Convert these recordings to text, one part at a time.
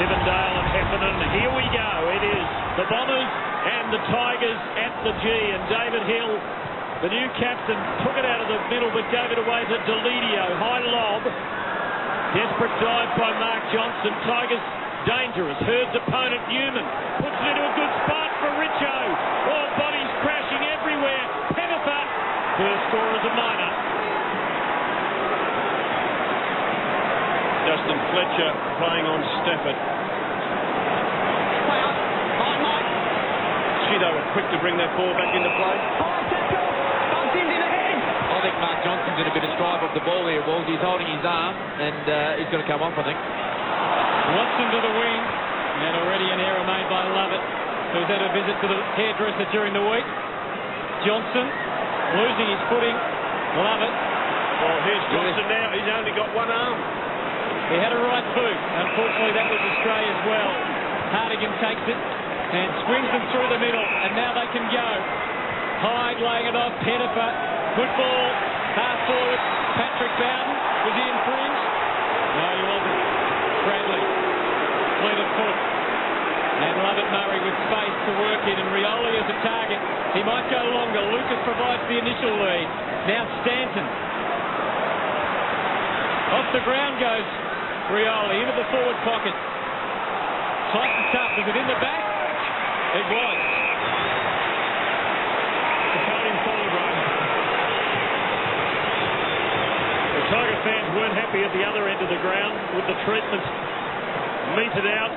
Tivendale and Essendon. Here we go. It is the Bombers and the Tigers at the G. And David Hill, the new captain, took it out of the middle but gave it away to Deledio. High lob. Desperate dive by Mark Johnson. Tigers dangerous. Herd's opponent Newman puts it into a good spot for Richo. All bodies crashing everywhere. Pennifer. First score is a minor. Justin Fletcher playing on Stafford. They were quick to bring that ball back into play. I think Mark Johnson's in a bit of strife off the ball here, Walls. He's holding his arm and he's going to come off, I think. Watson to the wing, and already an error made by Lovett, who's had a visit to the hairdresser during the week. Johnson losing his footing. Lovett. Well, here's Johnson now. He's only got one arm. He had a right boot. Unfortunately, that was astray as well. Hardigan takes it and swings them through the middle, and now they can go. Hyde laying it off. Pettifer. Good ball. Half forward. Patrick Bowden. Was he infringed? No, he wasn't. Bradley. Fleet of foot. And Lovett Murray with space to work in, and Rioli as a target. He might go longer. Lucas provides the initial lead. Now Stanton. Off the ground goes Rioli into the forward pocket. Tight and tough. Is it in the back? It was. The Tiger fans weren't happy at the other end of the ground with the treatment meted out.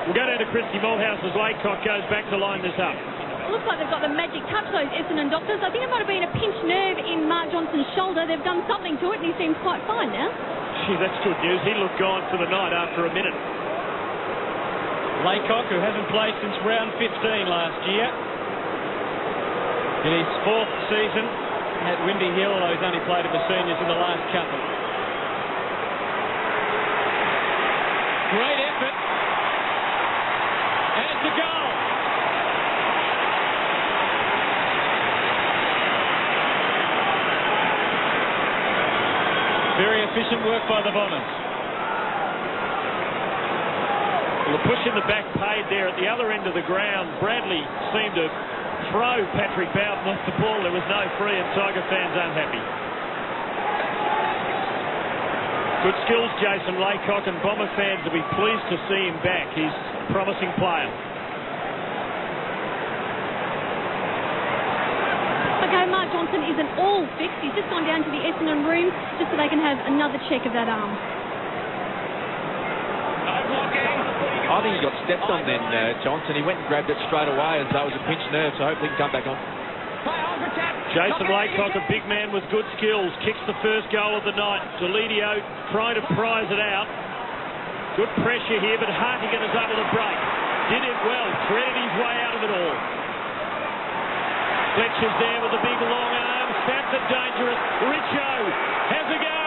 We'll go down to Christy Malthouse's. Laycock goes back to line this up. It looks like they've got the magic touch, those Essendon doctors. I think it might have been a pinched nerve in Mark Johnson's shoulder. They've done something to it and he seems quite fine now. Gee, that's good news. He looked gone for the night after a minute. Laycock, who hasn't played since round 15 last year. In his fourth season at Windy Hill, although he's only played at the seniors in the last couple. Great effort. And the goal. Very efficient work by the Bombers. Well, the push in the back paid there at the other end of the ground. Bradley seemed to throw Patrick Bowden off the ball. There was no free, and Tiger fans unhappy. Good skills, Jason Laycock, and Bomber fans will be pleased to see him back. He's a promising player. Okay, Mark Johnson isn't all fixed. He's just gone down to the Essendon room just so they can have another check of that arm. I think he got stepped on then, Johnson. He went and grabbed it straight away as though it was a pinched nerve, so hopefully he can come back on. Jason Laycock, a big man with good skills, kicks the first goal of the night. Deledio trying to prize it out. Good pressure here, but Hartigan is able to break. Did it well, threaded his way out of it all. Fletcher's there with the big long arm. Stanton dangerous. Richo has a go.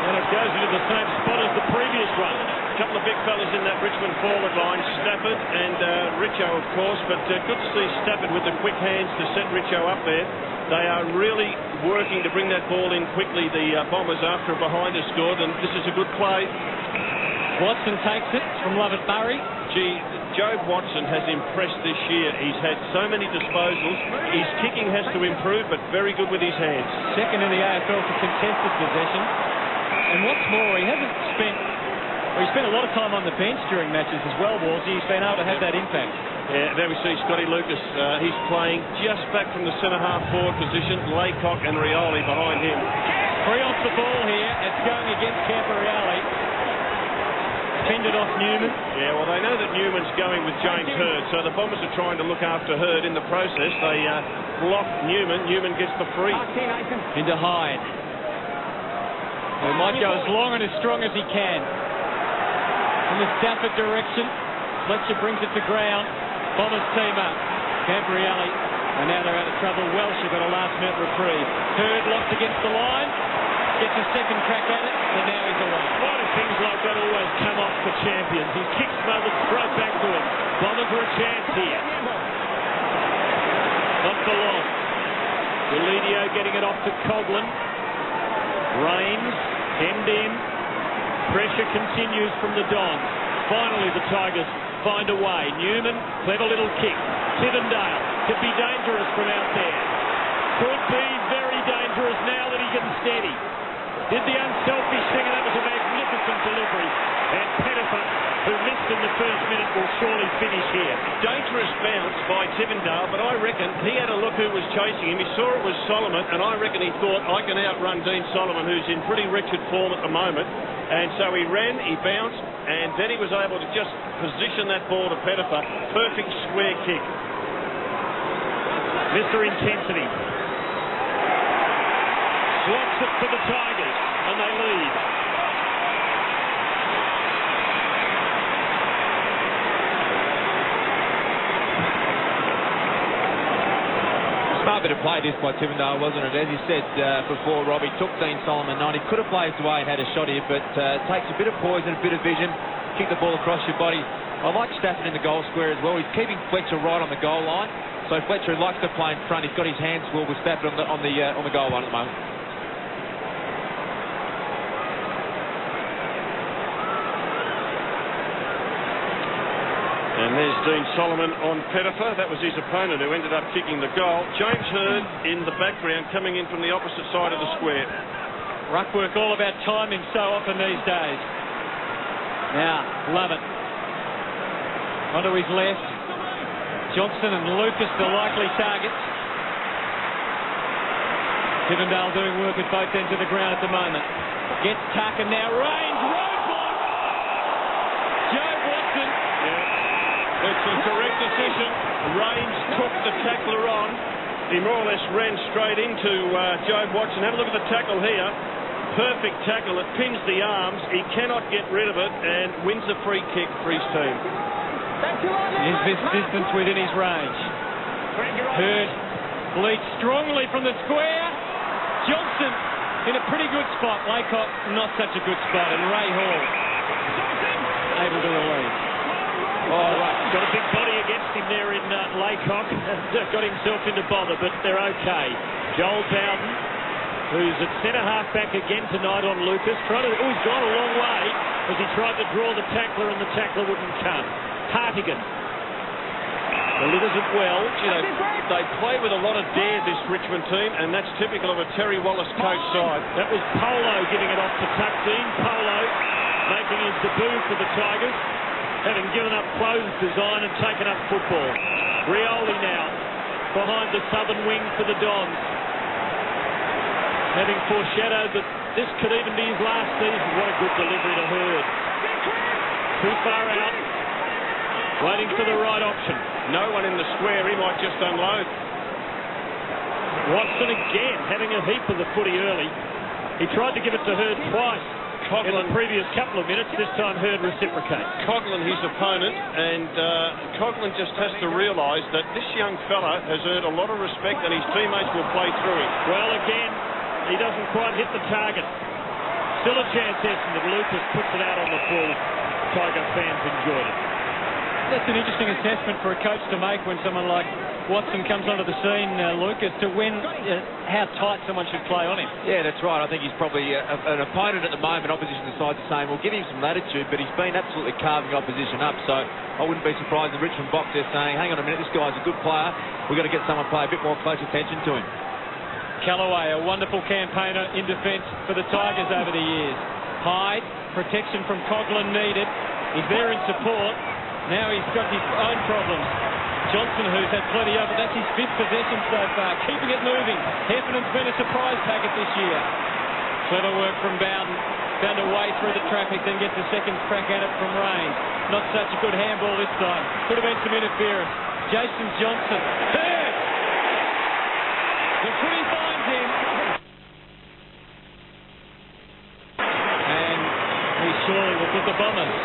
And it goes into the same spot as the previous one. A couple of big fellas in that Richmond forward line, Stafford and Richo, of course, but good to see Stafford with the quick hands to set Richo up there. They are really working to bring that ball in quickly, the Bombers, after a behind is scored, and this is a good play. Watson takes it from Lovett Murray. Gee, Joe Watson has impressed this year. He's had so many disposals. His kicking has to improve, but very good with his hands. Second in the AFL for contested possession. And what's more, he spent a lot of time on the bench during matches as well, Walsey. He's been able to have that impact. Yeah, there we see Scotty Lucas. He's playing just back from the centre-half forward position. Laycock and Rioli behind him. Free off the ball here. It's going against Camperelli. Fended off Newman. Yeah, well, they know that Newman's going with James Hurd, so the Bombers are trying to look after Hurd in the process. They block Newman. Newman gets the free. Into Hyde. He might go as long and as strong as he can. In the Stafford direction, Fletcher brings it to ground. Bombers team up. Camperelli, and now they're out of trouble. Welsh have got a last-minute reprieve. Hurd locked against the line. Gets a second crack at it, and now he's alone. Why do things like that always come off for champions? His kick's smothered straight back to him. Bombers are a chance here. Not for long. Deledio getting it off to Coghlan. Rains, hemmed in. Pressure continues from the Dons. Finally, the Tigers find a way. Newman, clever little kick. Tivendale could be dangerous from out there. Could be very dangerous now that he can steady. Did the unselfish thing, and that was a magnificent delivery. And Pettifer, who missed in the first minute, will surely finish here. Dangerous bounce by Tivendale, but I reckon he had a look who was chasing him. He saw it was Solomon, and I reckon he thought, I can outrun Dean Solomon, who's in pretty wretched form at the moment. And so he ran, he bounced, and then he was able to just position that ball to Pettifer. Perfect square kick. Mr. Intensity. Slots it for the Tigers, and they lead. Smart bit of play this by Tivendale, wasn't it? As you said before, Robbie took Dean Solomon on. He could have blazed away and had a shot here, but takes a bit of poise and a bit of vision. Kick the ball across your body. I like Stafford in the goal square as well. He's keeping Fletcher right on the goal line. So Fletcher likes to play in front. He's got his hands full with Stafford on the goal line at the moment. And there's Dean Solomon on Pettifer. That was his opponent who ended up kicking the goal. James Hird in the background coming in from the opposite side of the square. Ruckwork all about timing so often these days. Now, love it. Onto his left. Johnson and Lucas the likely targets. Tivendale doing work at both ends of the ground at the moment. Gets Tucker now. Range, roadblock. Joe Watson. It's a correct decision. Raines took the tackler on. He more or less ran straight into Joe Watson. Have a look at the tackle here. Perfect tackle. It pins the arms. He cannot get rid of it and wins a free kick for his team. Is this distance within his range? Hird leads strongly from the square. Johnson in a pretty good spot. Laycock not such a good spot. And Ray Hall able to relieve. Oh, right. Got a big body against him there in Laycock. Got himself into bother, but they're okay. Joel Bowden, who's at centre-half back again tonight on Lucas. He's gone a long way as he tried to draw the tackler, and the tackler wouldn't come. Hartigan delivers it well. You know, they play with a lot of dare, this Richmond team, and that's typical of a Terry Wallace coach side. That was Polo giving it off to Tuckdean. Polo making his debut for the Tigers, having given up closed design and taken up football. Rioli now behind the southern wing for the Dons, having foreshadowed that this could even be his last season. What a good delivery to Hird. Too far out, waiting for the right option. No one in the square. He might just unload. Watson again having a heap of the footy early. He tried to give it to Hird twice in the previous couple of minutes. This time Hird reciprocates. Coughlin, his opponent, and Coughlin just has to realise that this young fella has earned a lot of respect and his teammates will play through him. Well, again, he doesn't quite hit the target. Still a chance, Essendon. Lucas puts it out on the full. Tiger fans enjoyed it. That's an interesting assessment for a coach to make when someone like Watson comes onto the scene, Lucas, to win how tight someone should play on him. Yeah, that's right. I think he's probably an opponent at the moment. Opposition decides the same. We'll give him some latitude, but he's been absolutely carving opposition up. So I wouldn't be surprised the Richmond box they're saying, hang on a minute, this guy's a good player. We've got to get someone play a bit more close attention to him. Callaway, a wonderful campaigner in defence for the Tigers over the years. Hyde, protection from Coughlin needed. He's there in support. Now he's got his own problems. Johnson, who's had plenty of it, that's his 5th possession so far, keeping it moving. Heffernan's been a surprise packet this year. Clever work from Bowden. Found a way through the traffic, then gets a second crack at it from Raines. Not such a good handball this time. Could have been some interference. Jason Johnson. Hird! The footy finds him. And he surely will put the Bombers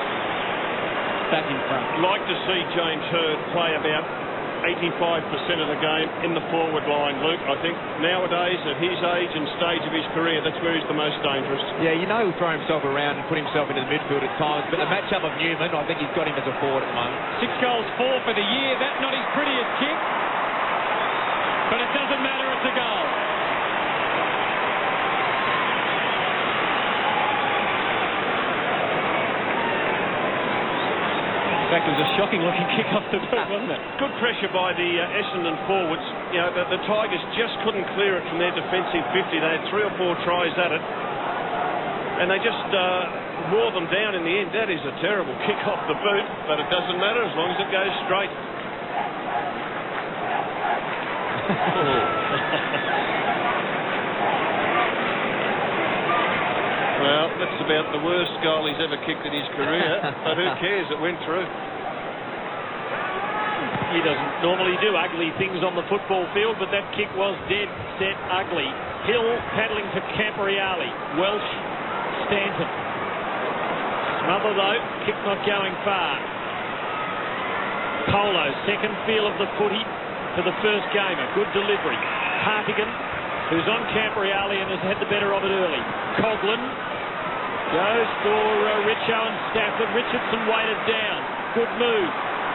back in front. Like to see James Hird play about 85% of the game in the forward line, Luke. I think nowadays, at his age and stage of his career, that's where he's the most dangerous. Yeah, you know he'll throw himself around and put himself into the midfield at times, but the matchup of Newman, I think he's got him as a forward at the moment. 6 goals, 4 for the year. That's not his prettiest kick, but it doesn't matter, it's a goal. In fact, it was a shocking-looking kick off the boot, wasn't it? Good pressure by the Essendon forwards. You know, the Tigers just couldn't clear it from their defensive 50. They had 3 or 4 tries at it, and they just wore them down in the end. That is a terrible kick off the boot, but it doesn't matter as long as it goes straight. Well, that's about the worst goal he's ever kicked in his career, but who cares? It went through. He doesn't normally do ugly things on the football field, but that kick was dead set ugly. Hill paddling for Camporeale. Welsh, Stanton. Smother though, kick not going far. Polo, second feel of the footy for the first gamer. Good delivery. Hartigan, who's on Camporeale and has had the better of it early. Coughlin goes for Richo and Stafford. Richardson weighted down. Good move,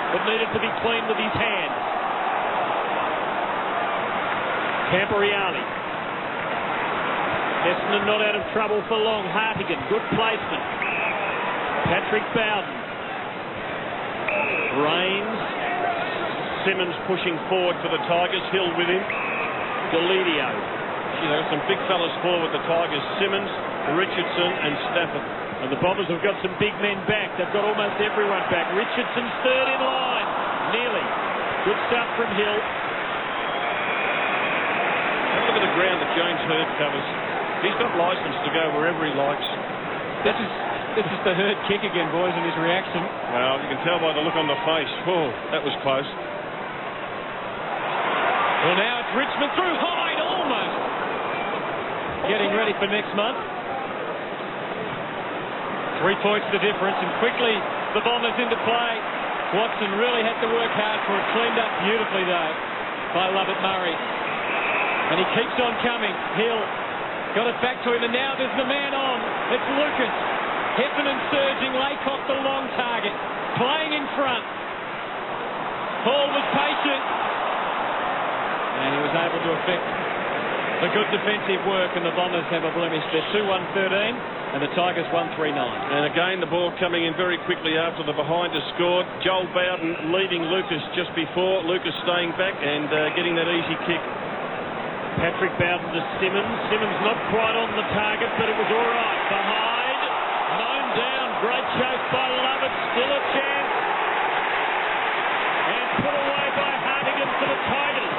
but needed to be clean with his hands. Camporeale. Essendon not out of trouble for long. Hartigan, good placement. Patrick Bowden. Rains. Simmons pushing forward for the Tigers. Hill with him. Deledio. They've got some big fellas forward, the Tigers. Simmons, Richardson and Stafford. And the Bombers have got some big men back. They've got almost everyone back. Richardson's third in line. Nearly. Good stuff from Hill. Have a look at the ground that James Hird covers. He's got licence to go wherever he likes. This is the Hird kick again, boys, and his reaction. Well, you can tell by the look on the face. Oh, that was close. Well, now it's Richmond through Hyde, almost. Getting ready for next month. 3 points the difference, and quickly the Bombers into play. Watson really had to work hard for it. Cleaned up beautifully, though, by Lovett Murray. And he keeps on coming. Hill got it back to him, and now there's the man on. It's Lucas. Heffernan surging. Laycock the long target. Playing in front. Hall was patient. And he was able to effect the good defensive work, and the Bombers have a blemish. They're 2-1-13, and the Tigers 1-3-9. And again, the ball coming in very quickly after the behind has scored. Joel Bowden leading Lucas just before. Lucas staying back and getting that easy kick. Patrick Bowden to Simmons. Simmons not quite on the target, but it was all right. For Hyde, mown down. Great chase by Lovett. Still a chance. And put away by Hartigan for the Tigers.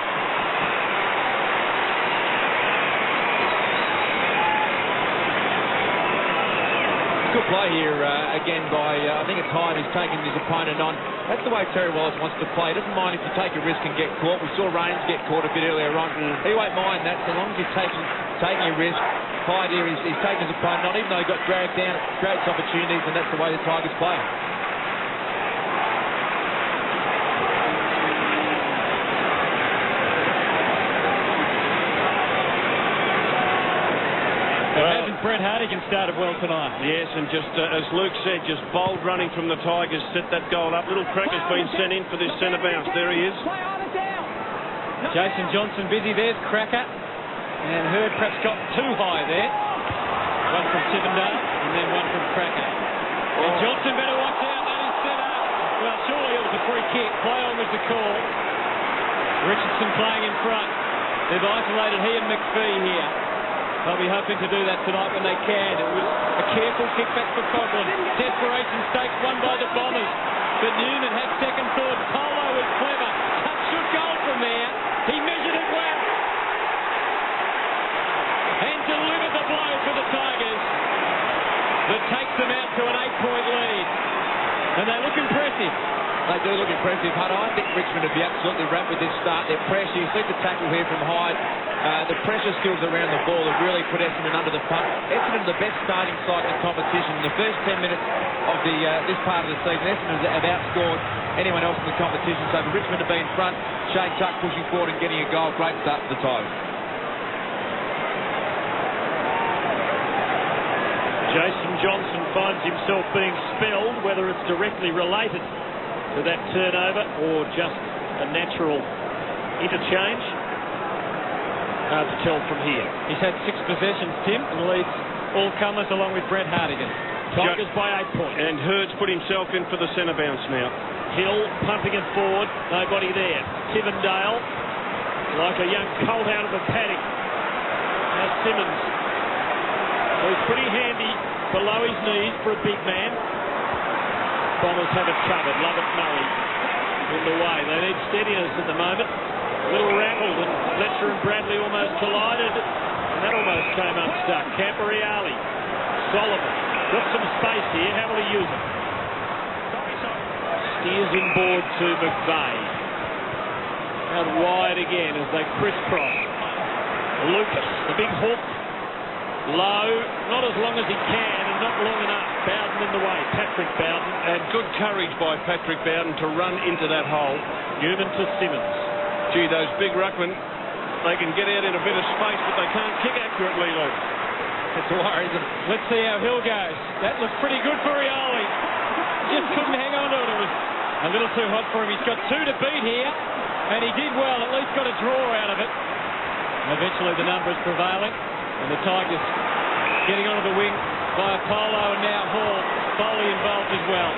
Good play here again by, I think it's Hyde who's taking his opponent on. That's the way Terry Wallace wants to play. He doesn't mind if you take a risk and get caught. We saw Rains get caught a bit earlier on. He won't mind that so long as he's taking a risk. Hyde here, he's taking his opponent on, even though he got dragged down, creates opportunities, and that's the way the Tigers play. Brett Hartigan started well tonight. Yes, and just as Luke said, just bold running from the Tigers, set that goal up. Little Cracker's been sent in for this centre bounce. There he is. Jason Johnson busy. There's Cracker. And Hird perhaps got too high there. One from Tivendale and then one from Cracker. And Johnson better watch out. That is set up. Well, surely it was a free kick. Play on was the call. Richardson playing in front. They've isolated he and McPhee here. They'll be hoping to do that tonight when they can. It was a careful kick back for Coughlin. Desperation stakes won by the Bombers. But Newman had second thought. Polo was clever. Touch should goal from there. He measured it well. And delivered the blow for the Tigers. That takes them out to an 8-point lead. And they look impressive. They do look impressive, Hutt. I think Richmond would be absolutely wrapped with this start. Their pressure, you see the tackle here from Hyde. The pressure skills around the ball have really put Essendon under the pump. Essendon the best starting side in the competition. In the first 10 minutes of this part of the season, Essendon have outscored anyone else in the competition. So for Richmond to be in front, Shane Tuck pushing forward and getting a goal. Great start for the Tigers. Jason Johnson finds himself being spelled, whether it's directly related to that turnover or just a natural interchange. Hard to tell from here. He's had 6 possessions, Tim, and leads all comers along with Brett Hartigan. Tigers by 8 points. And Hurd's put himself in for the centre bounce now. Hill pumping it forward. Nobody there. Tivendale, like a young colt out of a paddock. Now Simmons, who's pretty handy below his knees for a big man. Bombers have it covered. Lovett Murray in the way. They need steadiness at the moment. A little rattled, and Fletcher and Bradley almost collided, and that almost came unstuck. Camporeale, Solomon, got some space here. How will he use it? Steers inboard to McVeigh. Out wide again as they crisscross. Lucas, the big hook, low, not as long as he can, and not long enough. Bowden in the way. Patrick Bowden. And good courage by Patrick Bowden to run into that hole. Newman to Simmons. Gee, those big ruckmen, they can get out in a bit of space, but they can't kick accurately, Luke. It's a worry, isn't it? Let's see how Hill goes. That looks pretty good for Rioli. Just couldn't hang on to it. It was a little too hot for him. He's got 2 to beat here, and he did well. At least got a draw out of it. And eventually the numbers prevailing, and the Tigers getting onto the wing by Apollo, and now Hall. Foley involved as well.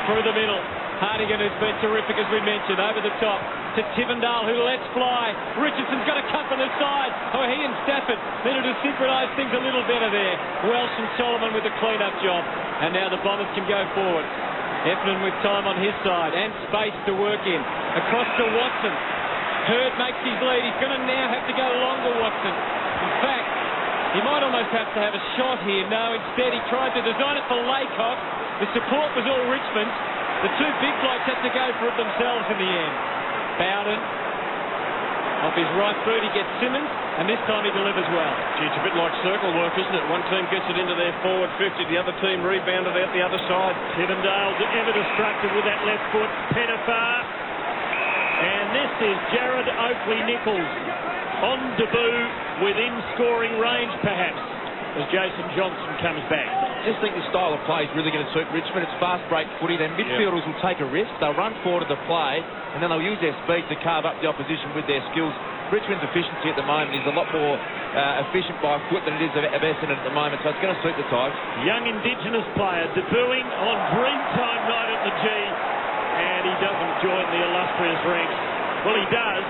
Through the middle. Hardigan, who's been terrific, as we mentioned, over the top to Tivendale, who lets fly. Richardson's got a cut on the side. Oh, he and Stafford needed to synchronise things a little better there. Welsh and Solomon with the clean-up job. And now the Bombers can go forward. Essendon with time on his side and space to work in. Across to Watson. Hurd makes his lead. He's going to now have to go longer, Watson. In fact, he might almost have to have a shot here. No, instead he tried to design it for Laycock. The support was all Richmond. The 2 big blokes had to go for it themselves in the end. Bowden, off his right boot, he gets Simmons, and this time he delivers well. Gee, it's a bit like circle work, isn't it? One team gets it into their forward 50, the other team rebounded out the other side. Tivendale's ever destructive with that left foot. Pettifar. And this is Jared Oakley-Nichols on debut within scoring range, perhaps, as Jason Johnson comes back. I just think this style of play is really going to suit Richmond. It's fast break footy. Their midfielders will take a risk. They'll run forward to the play, and then they'll use their speed to carve up the opposition with their skills. Richmond's efficiency at the moment is a lot more efficient by foot than it is of Essendon at the moment, so it's going to suit the Tigers. Young Indigenous player debuting on Dreamtime night at the G, and he doesn't join the illustrious ranks. Well, he does.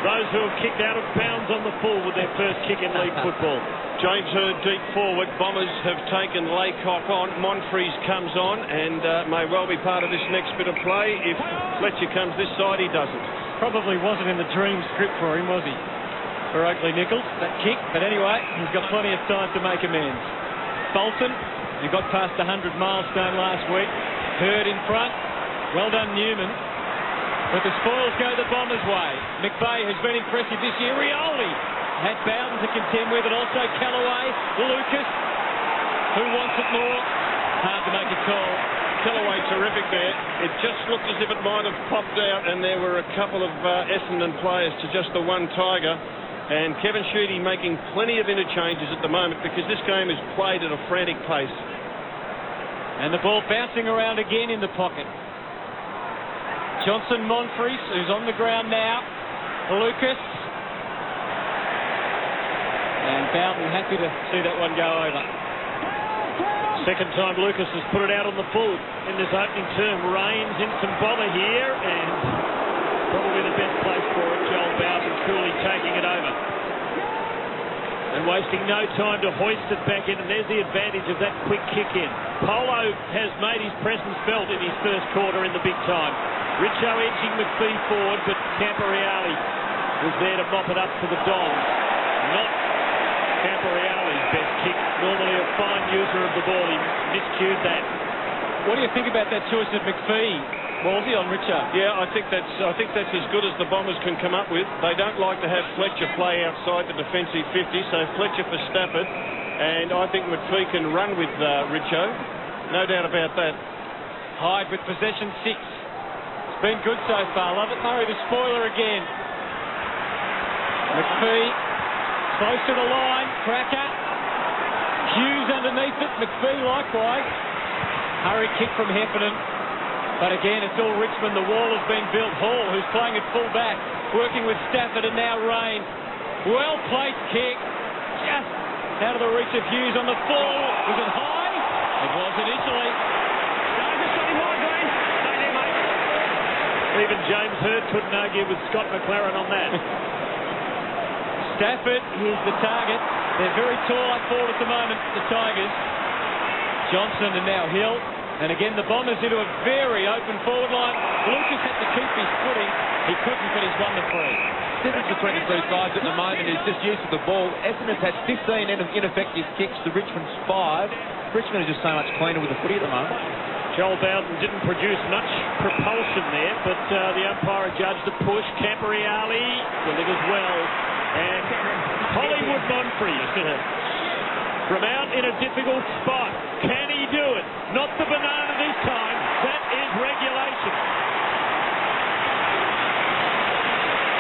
Those who have kicked out of bounds on the full with their first kick in league football. James Hurd deep forward. Bombers have taken Laycock on. Monfries comes on and may well be part of this next bit of play. If Fletcher comes this side, he doesn't. Probably wasn't in the dream script for him, was he? For Oakley-Nichols, that kick. But anyway, he's got plenty of time to make amends. Bolton, who got past the 100 milestone last week. Hurd in front. Well done, Newman. But the spoils go the Bombers' way. McVeigh, who's been impressive this year. Rioli had Bowden to contend with, and also Callaway. Lucas, who wants it more. Hard to make a call. Callaway terrific there. It just looked as if it might have popped out, and there were a couple of Essendon players to just the one Tiger. And Kevin Sheedy making plenty of interchanges at the moment because this game is played at a frantic pace. And the ball bouncing around again in the pocket. Johnson Monfries, who's on the ground now. Lucas. And Bowden happy to see that one go over. Second time Lucas has put it out on the full in this opening term. Rains in some bother here, and probably the best place for it. Joel Bowden coolly taking it over. And wasting no time to hoist it back in, and there's the advantage of that quick kick in. Polo has made his presence felt in his first quarter in the big time. Richo edging McPhee forward, but Camporeale was there to mop it up for the Dons. Not Camporeale's best kick. Normally a fine user of the ball. He miscued that. What do you think about that choice of McPhee, Wallsy, on Richo? Yeah, I think that's as good as the Bombers can come up with. They don't like to have Fletcher play outside the defensive 50, so Fletcher for Stafford, and I think McPhee can run with Richo. No doubt about that. Hyde with possession 6. It's been good so far. Lovett Murray, the spoiler again. McPhee close to the line. Cracker. Hughes underneath it. McPhee likewise. Hurry kick from Heffernan. But again, it's all Richmond. The wall has been built. Hall, who's playing at full back, working with Stafford, and now Rain. Well-placed kick. Just out of the reach of Hughes on the full. Was it high? was initially. Even James Hird couldn't argue with Scott McLaren on that. Stafford is the target. They're very tall up forward at the moment, the Tigers. Johnson and now Hill. And again, the Bombers into a very open forward line. Lucas had to keep his footing. He couldn't, but he's won the free. The difference between the two sides at the moment is just use of the ball. Essendon's had 15 ineffective kicks to Richmond's 5. Richmond is just so much cleaner with the footy at the moment. Joel Bowden didn't produce much propulsion there, but the umpire judged the push. Camporeale delivers well. And Hollywood Monfries from out in a difficult spot. Can he do it? Not the banana this time. That is regulation.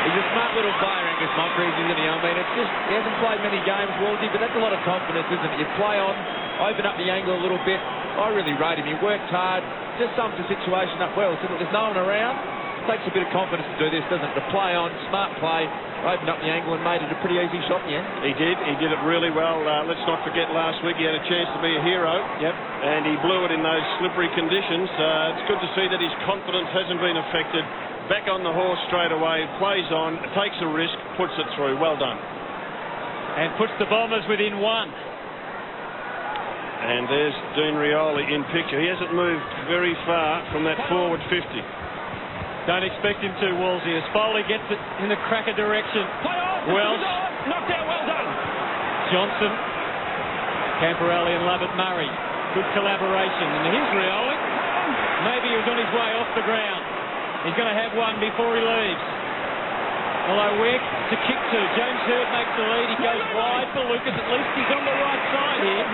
He's a smart little player, Angus Monfries, isn't he? I mean, it's just, he hasn't played many games, Walsey, but that's a lot of confidence, isn't it? You play on, open up the angle a little bit. I really rate him. He worked hard, just sums the situation up well. So there's no one around. It takes a bit of confidence to do this, doesn't it? To play on, smart play, opened up the angle and made it a pretty easy shot in the end. He did it really well. Let's not forget last week he had a chance to be a hero. Yep. And he blew it in those slippery conditions. It's good to see that his confidence hasn't been affected. Back on the horse straight away, plays on, takes a risk, puts it through. Well done. And puts the Bombers within 1. And there's Dean Rioli in picture. He hasn't moved very far from that forward 50. Don't expect him to, Wolsey, as Foley gets it in the cracker direction. Welsh. Knocked out, well done. Johnson. Camporeale and Lovett Murray. Good collaboration. And here's Rioli. Maybe he was on his way off the ground. He's going to have one before he leaves. Although where to kick to? James Hird makes the lead. He goes wide for Lucas. At least he's on the right side here.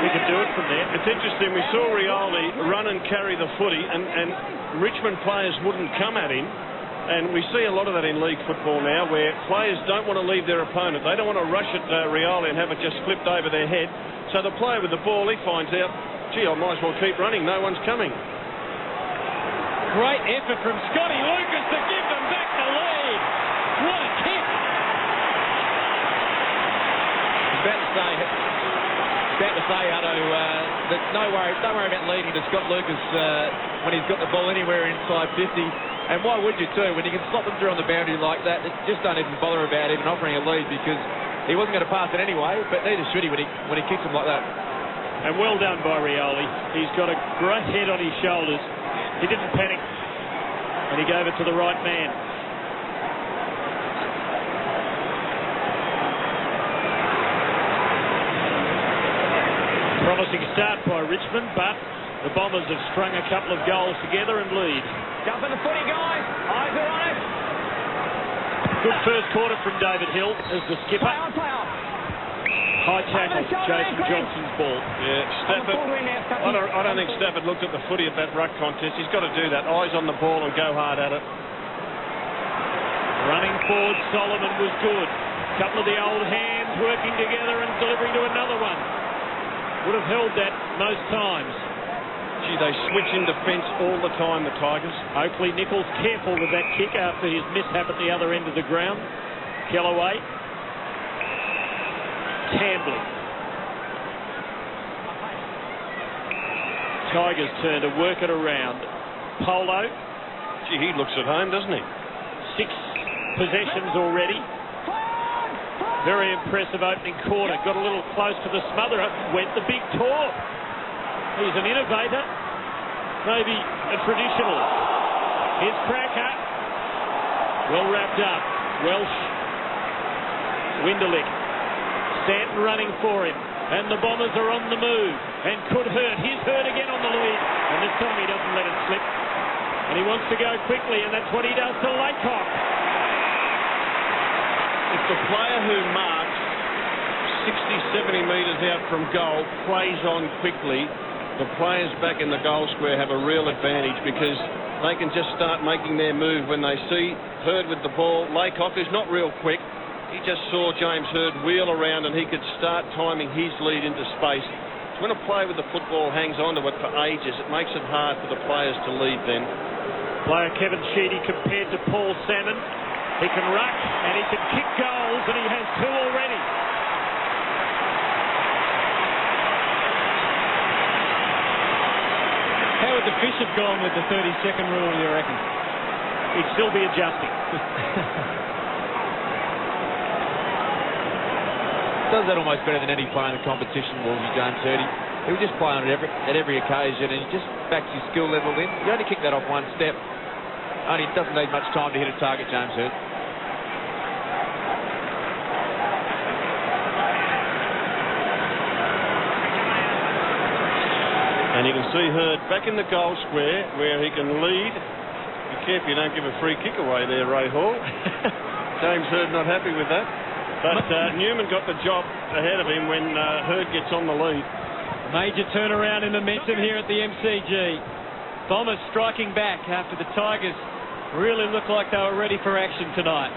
He can do it from there. It's interesting. We saw Rioli run and carry the footy, and Richmond players wouldn't come at him. And we see a lot of that in league football now, where players don't want to leave their opponent. They don't want to rush at Rioli and have it just flipped over their head. So the player with the ball, he finds out, gee, I might as well keep running. No one's coming. Great effort from Scotty Lucas to give them back the lead. What a kick. About to say, Hutto, that don't worry about leading to Scott Lucas when he's got the ball anywhere inside 50. And why would you too? When you can slot them through on the boundary like that, just don't even bother about even offering a lead, because he wasn't going to pass it anyway, but neither should he when he kicks them like that. And well done by Rioli. He's got a great head on his shoulders. He didn't panic, and he gave it to the right man. Promising start by Richmond, but the Bombers have strung a couple of goals together and lead. Jump in the footy, guys. Eyes are on it. Good first quarter from David Hill as the skipper. Play on. High tackle, Jason Johnson's ball. Yeah, Stafford. I don't think Stafford looked at the footy at that ruck contest. He's got to do that. Eyes on the ball and go hard at it. Running forward, Solomon was good. A couple of the old hands working together and delivering to another one. Would have held that most times. Gee, they switch in defence all the time, the Tigers. Oakley Nichols careful with that kick after his mishap at the other end of the ground. Kellaway. Tambling. Tigers turn to work it around. Polo. Gee, he looks at home, doesn't he? 6 possessions already. Very impressive opening quarter. Got a little close to the smotherer. Went the big tour. He's an innovator. Maybe a traditionalist. Here's Cracker. Well wrapped up. Welsh. Winderlick. Stanton running for him. And the Bombers are on the move. And could hurt. Here's Hurt again on the lead. And this time he doesn't let it slip. And he wants to go quickly, and that's what he does to Laycock. If the player who marks 60, 70 metres out from goal plays on quickly, the players back in the goal square have a real advantage, because they can just start making their move when they see Hurd with the ball. Laycock is not real quick. He just saw James Hurd wheel around and he could start timing his lead into space. So when a player with the football hangs on to it for ages, it makes it hard for the players to lead then. Player Kevin Sheedy compared to Paul Salmon. He can ruck and he can kick goals, and he has 2 already. would the fish have gone with the 30-second rule, you reckon? He'd still be adjusting. Does that almost better than any player in the competition, Wolsey, James Hurdy. He would just play on it at every occasion, and he just backs his skill level in. You only kick that off one step. Only doesn't need much time to hit a target, James Hurd. And you can see Hurd back in the goal square where he can lead. Be careful you don't give a free kick away there, Ray Hall. James Hurd not happy with that. But Newman got the job ahead of him when Hurd gets on the lead. Major turnaround in momentum here at the MCG. Bombers striking back after the Tigers really looked like they were ready for action tonight.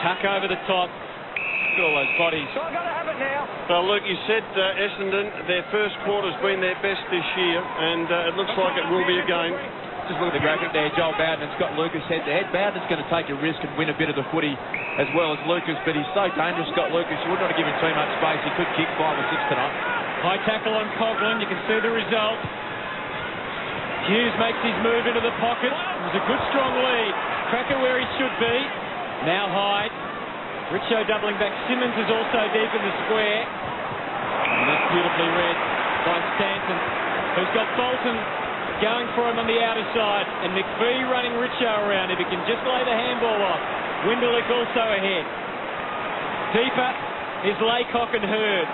Tuck over the top. Look at all those bodies. So I've got to have it now. Well, Luke, you said Essendon, their first quarter's been their best this year, and it looks like it will be again. Just look at the graphic there. Joel Bowden and Scott Lucas head-to-head. Bowden's going to take a risk and win a bit of the footy as well as Lucas, but he's so dangerous, Scott Lucas. You wouldn't want to give him too much space. He could kick 5 or 6 tonight. High tackle on Coughlin. You can see the result. Hughes makes his move into the pocket. It was a good, strong lead. Cracker where he should be. Now Hyde. Richo doubling back. Simmons is also deep in the square. And that's beautifully read by Stanton, who's got Bolton going for him on the outer side. And McPhee running Richo around. If he can just lay the handball off. Winderlich also ahead. Deeper is Laycock and Hurd.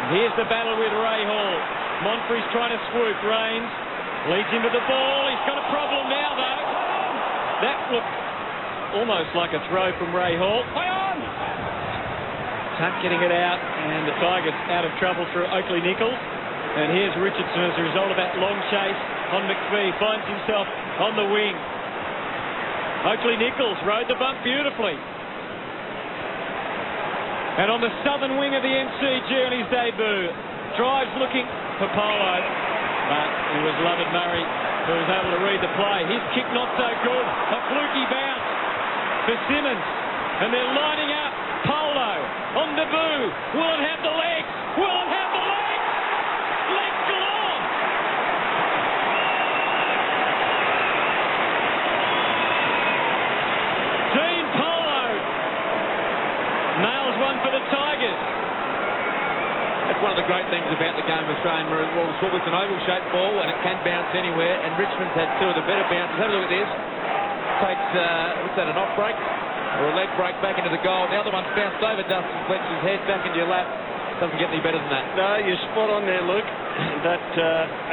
And here's the battle with Ray Hall. Monfrey's trying to swoop. Rains leads into the ball. He's got a problem now, though. That looked almost like a throw from Ray Hall. Play on! Tuck getting it out, and the Tigers out of trouble through Oakley Nichols. And here's Richardson as a result of that long chase on McPhee. Finds himself on the wing. Oakley Nichols rode the bump beautifully. And on the southern wing of the MCG on his debut, drives looking for Polo. But it was Lovett Murray who was able to read the play. His kick not so good. A fluky bounce for Simmons. And they're lining up. Polo on debut. Will it have the legs? Will it have the legs? Legs galore! Dean Polo nails one for the Tigers. That's one of the great things about the game of Australian rules football. It's an oval-shaped ball and it can bounce anywhere. And Richmond's had 2 of the better bounces. Have a look at this. Takes, what's that, an off break? Or a leg break back into the goal. The other one's bounced over Dustin Fletcher's head back into your lap. Doesn't get any better than that. No, you're spot on there, Luke. That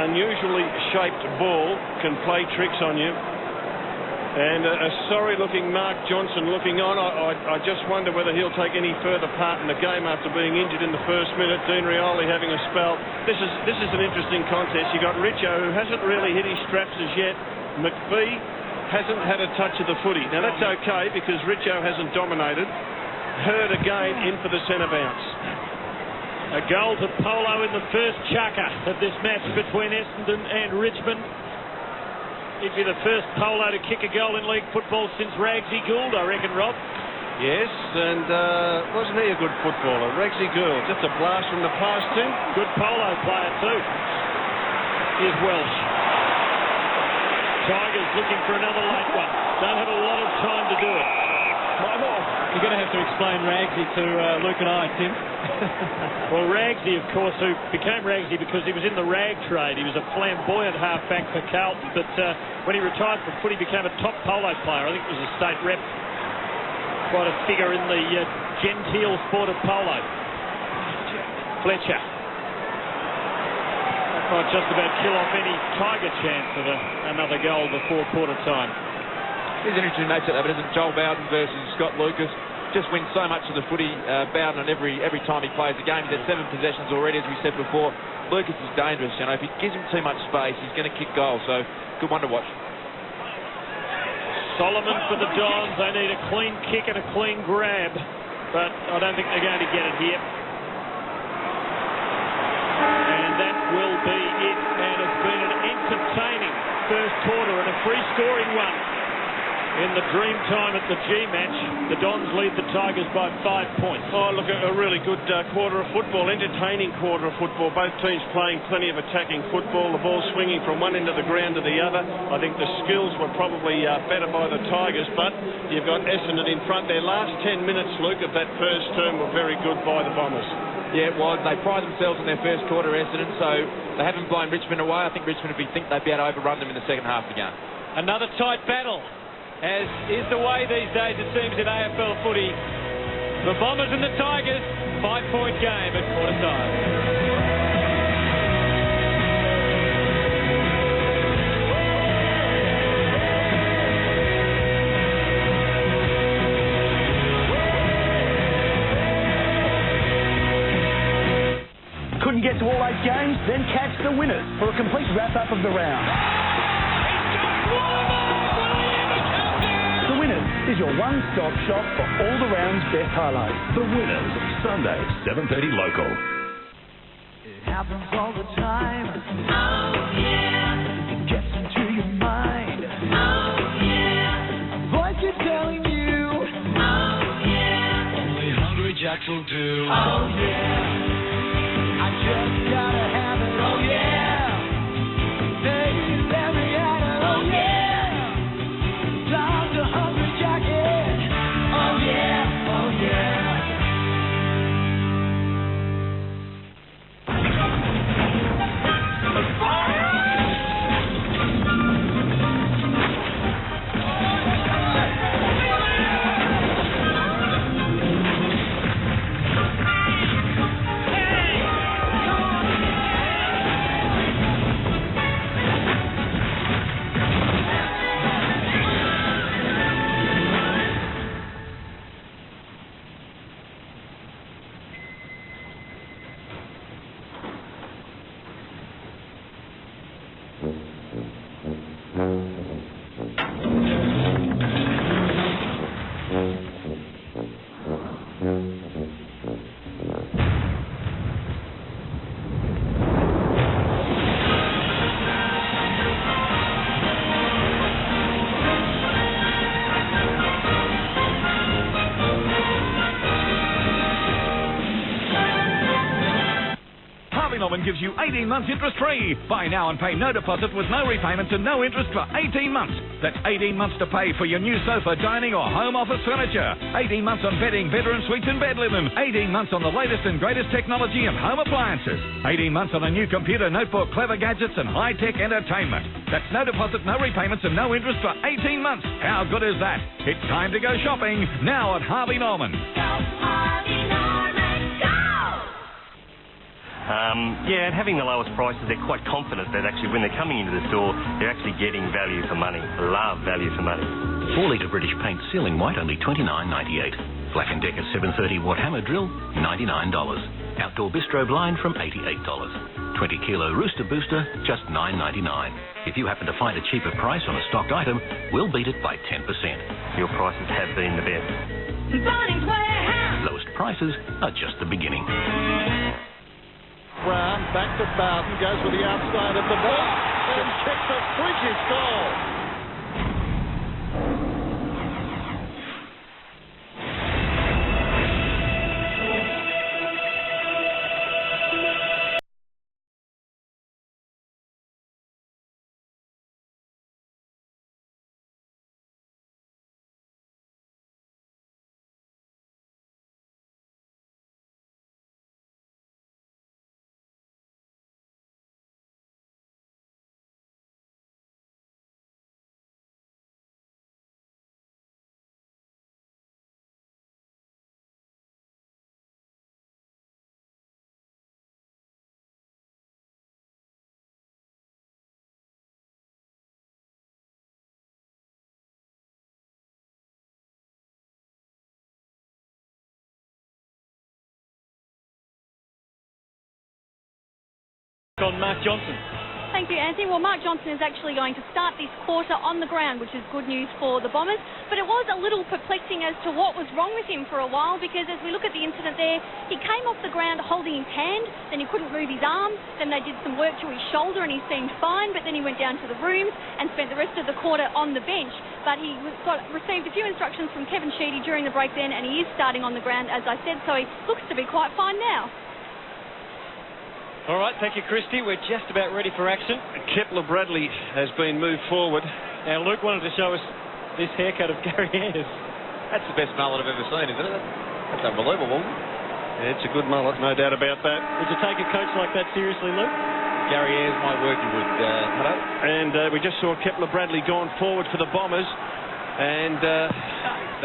unusually shaped ball can play tricks on you. And a sorry-looking Mark Johnson looking on. I just wonder whether he'll take any further part in the game after being injured in the first minute. Dean Rioli having a spell. This is an interesting contest. You got Richo, who hasn't really hit his straps as yet. McPhee hasn't had a touch of the footy. Now that's okay because Richo hasn't dominated. Hurd again in for the centre bounce. A goal to Polo in the first chukker of this match between Essendon and Richmond. He'd be the first Polo to kick a goal in league football since Ragsy Gould, I reckon, Rob. Yes, and wasn't he a good footballer? Ragsy Gould, just a blast from the past too. Good Polo player too. Here's Welsh. Tigers looking for another late one. Don't have a lot of time to do it. You're going to have to explain Ragsy to Luke and I, Tim. Well, Ragsy, of course, who became Ragsy because he was in the rag trade. He was a flamboyant halfback for Carlton, but when he retired from footy, he became a top polo player. I think it was a state rep. Quite a figure in the genteel sport of polo. Fletcher. That might just about kill off any Tiger chance of another goal before quarter time. It's an interesting matchup, but isn't Joel Bowden versus Scott Lucas? Just wins so much of the footy, Bowden, on every time he plays the game. He's had 7 possessions already, as we said before. Lucas is dangerous. You know, if he gives him too much space, he's going to kick goals. So, good one to watch. Solomon for the Dons. They need a clean kick and a clean grab, but I don't think they're going to get it here. And that will be it. And it's been an entertaining first quarter and a free-scoring one. In the dream time at the G match, the Dons lead the Tigers by 5 points. Oh, look, a really good quarter of football, entertaining quarter of football. Both teams playing plenty of attacking football, the ball swinging from one end of the ground to the other. I think the skills were probably better by the Tigers, but you've got Essendon in front. Their last 10 minutes, Luke, of that first term were very good by the Bombers. Yeah, it was. They pride themselves on their first quarter, Essendon, so they haven't blown Richmond away. I think Richmond think they'd be able to overrun them in the second half of the game. Another tight battle, as is the way these days, it seems, in AFL footy. The Bombers and the Tigers, 5-point game at quarter time. Couldn't get to all 8 games? Then catch the winners for a complete wrap-up of the round. The Winners is your one-stop shop for all the round's best highlights. The Winners, Sunday, 7:30 local. It happens all the time. Oh, yeah. It gets into your mind. Oh, yeah. A voice is telling you. Oh, yeah. Only Hungry Jacks will do. Oh, yeah. I just gotta have it. Oh, yeah. Baby, let me at it. Oh, yeah. Time to Hungry Jack it. Oh, yeah. Oh, yeah. Gives you 18 months interest-free. Buy now and pay no deposit with no repayments and no interest for 18 months. That's 18 months to pay for your new sofa, dining or home office furniture. 18 months on bedding, bedroom suites and bed linen. 18 months on the latest and greatest technology and home appliances. 18 months on a new computer, notebook, clever gadgets and high-tech entertainment. That's no deposit, no repayments and no interest for 18 months. How good is that? It's time to go shopping now at Harvey Norman. Go, Harvey Norman, go! Yeah, and having the lowest prices, they're quite confident that actually when they're coming into the store, they're actually getting value for money. Love value for money. 4-litre British paint sealing white, only $29.98. Black & Decker 730-watt hammer drill, $99. Outdoor bistro blind from $88. 20-kilo rooster booster, just $9.99. If you happen to find a cheaper price on a stocked item, we'll beat it by 10%. Your prices have been the best. Bunnings Warehouse! Lowest prices are just the beginning. Brown back to Bowden, goes with the outside of the ball and kicks a freakish goal. On Mark Johnson. Thank you, Anthony. Well, Mark Johnson is actually going to start this quarter on the ground, which is good news for the Bombers. But it was a little perplexing as to what was wrong with him for a while, because as we look at the incident there, he came off the ground holding his hand, then he couldn't move his arm, then they did some work to his shoulder and he seemed fine, but then he went down to the rooms and spent the rest of the quarter on the bench. But he received a few instructions from Kevin Sheedy during the break then, and he is starting on the ground, as I said, so he looks to be quite fine now. All right, thank you, Christy. We're just about ready for action. Kepler Bradley has been moved forward. Now, Luke wanted to show us this haircut of Gary Ayres. That's the best mullet I've ever seen, isn't it? That's unbelievable. Yeah, it's a good mullet, no doubt about that. Would you take a coach like that seriously, Luke? Gary Ayres might work, you would. Hello? And we just saw Kepler Bradley gone forward for the Bombers. And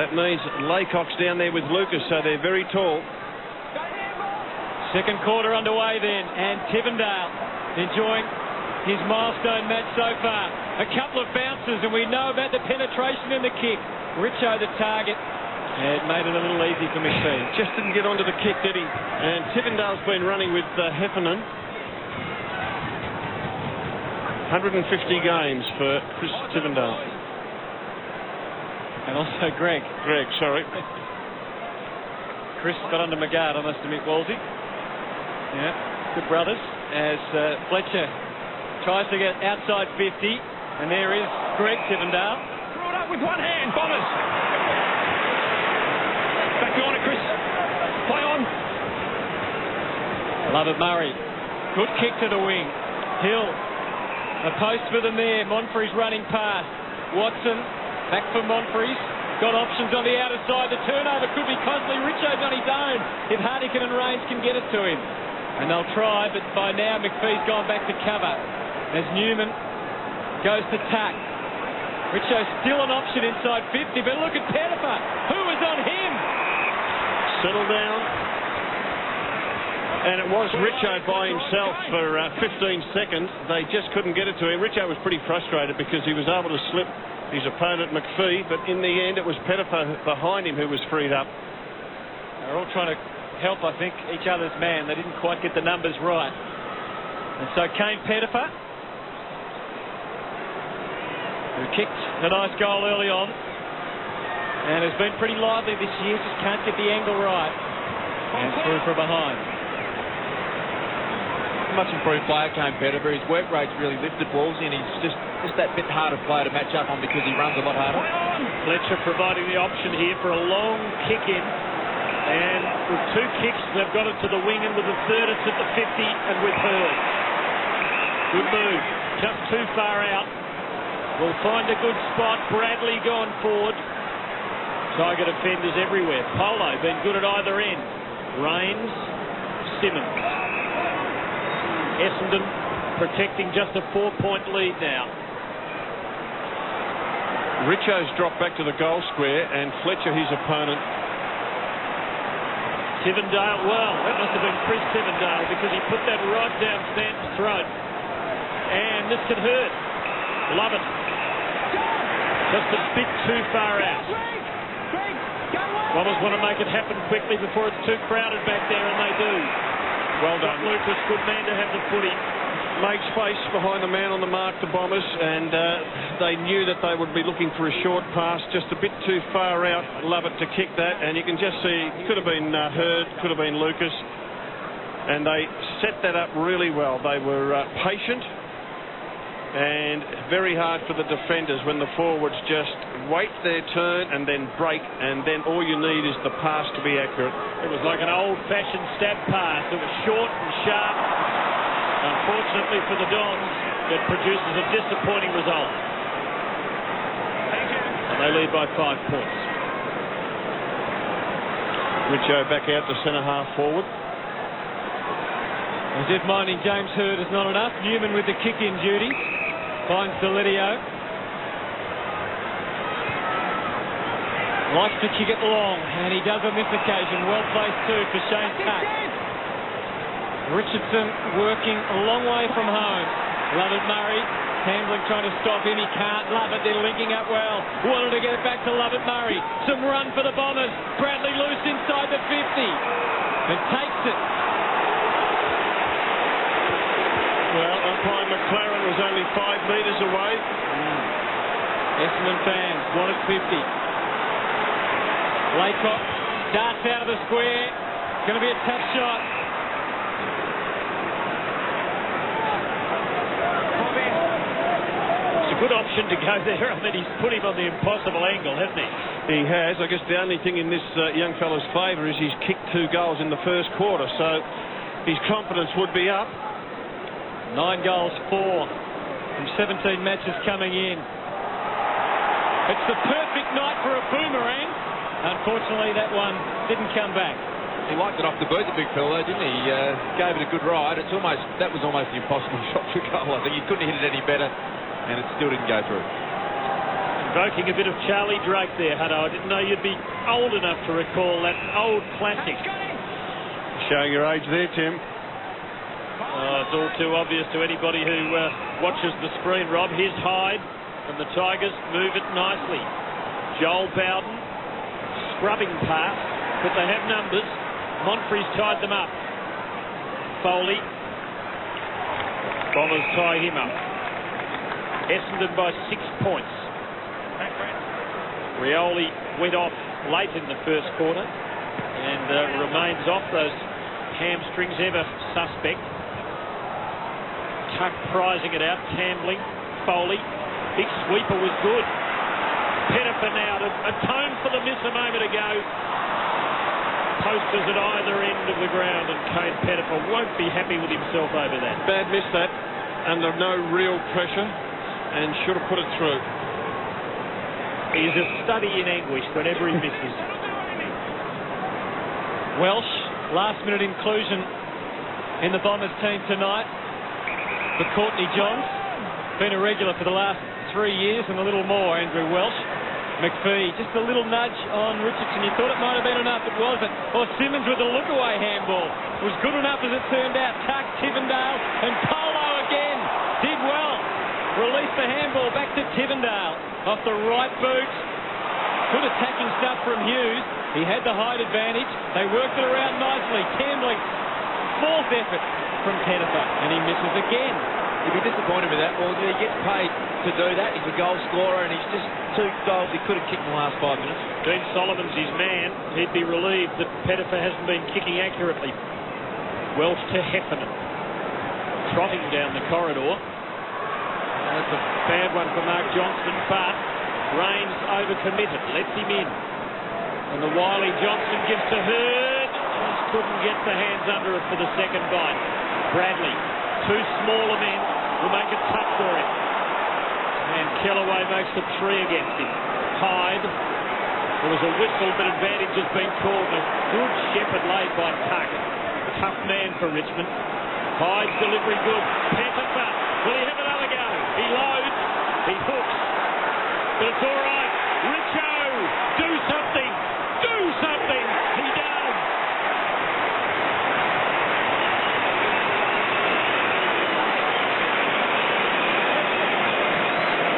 that means Laycock's down there with Lucas, so they're very tall. Second quarter underway then, and Tivendale enjoying his milestone match so far. A couple of bounces, and we know about the penetration in the kick. Richo the target. It made it a little easy for McPhee. Just didn't get onto the kick, did he? And Tivendale's been running with Heffernan. 150 games for Chris Tivendale. And also Greg, sorry. Chris got under McGard, I must admit, Wolsey. Yeah, good brothers. As Fletcher tries to get outside 50, and there is Greg Tivendale. Throw it up with one hand, Bombers. Back on it, Chris. Play on. Lovett Murray. Good kick to the wing. Hill. A post for them there. Monfrey's running past. Watson. Back for Monfrey's. Got options on the outer side. The turnover could be costly. Richo's on his own if Hardican and Rains can get it to him. And they'll try, but by now McPhee's gone back to cover as Newman goes to tack. Richo's still an option inside 50, but look at Pettifer. Who was on him? Settle down. And it was Richo by himself for 15 seconds. They just couldn't get it to him. Richo was pretty frustrated because he was able to slip his opponent McPhee, but in the end it was Pettifer behind him who was freed up. They're all trying to help, I think, each other's man. They didn't quite get the numbers right. And so Kane Pettifer, who kicked a nice goal early on and has been pretty lively this year, just can't get the angle right. And through from behind. Much improved player, Kane Pettifer. His work rate's really lifted, Wolsey, and he's just that bit harder player to match up on because he runs a lot harder. Fletcher providing the option here for a long kick in. And with two kicks, they've got it to the wing, and with the third, it's at the 50 and with Hurd. Good move. Just too far out. Will find a good spot. Bradley gone forward. Tiger defenders everywhere. Polo been good at either end. Rains, Simmons. Essendon protecting just a 4-point lead now. Richo's dropped back to the goal square, and Fletcher, his opponent. Tivendale, well, that must have been Chris Tivendale because he put that right down Stanton's throat. And this could hurt. Love it. Just a bit too far out. Bombers want to make it happen quickly before it's too crowded back there, and they do. Well done. Lucas, good man to have the footy. Made space behind the man on the mark, the Bombers, and they knew that they would be looking for a short pass, just a bit too far out. Love it to kick that, and you can just see, could have been Hurd, could have been Lucas, and they set that up really well. They were patient and very hard for the defenders when the forwards just wait their turn and then break, and then all you need is the pass to be accurate. It was like an old-fashioned stab pass. It was short and sharp. Unfortunately for the Dons, it produces a disappointing result. And they lead by 5 points. Richo back out to centre-half forward. As if minding James Hurd is not enough. Newman with the kick-in duty. Finds Delidio. Likes to kick it long, and he does on this occasion. Well placed too for Shane Tuck. Richardson working a long way from home. Lovett Murray, Hamblin trying to stop him. He can't. Lovett, they're linking up well. Wanted to get it back to Lovett Murray. Some run for the Bombers. Bradley loose inside the 50 and takes it. Well, umpire McLaren was only 5 metres away. Essendon fans wanted 50. Laycock darts out of the square. Going to be a tough shot. It's a good option to go there. I mean, he's put him on the impossible angle, hasn't he? He has. I guess the only thing in this young fella's favour is he's kicked 2 goals in the first quarter, so his confidence would be up. 9 goals, 4 from 17 matches coming in. It's the perfect night for a boomerang. Unfortunately, that one didn't come back. He wiped it off the boot, the big fella, didn't he? Gave it a good ride. That was almost the impossible shot for goal. I think he couldn't hit it any better, and it still didn't go through. Invoking a bit of Charlie Drake there, Hutto. I didn't know you'd be old enough to recall that old classic. Showing your age there, Tim. It's all too obvious to anybody who watches the screen, Rob. Here's Hyde from the Tigers. Move it nicely. Joel Bowden. Scrubbing pass, but they have numbers. Monfrey's tied them up. Foley. Bombers tie him up. Essendon by 6 points. Rioli went off late in the first quarter and remains off. Those hamstrings ever suspect. Tuck prizing it out. Tambling. Foley. Big sweeper was good. Pettifer now to atone for the miss a moment ago. Posters at either end of the ground, and Kane Pettifer won't be happy with himself over that. Bad miss that, under no real pressure, and should have put it through. He's a study in anguish whenever he misses. Welsh, last minute inclusion in the Bombers team tonight for Courtney Johns. Been a regular for the last 3 years and a little more, Andrew Welsh. McPhee, just a little nudge on Richardson. You thought it might have been enough, it wasn't. Or Simmons with a look-away handball. It was good enough as it turned out. Tuck, Tivendale, and Polo again. Did well. Released the handball back to Tivendale. Off the right boot. Good attacking stuff from Hughes. He had the height advantage. They worked it around nicely. Tambling, 4th effort from Pettifer, and he misses again. You'd be disappointed with that. Well, he gets paid to do that. He's a goal scorer, and he's just 2 goals he could have kicked in the last 5 minutes. Dean Solomon's his man. He'd be relieved that Pettifer hasn't been kicking accurately. Welsh to Heffernan. Trotting down the corridor. That's a bad one for Mark Johnson, but Raines overcommitted. Lets him in. And the wily Johnson gives to Hurd. Just couldn't get the hands under it for the second bite. Bradley. 2 smaller men will make it tough for him. And Kellaway makes the 3 against him. Hyde. There was a whistle, but advantage has been called. A good shepherd laid by Tuck. Tough man for Richmond. Hyde's delivery good. Pettifer. Will he have another go? He loads. He hooks. But it's all right. Richo. Do something. Do something. He does.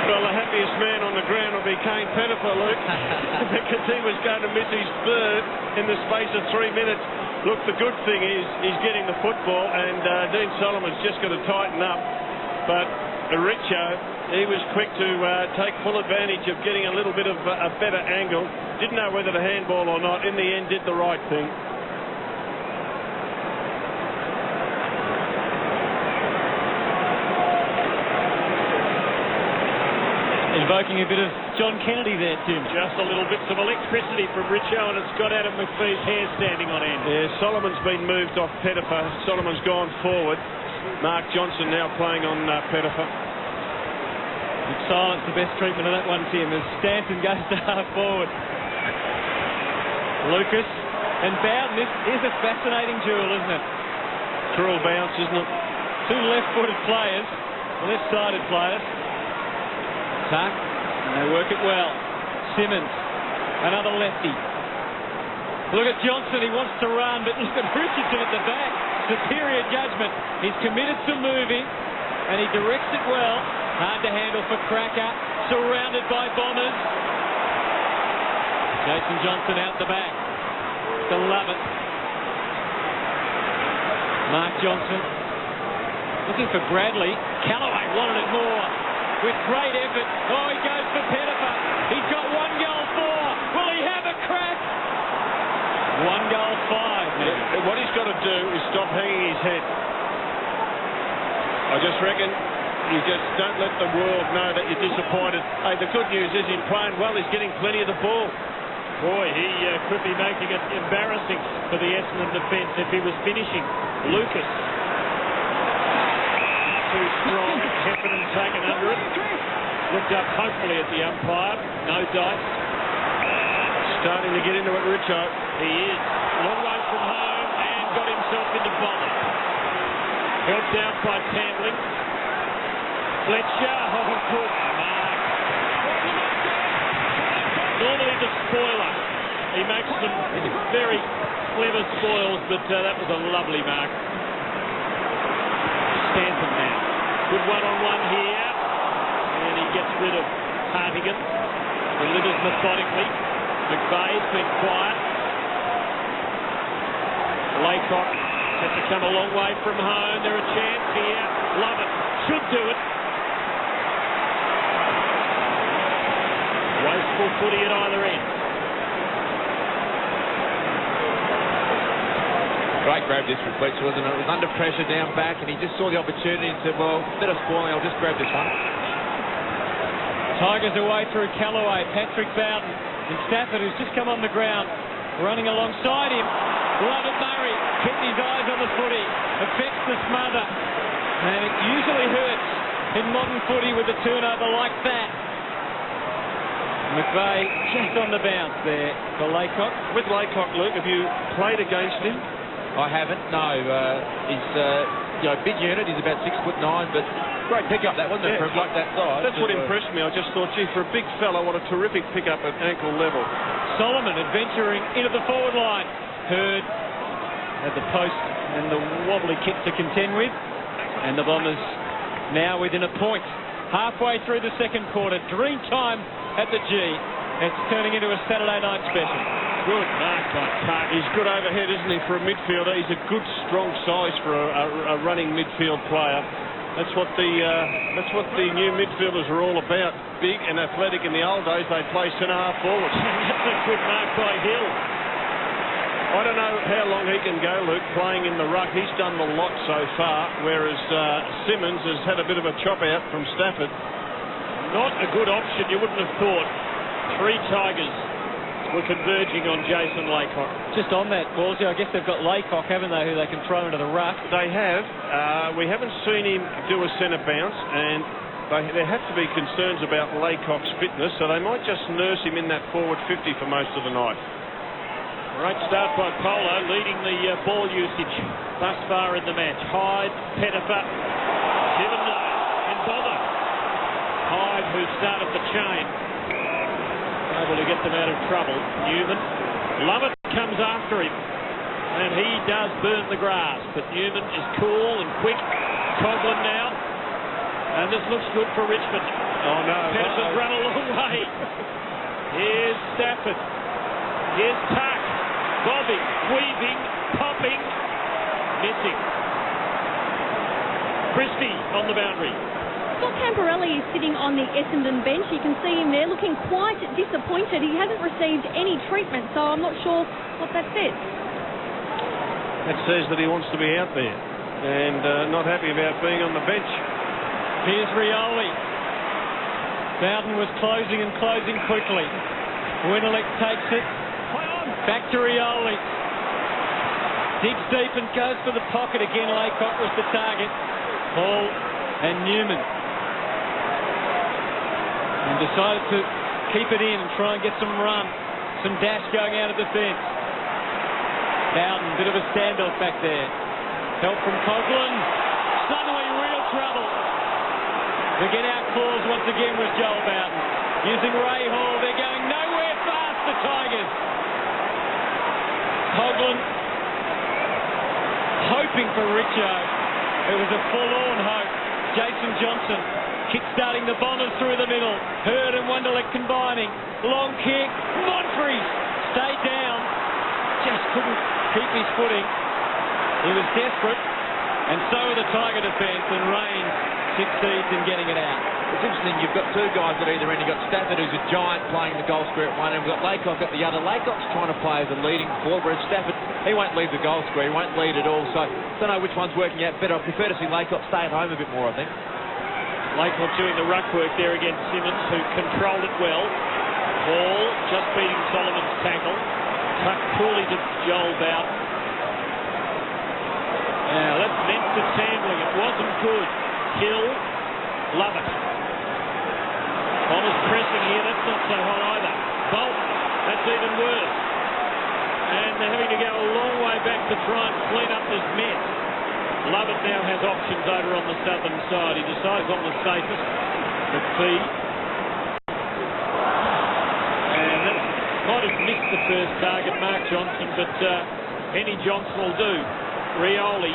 Well, the happiest man on the ground will be Kane Pettifer, Luke, because he was going to miss his 3rd in the space of 3 minutes. Look, the good thing is he's getting the football, and Dean Solomon's just got to tighten up. But Richo, he was quick to take full advantage of getting a little bit of a better angle. Didn't know whether to handball or not. In the end, did the right thing. Invoking a bit of John Kennedy there, Tim. Just a little bits of electricity from Richo, and it's got Adam McPhee's hair standing on end. Yeah, Solomon's been moved off Pettifer. Solomon's gone forward. Mark Johnson now playing on Pettifer. With silence, the best treatment of that one, Tim, as Stanton goes to half forward. Lucas and Bowden. This is a fascinating duel, isn't it? Cruel bounce, isn't it? 2 left-footed players, left-sided players. Tuck, and they work it well. Simmons, another lefty. Look at Johnson, he wants to run, but look at Richardson at the back. Superior judgment. He's committed to moving, and he directs it well. Hard to handle for Cracker, surrounded by Bombers. Jason Johnson out the back. To Lovett. Mark Johnson. Looking for Bradley. Callaway wanted it more. With great effort. Oh, he goes for Pettifer. He's got 1 goal 4. Will he have a crack? 1 goal 5. Yeah, what he's got to do is stop hanging his head. I just reckon you just don't let the world know that you're disappointed. Hey, the good news is he's playing well. He's getting plenty of the ball. Boy, he could be making it embarrassing for the Essendon defence if he was finishing. Lucas. Too strong. Heffernan taken under it. Looked up hopefully at the umpire. No dice. Starting to get into it, Richo. He is. Long way from home and got himself into bother. Helped out by Tambling. Fletcher. Oh, good mark. Normally the spoiler. He makes some very clever spoils, but that was a lovely mark. Stanton now. Good one-on-one here. And he gets rid of Hartigan. Delivers methodically. McVeigh's been quiet. Laycock has to come a long way from home. They're a chance here. Love it. Should do it. Wasteful footy at either end. Great grab this from Fletcher, wasn't it? It was under pressure down back, and he just saw the opportunity and said, well, instead of spoiling, I'll just grab this one. Tigers away through Callaway. Patrick Bowden and Stafford, who's just come on the ground, running alongside him. Lovett Murray, kept his eyes on the footy, affects the smother, and it usually hurts in modern footy with a turnover like that. McVeigh just on the bounce there for Laycock. With Laycock, Luke, have you played against him? I haven't, no. He's big unit. He's about 6'9", but great pick-up that, wasn't it, for a bloke that size? That's what impressed me. I just thought, gee, for a big fella, what a terrific pick-up at ankle level. Solomon adventuring into the forward line. Hurd at the post and the wobbly kick to contend with. And the Bombers now within a point. Halfway through the second quarter. Dream time at the G. It's turning into a Saturday night special. Good mark by Tuck. He's good overhead, isn't he, for a midfielder? He's a good, strong size for a running midfield player. That's what the new midfielders are all about. Big and athletic. In the old days, they play centre-half forward. That's a good mark by Hill. I don't know how long he can go, Luke, playing in the ruck. He's done the lot so far, whereas Simmons has had a bit of a chop out from Stafford. Not a good option, you wouldn't have thought. 3 Tigers were converging on Jason Laycock. Just on that, Ballsy, I guess they've got Laycock, haven't they, who they can throw into the ruck? They have. We haven't seen him do a centre bounce, and there have to be concerns about Laycock's fitness, so they might just nurse him in that forward 50 for most of the night. Great start by Polo, leading the ball usage thus far in the match. Hyde, Pettifer, Given and Bother. Hyde, who started the chain, able to get them out of trouble. Newman, Lovett comes after him, and he does burn the grass, but Newman is cool and quick. Coughlin now, and this looks good for Richmond. Oh no, Petterson's run a long way. Here's Stafford, here's Tuck, bobbing, weaving, popping, missing. Christie on the boundary. Scott Camporelli is sitting on the Essendon bench. You can see him there looking quite disappointed. He hasn't received any treatment, so I'm not sure what that says. That says that he wants to be out there and not happy about being on the bench. Here's Rioli. Bowden was closing and closing quickly. Winnerlick takes it. Back to Rioli. Digs deep and goes for the pocket again. Laycock was the target. Hall and Newman. And decided to keep it in and try and get some run. Some dash going out of defence. Bowden, bit of a standoff back there. Help from Coughlin. Suddenly real trouble. The get-out clause once again was Joel Bowden. Using Ray Hall. They're going nowhere fast, the Tigers. Coughlin hoping for Richo. It was a forlorn hope. Jason Johnson kick-starting the Bombers through the middle. Hurd and Wonderlick combining. Long kick. Monfries stayed down. Just couldn't keep his footing. He was desperate. And so are the Tiger defence, and Rains succeeds in getting it out. It's interesting, you've got two guys at either end. You've got Stafford, who's a giant, playing the goal square at one, and we've got Laycock at the other. Laycock's trying to play as a leading forward, whereas Stafford, he won't leave the goal square, he won't lead at all. So I don't know which one's working out better. I prefer to see Laycock stay at home a bit more, I think. Laycock doing the ruck work there against Simmons, who controlled it well. Ball just beating Solomon's tackle. Cut poorly to Joel Bowden. Now that's Memphis handling. It wasn't good. Hill, love it. Bombers pressing here. That's not so hot either. Bolton, that's even worse. And they're having to go a long way back to try and clean up this mess. Lovett now has options over on the southern side. He decides on the safest. McPhee. And that might have missed the first target, Mark Johnson, but Henny Johnson will do. Rioli.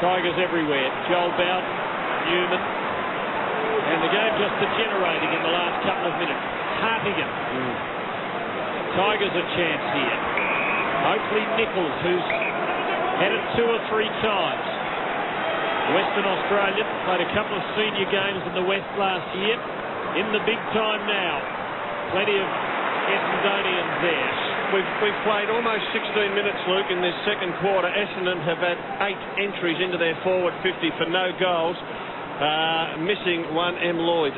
Tigers everywhere. Joel Bowden. Newman. And the game just degenerating in the last couple of minutes. Hartigan. Tigers a chance here. Hopefully Nichols, who's had it 2 or 3 times. Western Australian played a couple of senior games in the West last year. In the big time now. Plenty of Essendonians there. We've played almost 16 minutes, Luke, in this second quarter. Essendon have had 8 entries into their forward 50 for no goals. Missing one M. Lloyd.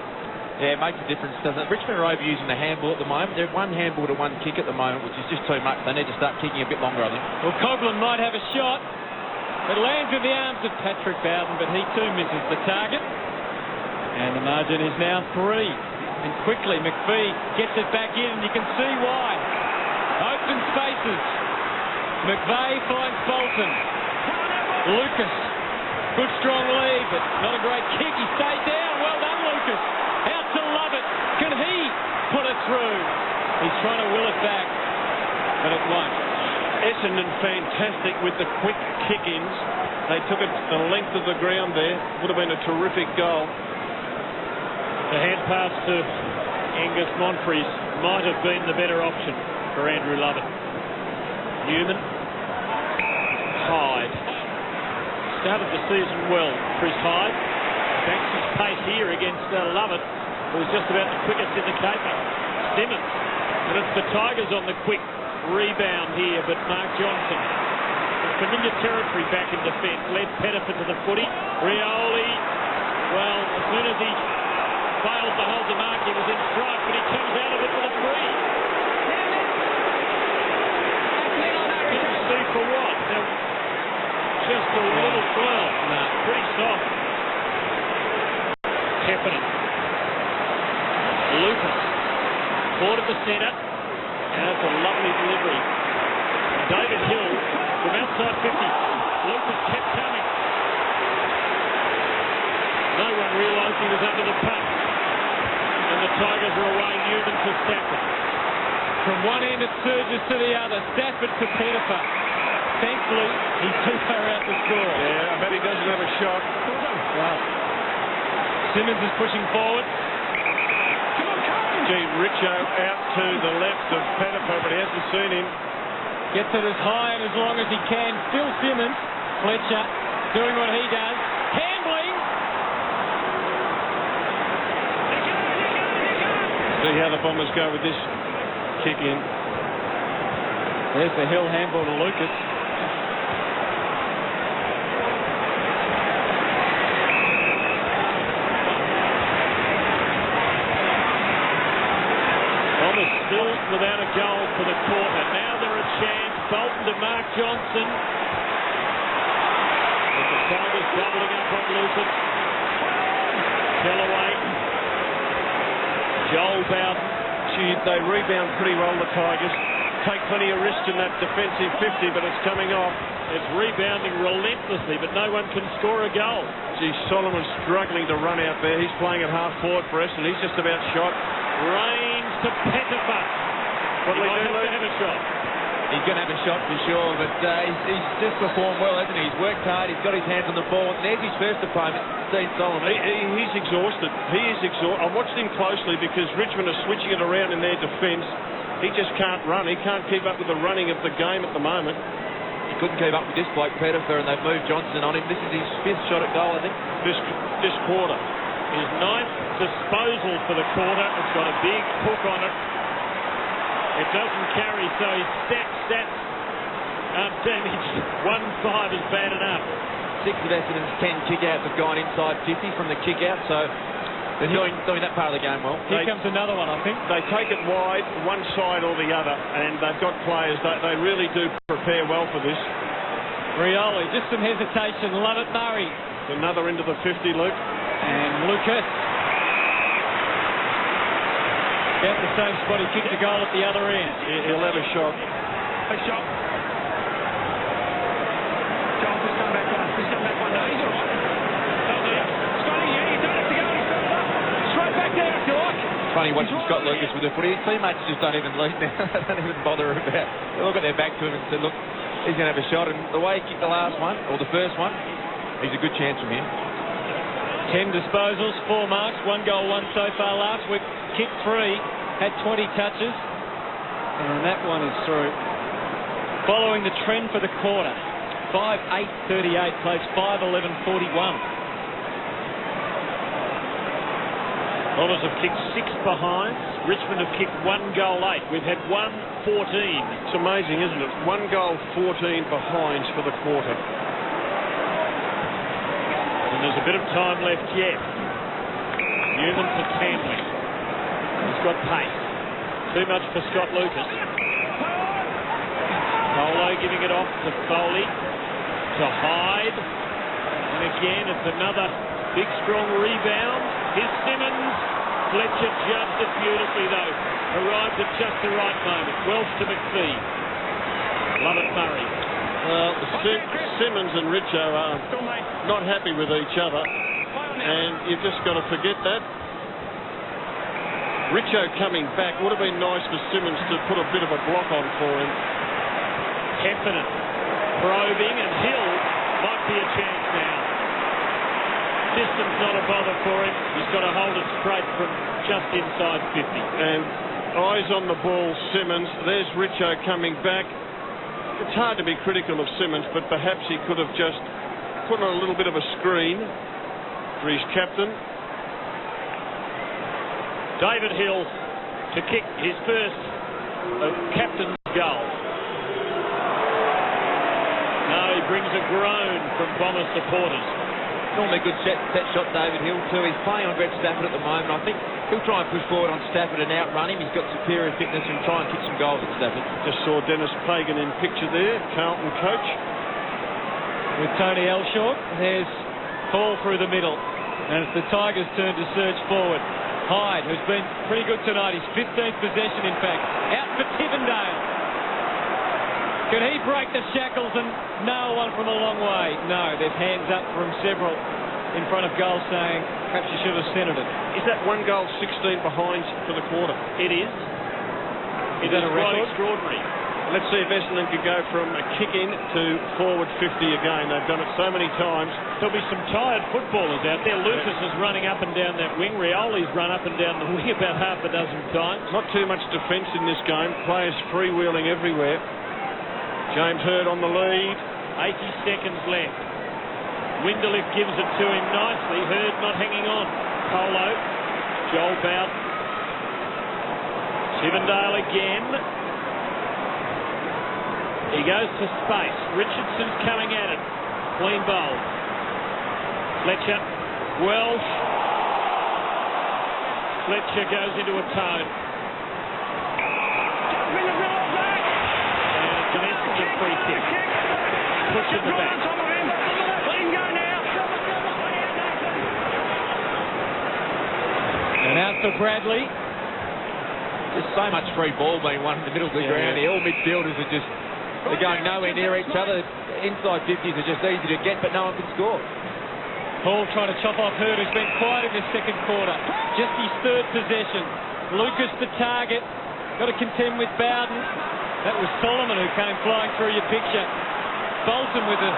Yeah, it makes a difference, doesn't it? Richmond are overusing the handball at the moment. They're 1 handball to 1 kick at the moment, which is just too much. They need to start kicking a bit longer, I think. Well, Coughlin might have a shot. It lands in the arms of Patrick Bowden, but he too misses the target. And the margin is now 3. And quickly, McPhee gets it back in, and you can see why. Open spaces. McVeigh finds Bolton. Lucas. Good strong lead, but not a great kick. He stayed down. Well done, Lucas. Out to Lovett. Can he put it through? He's trying to will it back, but it won't. Essendon fantastic with the quick kick-ins. They took it the length of the ground there. Would have been a terrific goal. The hand pass to Angus Monfries might have been the better option for Andrew Lovett. Newman. Hyde. Started the season well, Chris Hyde. Backs his pace here against Lovett, who was just about the quickest in the caper. Simmons. And it's the Tigers on the quick rebound here, but Mark Johnson. Familiar territory back in defence. Led Pettifer to the footy. Rioli. Well, as soon as he failed to hold the mark, he was in strike, but he comes out of it with a free. Didn't see for what. Now, just a little swell. No, pretty soft. Heffernan. Lucas. Forward at the centre. And that's a lovely delivery. David Hill from outside 50. Lucas kept coming. No one realised he was under the puck. And the Tigers are away. Newman to Stafford. From one end it surges to the other. Stafford to Pettifer. Thankfully, he's too far out to score. Yeah, I bet he doesn't have a shot. Wow. Simmons is pushing forward. Gee, Richo out to the left of Pettifer, but he hasn't seen him. Gets it as high and as long as he can. Still Simmons. Fletcher doing what he does. Handling. See how the Bombers go with this kick in. There's the Hill handball to Lucas. Bombers still without a goal for the quarter. Now they're a chance. Bolton to Mark Johnson. But the Tigers doubling up on Lucas. Kellaway. Joel Bowden. Gee, they rebound pretty well, the Tigers. Take plenty of risks in that defensive 50, but it's coming off. It's rebounding relentlessly, but no one can score a goal. Gee, Solomon's struggling to run out there. He's playing at half forward for Essendon. He's just about shot. Rains to Pettifer. What'll he do, Luke? Have a shot. He's going to have a shot for sure, but he's just performed well, hasn't he? He's worked hard, he's got his hands on the ball, and there's his first opponent, Dean Solomon. He's exhausted. He is exhausted. I watched him closely because Richmond are switching it around in their defence. He just can't run. He can't keep up with the running of the game at the moment. couldn't keep up with this bloke, Pettifer, and they've moved Johnson on him. This is his 5th shot at goal, I think. This quarter. His 9th disposal for the quarter. It's got a big hook on it. It doesn't carry, so his stats aren't damaged. 1-5 is bad enough. 6 of Essendon's 10 kick-outs have gone inside 50 from the kick-out, so they're doing that part of the game well. Here comes another one, I think. They take it wide, one side or the other, and they've got players. They really do prepare well for this. Rioli, just some hesitation. Love it, Murray. Another into the 50, Luke. And Lucas. At the same spot, he kicked a goal at the other end. He'll have a shot. A shot. Jones has come back one. He's come back one. No, he's all right. Scotty, yeah, you don't have to go any further. Straight back there if you like. Funny watching Scott Lucas with the footy. His teammates just don't even lead now. They don't even bother about. They look at their back to him and say, look, he's going to have a shot. And the way he kicked the last one, or the first one, he's a good chance from here. 10 disposals, 4 marks, 1 goal, 1 so far last week. Kicked 3, had 20 touches, and that one is through. Following the trend for the quarter, 5-8-38, plays 5-11-41. Bombers have kicked 6 behinds. Richmond have kicked 1 goal 8. We've had 1-14. It's amazing, isn't it? 1 goal, 14 behinds for the quarter. And there's a bit of time left yet. Newman to Tanley. He's got pace. Too much for Scott Lucas. Polo giving it off to Foley. To Hyde. And again, it's another big, strong rebound. Here's Simmons. Fletcher judged it beautifully, though. Arrived at just the right moment. Welsh to McPhee. Love it, Murray. Simmons and Richo are not happy with each other, and you've just got to forget that. Richo coming back would have been nice for Simmons to put a bit of a block on for him. Heffernan probing, and Hill might be a chance now. Distance not a bother for him. He's got to hold it straight from just inside 50. And eyes on the ball, Simmons. There's Richo coming back. It's hard to be critical of Simmons, but perhaps he could have just put on a little bit of a screen for his captain. David Hill to kick his first captain's goal. Now he brings a groan from Bomber supporters. Normally good set shot, David Hill, too. He's playing on Greg Stafford at the moment. I think he'll try and push forward on Stafford and outrun him. He's got superior fitness and try and kick some goals at Stafford. Just saw Dennis Pagan in picture there, Carlton coach. With Tony Elshaw, there's Paul through the middle. And it's the Tigers' turn to surge forward. Hyde, who's been pretty good tonight. His 15th possession, in fact. Out for Tivendale. Can he break the shackles and nail one from a long way? No, there's hands up from several in front of goal saying perhaps you should have centred it. Is that 1 goal, 16 behinds for the quarter? It is. Is that a record? Extraordinary. Let's see if Essendon can go from a kick-in to forward 50 again. They've done it so many times. There'll be some tired footballers out there. Lucas is running up and down that wing. Rioli's run up and down the wing about half a dozen times. Not too much defence in this game. Players freewheeling everywhere. James Hird on the lead. 80 seconds left. Winderliff gives it to him nicely. Hird not hanging on. Polo. Joel Bowden. Tivendale again. He goes to space. Richardson's coming at it. Clean bowl. Fletcher. Welsh. Fletcher goes into a tone. And it's an Essendon free kick. Push in the back. And out for Bradley. There's so much free ball being won in the middle of the ground. All midfielders are just... They're going nowhere near each other. Inside 50s are just easy to get, but no one can score. Paul trying to chop off Hird, who's been quiet in the second quarter. Just his 3rd possession. Lucas the target. Got to contend with Bowden. That was Solomon who came flying through your picture. Bolton with a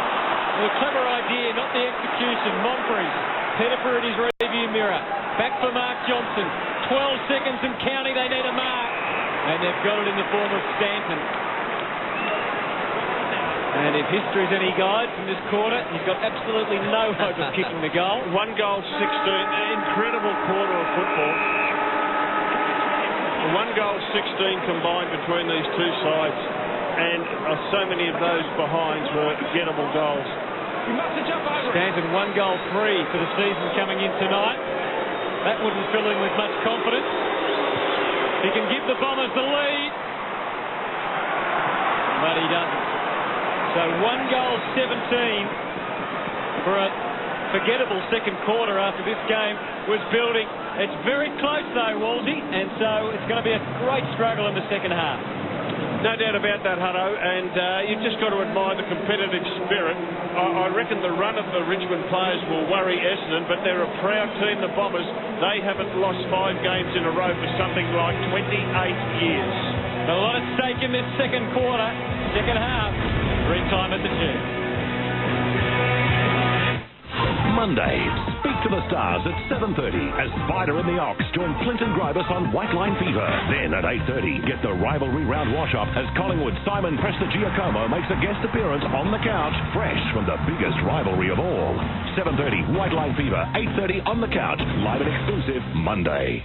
clever idea, not the execution. Monfries. Pettifer at his review mirror. Back for Mark Johnson. 12 seconds and counting. They need a mark. And they've got it in the form of Stanton. And if history's any guide from this quarter, he's got absolutely no hope of kicking the goal. 1 goal, 16. Incredible quarter of football. 1 goal, 16 combined between these two sides. And so many of those behinds were gettable goals. Stands at 1 goal 3 for the season coming in tonight. That wouldn't fill him with much confidence. He can give the Bombers the lead. But he doesn't. So 1 goal 17 for a forgettable second quarter after this game was building. It's very close though, Walsey, and so it's going to be a great struggle in the second half. No doubt about that, Hutto, and you've just got to admire the competitive spirit. I reckon the run of the Richmond players will worry Essendon, but they're a proud team, the Bombers. They haven't lost 5 games in a row for something like 28 years. A lot at stake in this second quarter, second half. Green time at the gym. Monday, speak to the stars at 7:30 as Spider and the Ox join Clinton Gribus on White Line Fever. Then at 8:30, get the rivalry round wash-up as Collingwood's Simon Prestigiacomo makes a guest appearance on the couch, fresh from the biggest rivalry of all. 7:30, White Line Fever, 8:30 on the couch, live and exclusive Monday.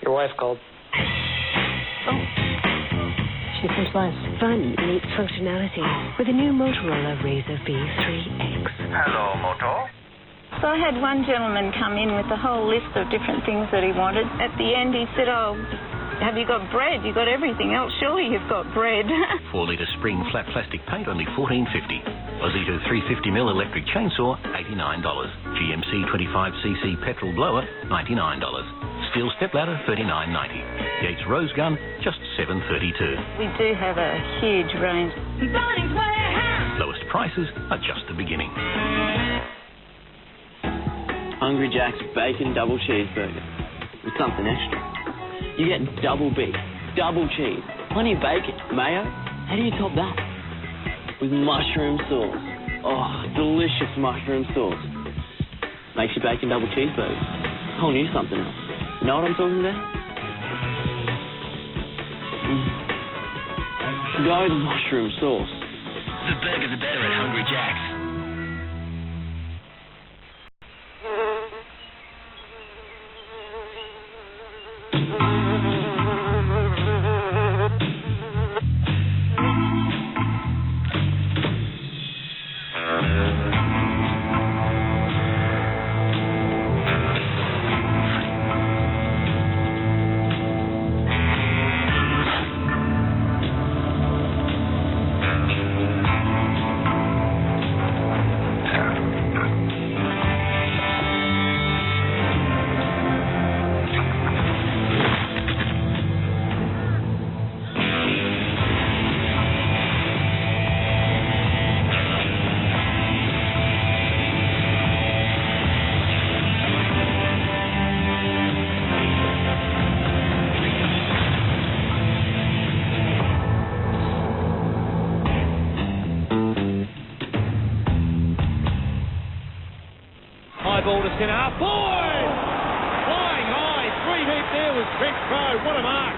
Your wife called. Oh. She seems nice. Fun meets functionality with the new Motorola Razr B3X. Hello, Moto. So I had one gentleman come in with a whole list of different things that he wanted. At the end, he said, "Oh, have you got bread? You got everything else. Surely you've got bread." 4-litre spring flat plastic paint, only $14.50. Ozito 350mm electric chainsaw, $89. GMC 25cc petrol blower, $99. Steel stepladder, $39.90. Yates rose gun, just $7.32. We do have a huge range. Lowest prices are just the beginning. Hungry Jack's bacon double cheeseburger with something extra. You get double beef, double cheese, plenty of bacon, mayo. How do you top that? With mushroom sauce. Oh, delicious mushroom sauce. Makes your bacon double cheeseburger. Whole new something else. You know what I'm talking about? Go with the mushroom sauce. The bigger the better at Hungry Jack's. Ball to centre half. Boyd! Flying high. 3 deep there was Trent Crowe. What a mark.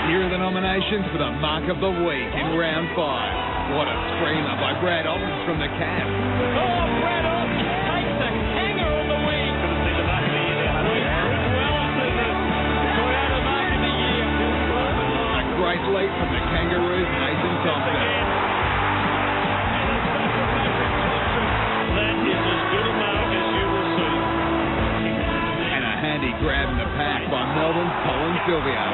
Here are the nominations for the Mark of the Week in round 5. What a screamer by Brad Ottens from the Cab. Oh, Brad Ottens takes the hanger on the wing. Couldn't see the mark of the year there, Hutto. Well up to the Toyota mark of the year. Great lead from the Kangaroos, Nathan Thompson. That is as good a mark as you will see. And a handy grab in the pack by Melbourne's Colin Sylvia.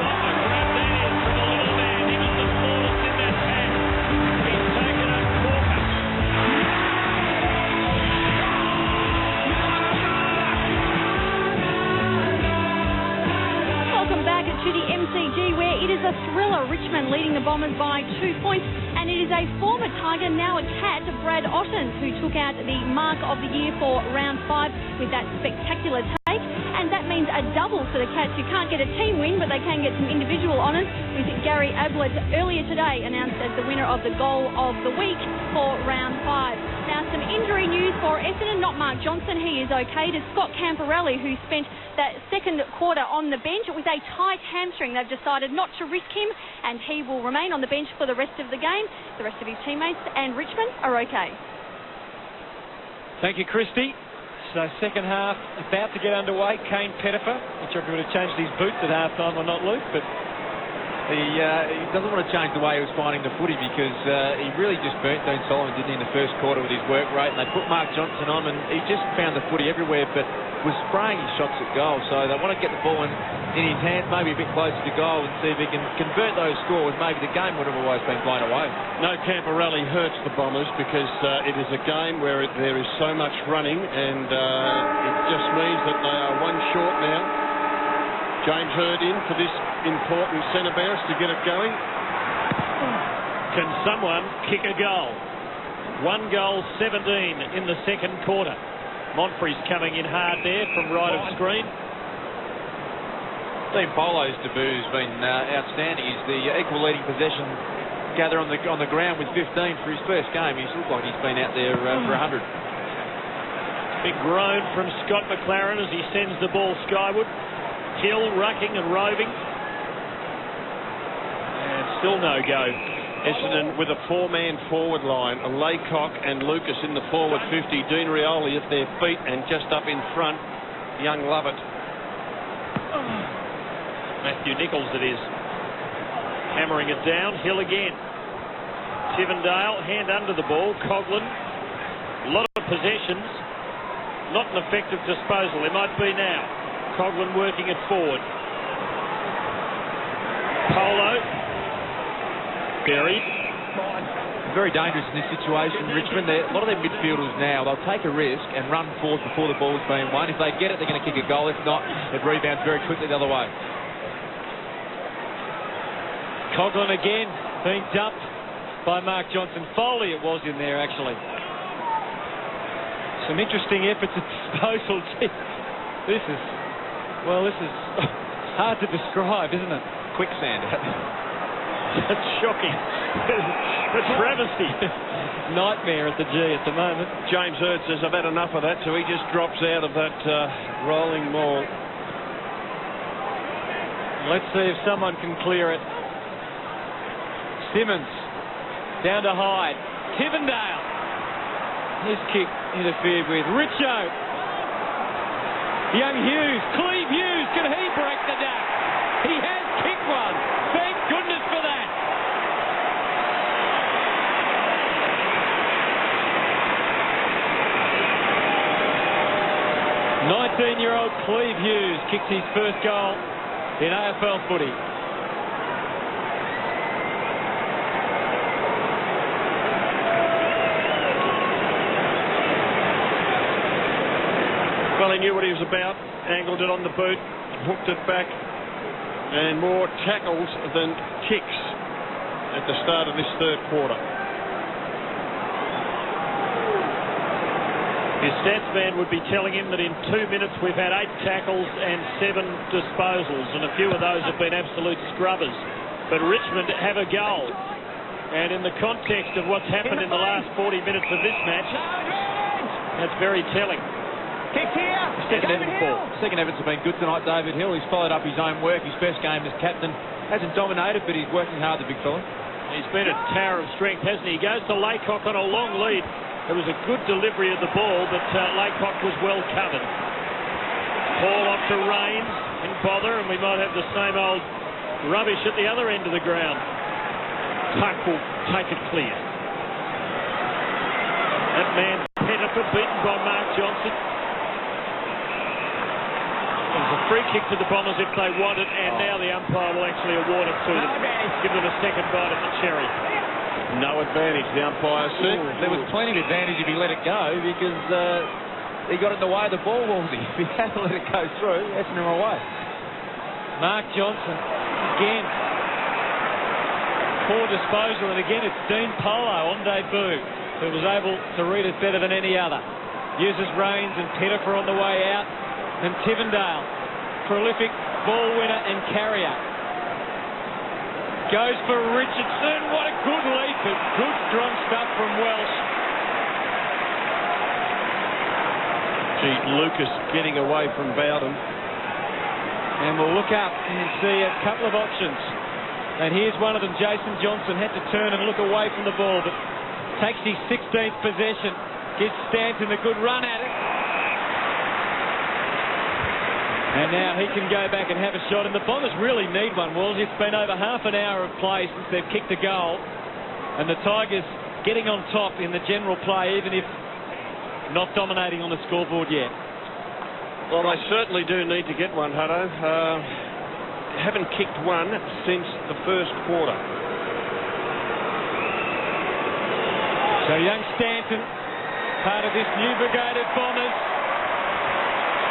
Welcome back to the MCG, where it is a thriller. Richmond leading the Bombers by 2 points, and And it is a former Tiger, now a Cat, Brad Otten, who took out the mark of the year for round 5 with that spectacular take. And that means a double for the Cats, who can't get a team win, but they can get some individual honours, with Gary Ablett earlier today announced as the winner of the goal of the week for round 5. Now, some injury news for Essendon. Not Mark Johnson, he is okay. To Scott Camporelli, who spent that second quarter on the bench. It was a tight hamstring. They've decided not to risk him, and he will remain on the bench for the rest of the game. The rest of his teammates and Richmond are okay. Thank you, Christy. So second half about to get underway. Kane Pettifer, which I would have changed his boots at half time or not, Luke, but he doesn't want to change the way he was finding the footy, because he really just burnt Dean Solomon, didn't he, in the first quarter with his work rate, and they put Mark Johnson on, and he just found the footy everywhere, but was spraying his shots at goal. So they want to get the ball in his hands, maybe a bit closer to goal, and see if he can convert those scores. Maybe the game would have always been blown away. No, Camporelli hurts the Bombers, because it is a game where there is so much running, and it just means that they are one short now. James Hird in for this important centre bounce to get it going. Can someone kick a goal? 1 goal, 17 in the second quarter. Montfrey's coming in hard there from right of screen. Dean Polo's debut has been outstanding. He's the equal leading possession gatherer on the ground with 15 for his first game. He's looked like he's been out there for 100. Big groan from Scott McLaren as he sends the ball skyward. Hill rucking and roving. And still no go. Essendon with a 4-man forward line. Laycock and Lucas in the forward 50. Dean Rioli at their feet, and just up in front, young Lovett. Matthew Nichols it is. Hammering it down. Hill again. Tivendale, hand under the ball. Coughlin. A lot of possessions. Not an effective disposal. There might be now. Coughlin working it forward. Polo. Buried. Very dangerous in this situation, Richmond. A lot of their midfielders now, they'll take a risk and run forward before the ball's been won. If they get it, they're going to kick a goal. If not, it rebounds very quickly the other way. Coughlin again being dumped by Mark Johnson. Foley it was in there, actually. Some interesting efforts at disposal. This is hard to describe, isn't it? Quicksand. That's shocking. A travesty. Nightmare at the G at the moment. James Hird says, I've had enough of that, so he just drops out of that rolling maul. Let's see if someone can clear it. Simmons down to Hyde. Tivendale. His kick interfered with. Richo. Young Hughes, Cleve Hughes, can he break the duck? He has kicked one. Thank goodness for that. "19-year-old Cleve Hughes kicks his first goal in AFL footy. Well, he knew what he was about, angled it on the boot, hooked it back, and more tackles than kicks at the start of this third quarter. His stats man would be telling him that in 2 minutes we've had 8 tackles and 7 disposals, and a few of those have been absolute scrubbers. But Richmond have a goal, and in the context of what's happened in the last 40 minutes of this match, that's very telling. Kick here. Second efforts have been good tonight, David Hill. He's followed up his own work. His first game as captain hasn't dominated, but he's working hard, the big fella. He's been a tower of strength, hasn't he? He goes to Laycock on a long lead. It was a good delivery of the ball, but Laycock was well covered. Ball off to Rains in bother, and we might have the same old rubbish at the other end of the ground. Puck will take it clear. That man Pettifer beaten by Mark Johnson. There's a free kick to the Bombers if they want it, and now the umpire will actually award it to them. Give them a second bite at the cherry. No advantage, the umpire said. There was plenty of advantage if he let it go, because he got in the way of the ball, Wolsey. If he had to let it go through, Essendon were away. Mark Johnson again. poor disposal, and again it's Dean Polo on debut who was able to read it better than any other. Uses Rains and Pettifer on the way out, and Tivendale, prolific ball winner and carrier, goes for Richardson. What a good leap, but good strong stuff from Welsh. Gee, Lucas getting away from Bowden. And we'll look up and see a couple of options. And here's one of them. Jason Johnson had to turn and look away from the ball, but takes his 16th possession. Gives Stanton a good run at it. And now he can go back and have a shot. And the Bombers really need one, Walls. It's been over half an hour of play since they've kicked a goal. And the Tigers getting on top in the general play, even if not dominating on the scoreboard yet. Well, they certainly do need to get one, Hutto. Haven't kicked one since the first quarter. So young Stanton, part of this new brigade of Bombers.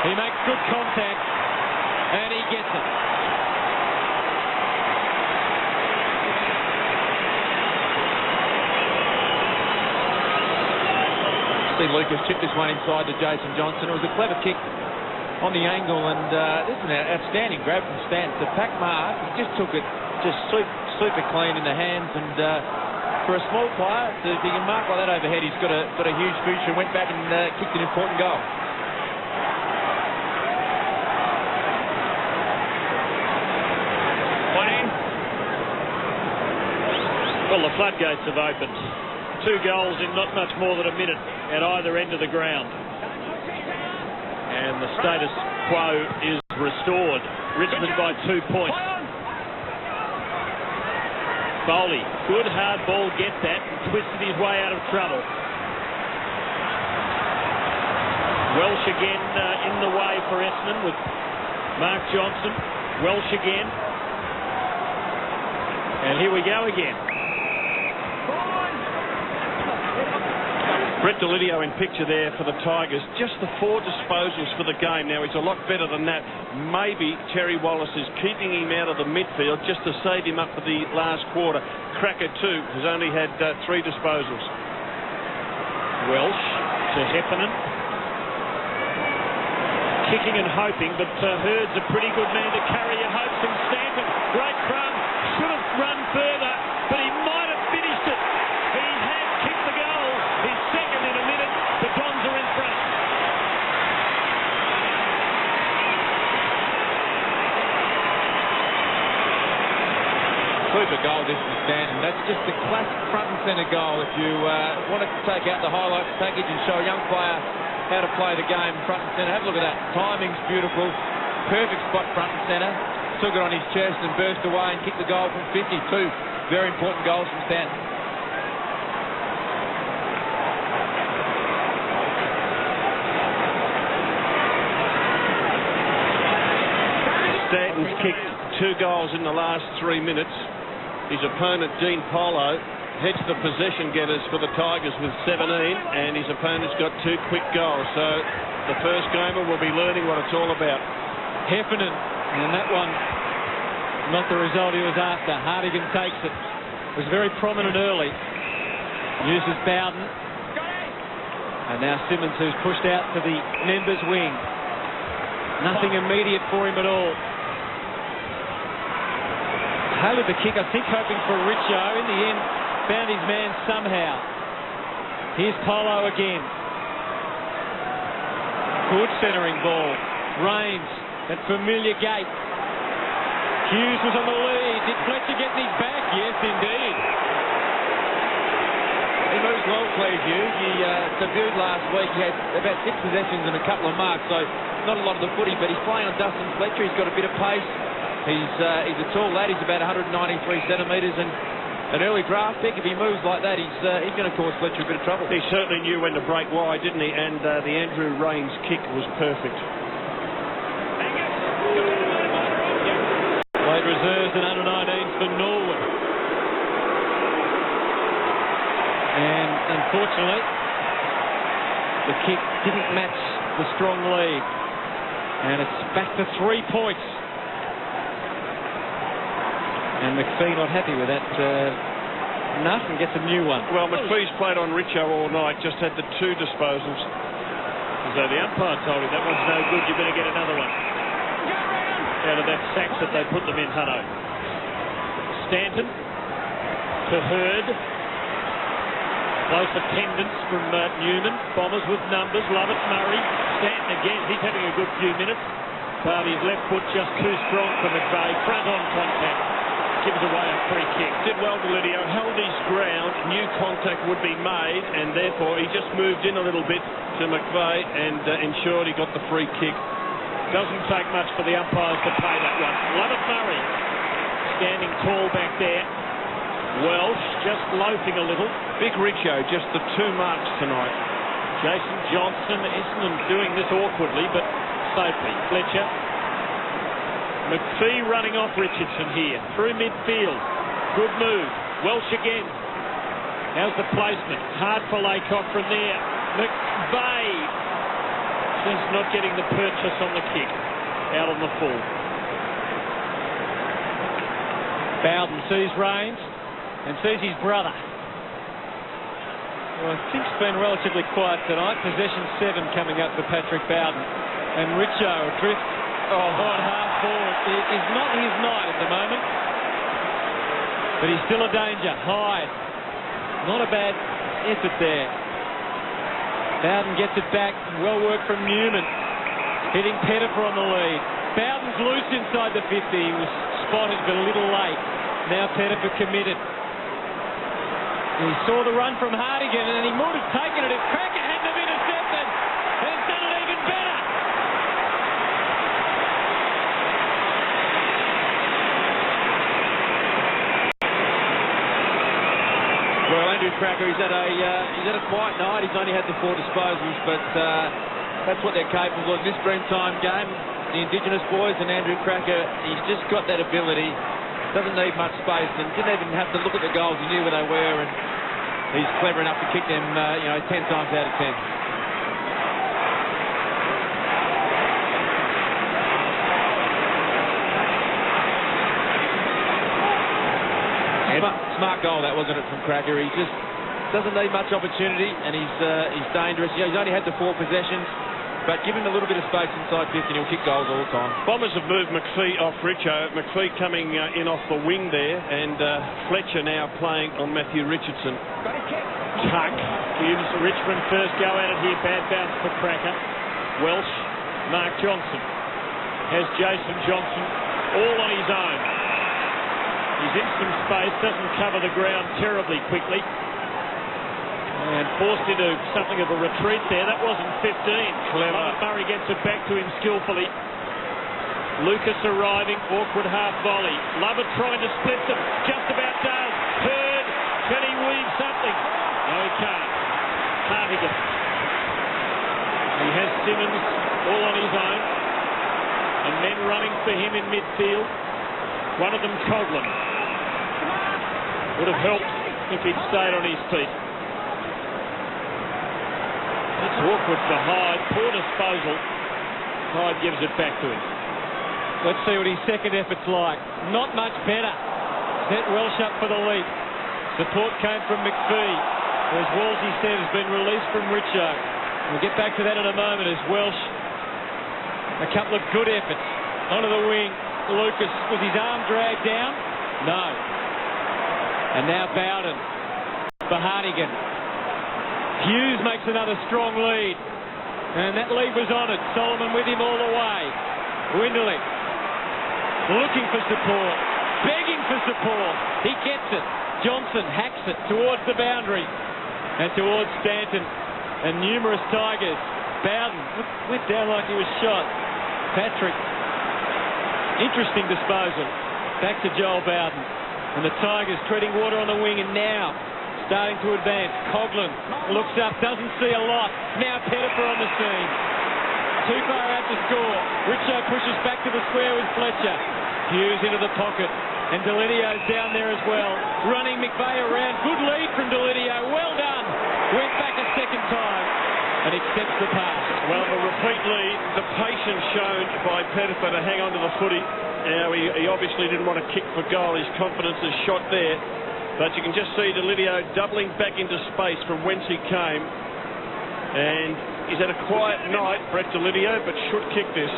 He makes good contact, and he gets it. See Lucas chipped this one inside to Jason Johnson. It was a clever kick on the angle, and this is an outstanding grab from Stanton. The pack mark, he just took it just super clean in the hands, and for a small player, if he can mark like that overhead, he's got a huge future. Went back and kicked an important goal. Well, the floodgates have opened. 2 goals in not much more than a minute at either end of the ground. And the status quo is restored. Richmond by 2 points. Bowley, good hard ball, get that, and twisted his way out of trouble. Welsh again in the way for Essendon with Mark Johnson. Welsh again. And here we go again. Brett Delidio in picture there for the Tigers. Just the 4 disposals for the game. Now, he's a lot better than that. Maybe Terry Wallace is keeping him out of the midfield just to save him up for the last quarter. Cracker, too, has only had 3 disposals. Welsh to Heffernan. Kicking and hoping, but Hurd's a pretty good man to carry your hopes. And Stanton, great run. Should have run further, but he might have finished it. He has kicked the goal. His second in a minute. The Dons are in front. Super goal, this is Stanton. That's just a classic front and centre goal. If you want to take out the highlights package and show a young player how to play the game front and centre, have a look at that. Timing's beautiful. Perfect spot front and centre. Took it on his chest and burst away and kicked the goal from 52. Very important goals from Stanton. Stanton's kicked 2 goals in the last 3 minutes. His opponent, Dean Polo, heads the possession getters for the Tigers with 17, and his opponent's got 2 quick goals. So the first gamer will be learning what it's all about. Heffernan, and that one, not the result he was after. Hartigan takes it. Was very prominent early. Uses Bowden. And now Simmons, who's pushed out to the members' wing. Nothing immediate for him at all. Haley the kick, I think, hoping for Richo. In the end, found his man somehow. Here's Polo again. Good centering ball. Rains, that familiar gate. Hughes was on the lead. Did Fletcher get these back? Yes, indeed. He moves well, Cleve Hughes. He debuted last week. He had about 6 possessions and a couple of marks, so not a lot of the footy, but he's playing on Dustin Fletcher. He's got a bit of pace. He's a tall lad. He's about 193 centimetres, and an early draft pick. If he moves like that, he's going to cause Fletcher a bit of trouble. He certainly knew when to break wide, didn't he? And the Andrew Rains kick was perfect. Played reserves and under 19s for Norwood. And unfortunately, the kick didn't match the strong lead. And it's back to 3 points. And McPhee not happy with that enough and gets a new one. Well, McPhee's played on Richo all night, just had the 2 disposals. So the umpire told him that one's no good, you better get another one. Out of that sacks that they put them in, Hutto. Stanton to Hurd. Close attendance from Newman. Bombers with numbers. Lovett, Murray. Stanton again. He's having a good few minutes. But his left foot just too strong for McVeigh. Front on contact. Gives away a free kick. Did well, Delidio. Held his ground. Knew contact would be made, and therefore he just moved in a little bit to McVeigh and ensured he got the free kick. Doesn't take much for the umpires to pay that one. Lovett Murray standing tall back there. Welsh just loafing a little. Big Richo, just the 2 marks tonight. Jason Johnson, Essendon doing this awkwardly, but safely. Fletcher. McPhee running off Richardson here. Through midfield. Good move. Welsh again. How's the placement? Hard for Laycock from there. McVeigh just not getting the purchase on the kick. Out on the full. Bowden sees range and sees his brother. Well, I think it's been relatively quiet tonight. Possession 7 coming up for Patrick Bowden. And Richo adrift on half forward. It is not his night at the moment. But he's still a danger. Hyde. Not a bad effort there. Bowden gets it back. Well worked from Newman. Hitting Pettifer on the lead. Bowden's loose inside the 50. He was spotted but a little late. Now Pettifer committed. He saw the run from Hardigan and he would have taken it if Cracker hadn't have intercepted. And it's done it even better. Well, Andrew Cracker, he's had a quiet night. He's only had the 4 disposals, but that's what they're capable of in this Dreamtime game. The Indigenous boys and Andrew Cracker, he's just got that ability. Doesn't need much space and didn't even have to look at the goals. He knew where they were, and he's clever enough to kick them, 10 times out of 10. Smart goal that, wasn't it, from Cracker? He just doesn't need much opportunity, and he's dangerous. He's only had the 4 possessions, but give him a little bit of space inside 50 and he'll kick goals all the time. Bombers have moved McPhee off Richo. McPhee coming in off the wing there, and Fletcher now playing on Matthew Richardson. Tuck gives Richmond first go at it here. Bad bounce for Cracker. Welsh, Mark Johnson has Jason Johnson all on his own. He's in some space, doesn't cover the ground terribly quickly, and forced into something of a retreat there. That wasn't 15. Clever. Murray gets it back to him skillfully. Lucas arriving, awkward half volley. Lovett trying to split them, just about does. Hurd, can he weave something? No, he can't. Hartigan. He has Simmons all on his own, and men running for him in midfield. One of them, Coghlan. Would have helped if he'd stayed on his feet. It's awkward for Hyde. Poor disposal. Hyde gives it back to him. Let's see what his second effort's like. Not much better. Set Welsh up for the leap. Support came from McPhee, who, as Wolsey said, has been released from Richo. We'll get back to that in a moment as Welsh. A couple of good efforts. Onto the wing. Lucas, was his arm dragged down? No. And now Bowden for Hartigan. Hughes makes another strong lead. And that lead was on it. Solomon with him all the way. Winderlich looking for support. Begging for support. He gets it. Johnson hacks it towards the boundary. And towards Stanton. And numerous Tigers. Bowden went down like he was shot. Patrick. Interesting disposal. Back to Joel Bowden. And the Tigers treading water on the wing, and now starting to advance. Coghlan looks up, doesn't see a lot. Now Pettifer on the scene. Too far out to score. Richo pushes back to the square with Fletcher. Hughes into the pocket. And Delidio's down there as well. Running McVeigh around. Good lead from Delidio. Well done. Went back a second time. and accepts the pass. Well, repeatedly, the patience shown by Pettifer to hang on to the footy. Now, he obviously didn't want to kick for goal. His confidence is shot there. But you can just see Delidio doubling back into space from whence he came. And he's had a quiet night, Brett Delidio, but should kick this.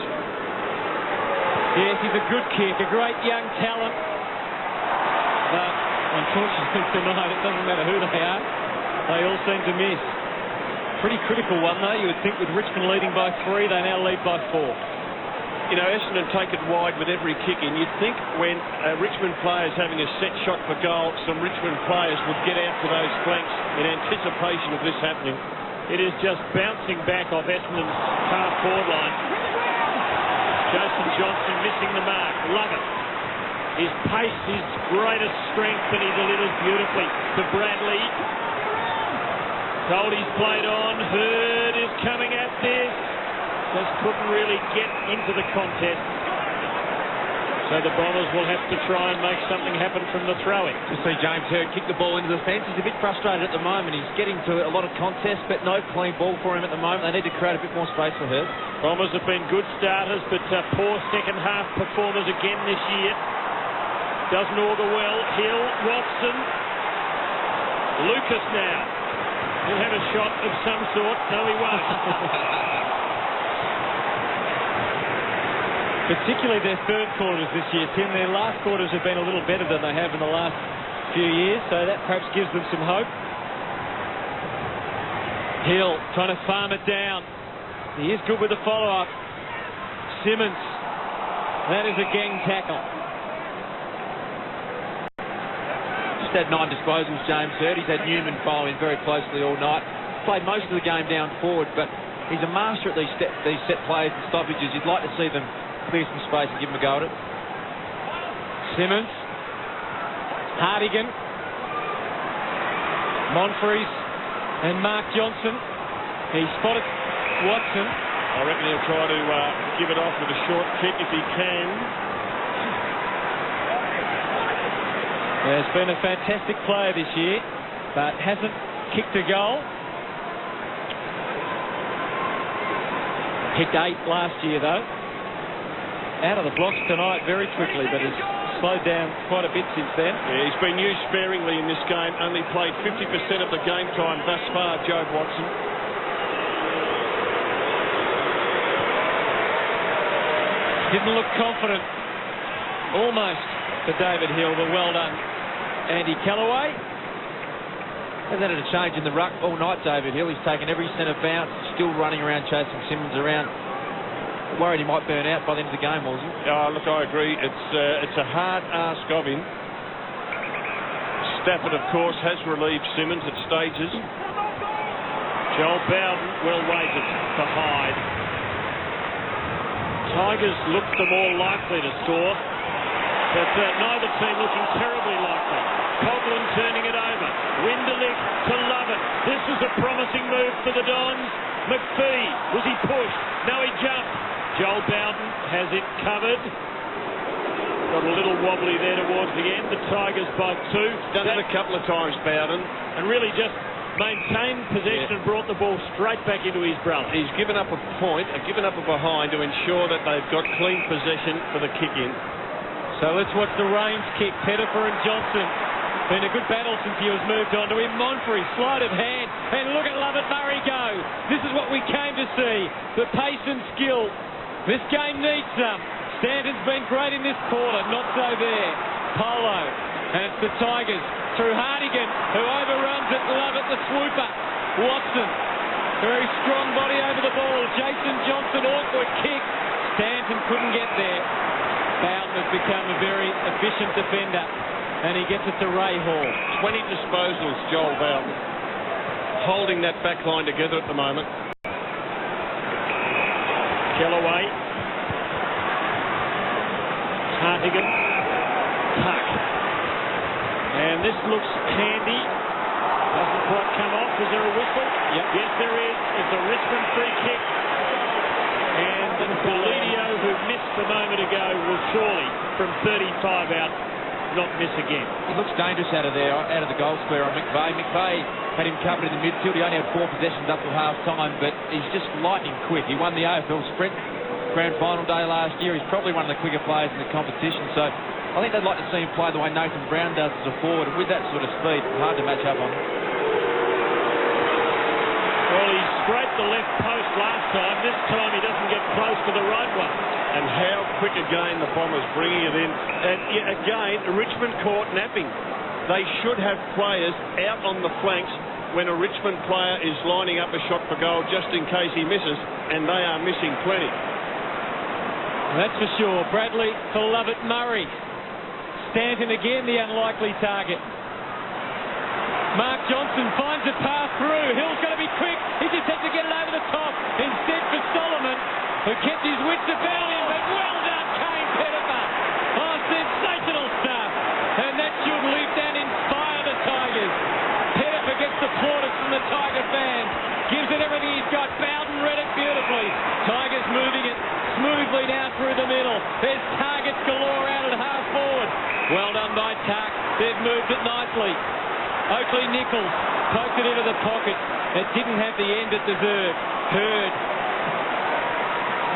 Yes, he's a good kick, a great young talent. But unfortunately tonight, it doesn't matter who they are. They all seem to miss. Pretty critical one, though. You would think with Richmond leading by 3, they now lead by 4. You know, Essendon take it wide with every kick in. You'd think when Richmond players having a set shot for goal, some Richmond players would get out to those flanks in anticipation of this happening. It is just bouncing back off Essendon's half-forward line. Jason Johnson missing the mark. Love it. His pace, his greatest strength, and he delivers beautifully to Bradley. Goldie's played on. Hurd is coming at this. Just couldn't really get into the contest. So the Bombers will have to try and make something happen from the throw-in. To see James Hurd kick the ball into the fence, he's a bit frustrated at the moment. He's getting to a lot of contests, but no clean ball for him at the moment. They need to create a bit more space for Hurd. Bombers have been good starters, but poor second-half performers again this year. Doesn't augur well. Hill, Watson, Lucas now. He'll have a shot of some sort. No, he won't. Particularly their third quarters this year, Tim. Their last quarters have been a little better than they have in the last few years, so that perhaps gives them some hope. Hill trying to farm it down. He is good with the follow-up. Simmons. That is a gang tackle. Just had 9 disposals, James Hurd. He's had Newman following very closely all night. Played most of the game down forward, but he's a master at these set plays and stoppages. You'd like to see them clear some space and give him a go at it. Simmons. Hartigan. Monfries and Mark Johnson. He spotted Watson. I reckon he'll try to give it off with a short kick if he can. Yeah, he's been a fantastic player this year, but hasn't kicked a goal. Kicked 8 last year, though. Out of the blocks tonight very quickly, but has slowed down quite a bit since then. Yeah, he's been used sparingly in this game. Only played 50% of the game time thus far, Joe Watson. Didn't look confident. Almost for David Hill, but well done, Andy Callaway. Hasn't had a change in the ruck all night, David Hill. He's taken every centre bounce, still running around chasing Simmons around. Worried he might burn out by the end of the game, wasn't he? Look, I agree. It's a hard ask of him. Stafford, of course, has relieved Simmons at stages. Joel Bowden well weighted for Hyde. Tigers looked the more likely to score, but neither team looking terribly likely. Coughlin turning it over. Winderlich to Lovett. This is a promising move for the Dons. McPhee, was he pushed? No, he jumped. Joel Bowden has it covered. Got a little wobbly there towards the end. The Tigers by 2. Done it a couple of times, Bowden. And really just maintained possession and brought the ball straight back into his brother. He's given up a point, given up a behind to ensure that they've got clean possession for the kick-in. So let's watch the range kick. Pettifer and Johnson. Been a good battle since he was moved on to him. Monfrey, sleight of hand. And look at Lovett Murray go. This is what we came to see. The pace and skill. This game needs some. Stanton's been great in this quarter. Not so there. Polo. And it's the Tigers through Hartigan, who overruns it. Lovett the swooper. Watson. Very strong body over the ball. Jason Johnson, awkward kick. Stanton couldn't get there. Bowden has become a very efficient defender. And he gets it to Ray Hall. 20 disposals, Joel Bowden. Holding that back line together at the moment. Kellaway. Hartigan. Tuck. And this looks handy. Doesn't quite come off. Is there a whistle? Yep. Yes, there is. It's a Richmond free kick. And Delidio, who missed a moment ago, will surely, from 35 out, not miss again. He looks dangerous out of there, out of the goal square on McVeigh. McVeigh had him covered in the midfield. He only had 4 possessions up to half-time, but he's just lightning quick. He won the AFL sprint grand final day last year. He's probably one of the quicker players in the competition, so I think they'd like to see him play the way Nathan Brown does as a forward, and with that sort of speed, hard to match up on. Well, he scraped the left post last time. This time he doesn't get close to the right one. And how quick again the Bombers bringing it in. And again, Richmond caught napping. They should have players out on the flanks when a Richmond player is lining up a shot for goal just in case he misses, and they are missing plenty. That's for sure. Bradley for Lovett Murray. Stanton again, the unlikely target. Mark Johnson finds a pass through. Hill's going to be quick. He just had to get it over the top. Instead for Solomon, who kept his wits about him. But well done, Kane Pettifer. Oh, sensational stuff. And that should lift and inspire the Tigers. Pettifer gets the plaudits from the Tiger fans. Gives it everything he's got. Bowden read it beautifully. Tigers moving it smoothly now through the middle. There's targets galore out at half forward. Well done by Tuck. They've moved it nicely. Oakley Nichols poked it into the pocket. It didn't have the end it deserved. Hurd.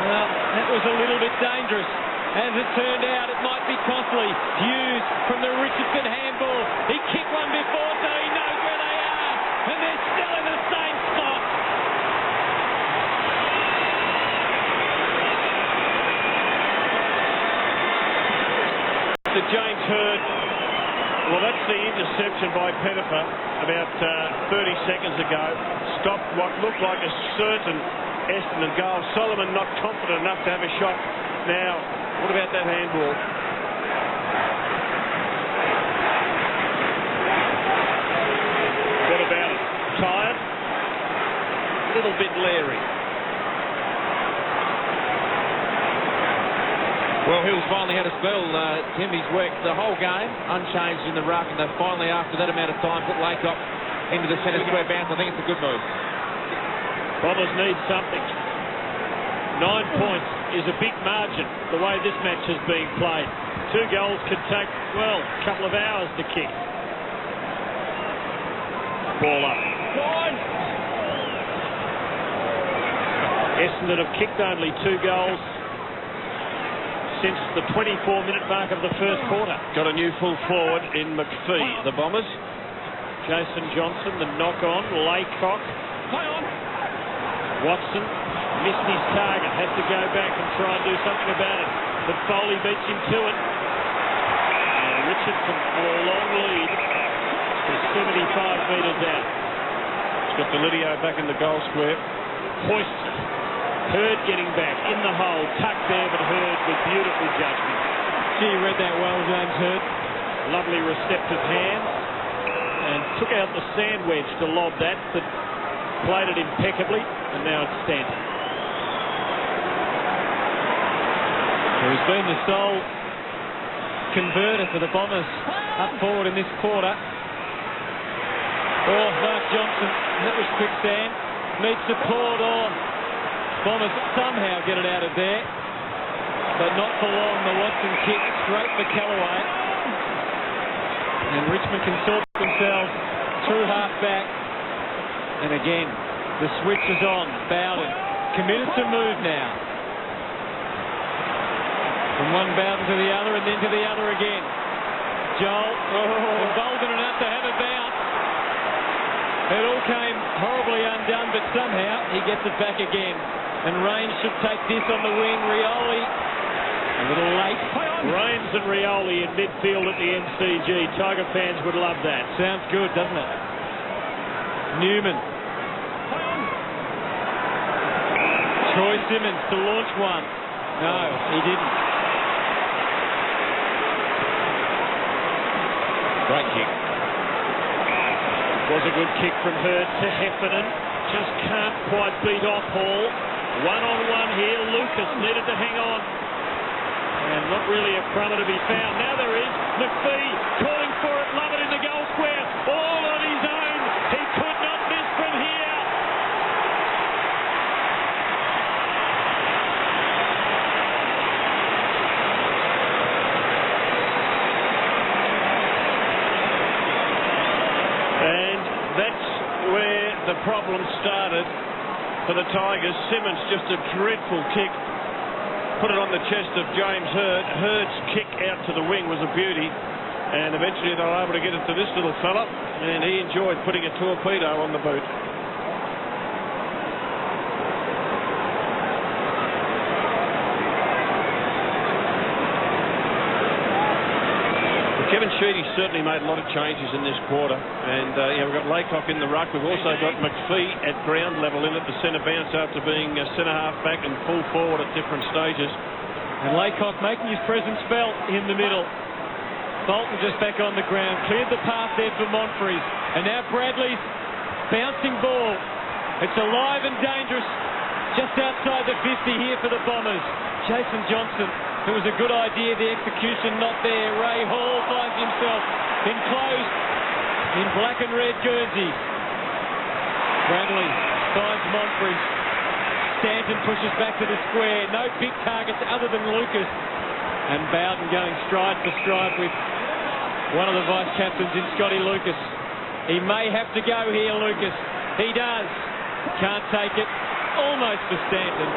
Well, that was a little bit dangerous. As it turned out, it might be costly. Hughes from the Richardson handball. He kicked one before, so he knows where they are. And they're still in the same spot. To James Hurd. Well, that's the interception by Pettifer about 30 seconds ago. Stopped what looked like a certain Essendon goal. Solomon not confident enough to have a shot. Now, what about that handball? What about it? Tired? A little bit leery. Well, Hill's finally had a spell. Tim, he's worked the whole game, unchanged in the ruck, and they've finally, after that amount of time, put Laycock into the centre square bounce. I think it's a good move. Bombers need something. 9 points is a big margin, the way this match is being played. 2 goals could take, well, a couple of hours to kick. Ball up. Essendon have kicked only 2 goals since the 24-minute mark of the first quarter. Got a new full forward in McPhee, the Bombers. Jason Johnson, the knock-on. Laycock. Watson missed his target. Has to go back and try and do something about it. But Foley beats him to it. And Richardson for a long lead. Is 75 metres out. He's got Delidio back in the goal square. Hoists it. Hurd getting back in the hole, tucked there, but Hurd with beautiful judgment. Gee, read that well, James Hurd. Lovely receptive hands, and took out the sand wedge to lob that, but played it impeccably, and now it's Stanton. He's been the sole converter for the Bombers up forward in this quarter. Oh, Mark Johnson, that was quicksand. Needs support on. Bombers somehow get it out of there, but not for long. The Watson kick straight for Callaway, and Richmond can sort themselves through half back. And again, the switch is on. Bowden committed to move now. From one Bowden to the other, and then to the other again. Joel, emboldened enough to have a bounce. It all came horribly undone, but somehow he gets it back again. And Raines should take this on the wing. Rioli, a little late. Raines and Rioli in midfield at the MCG. Tiger fans would love that. Sounds good, doesn't it? Newman. Troy Simmons to launch one. No, he didn't. Great kick. Was a good kick from Hurd to Heffernan. Just can't quite beat off Hall. One-on-one here. Lucas needed to hang on. And not really a crummer to be found. Now there is. McPhee calling for it. Lovett in the goal square. All on his own. He could not miss from here. That's where the problem started for the Tigers. Simmons, just a dreadful kick. Put it on the chest of James Hird. Hird's kick out to the wing was a beauty. And eventually they were able to get it to this little fella. And he enjoyed putting a torpedo on the boot. Kevin Sheedy certainly made a lot of changes in this quarter, and we've got Laycock in the ruck. We've also got McPhee at ground level in at the centre bounce after being centre half back and full forward at different stages. And Laycock making his presence felt in the middle. Bolton just back on the ground, cleared the path there for Monfries, and now Bradley's bouncing ball. It's alive and dangerous, just outside the 50 here for the Bombers. Jason Johnson. It was a good idea, the execution not there. Ray Hall finds himself enclosed in black and red jerseys. Bradley finds Monfries. Stanton pushes back to the square. No big targets other than Lucas. And Bowden going stride for stride with one of the vice-captains in Scotty Lucas. He may have to go here, Lucas. He does. Can't take it. Almost for Stanton.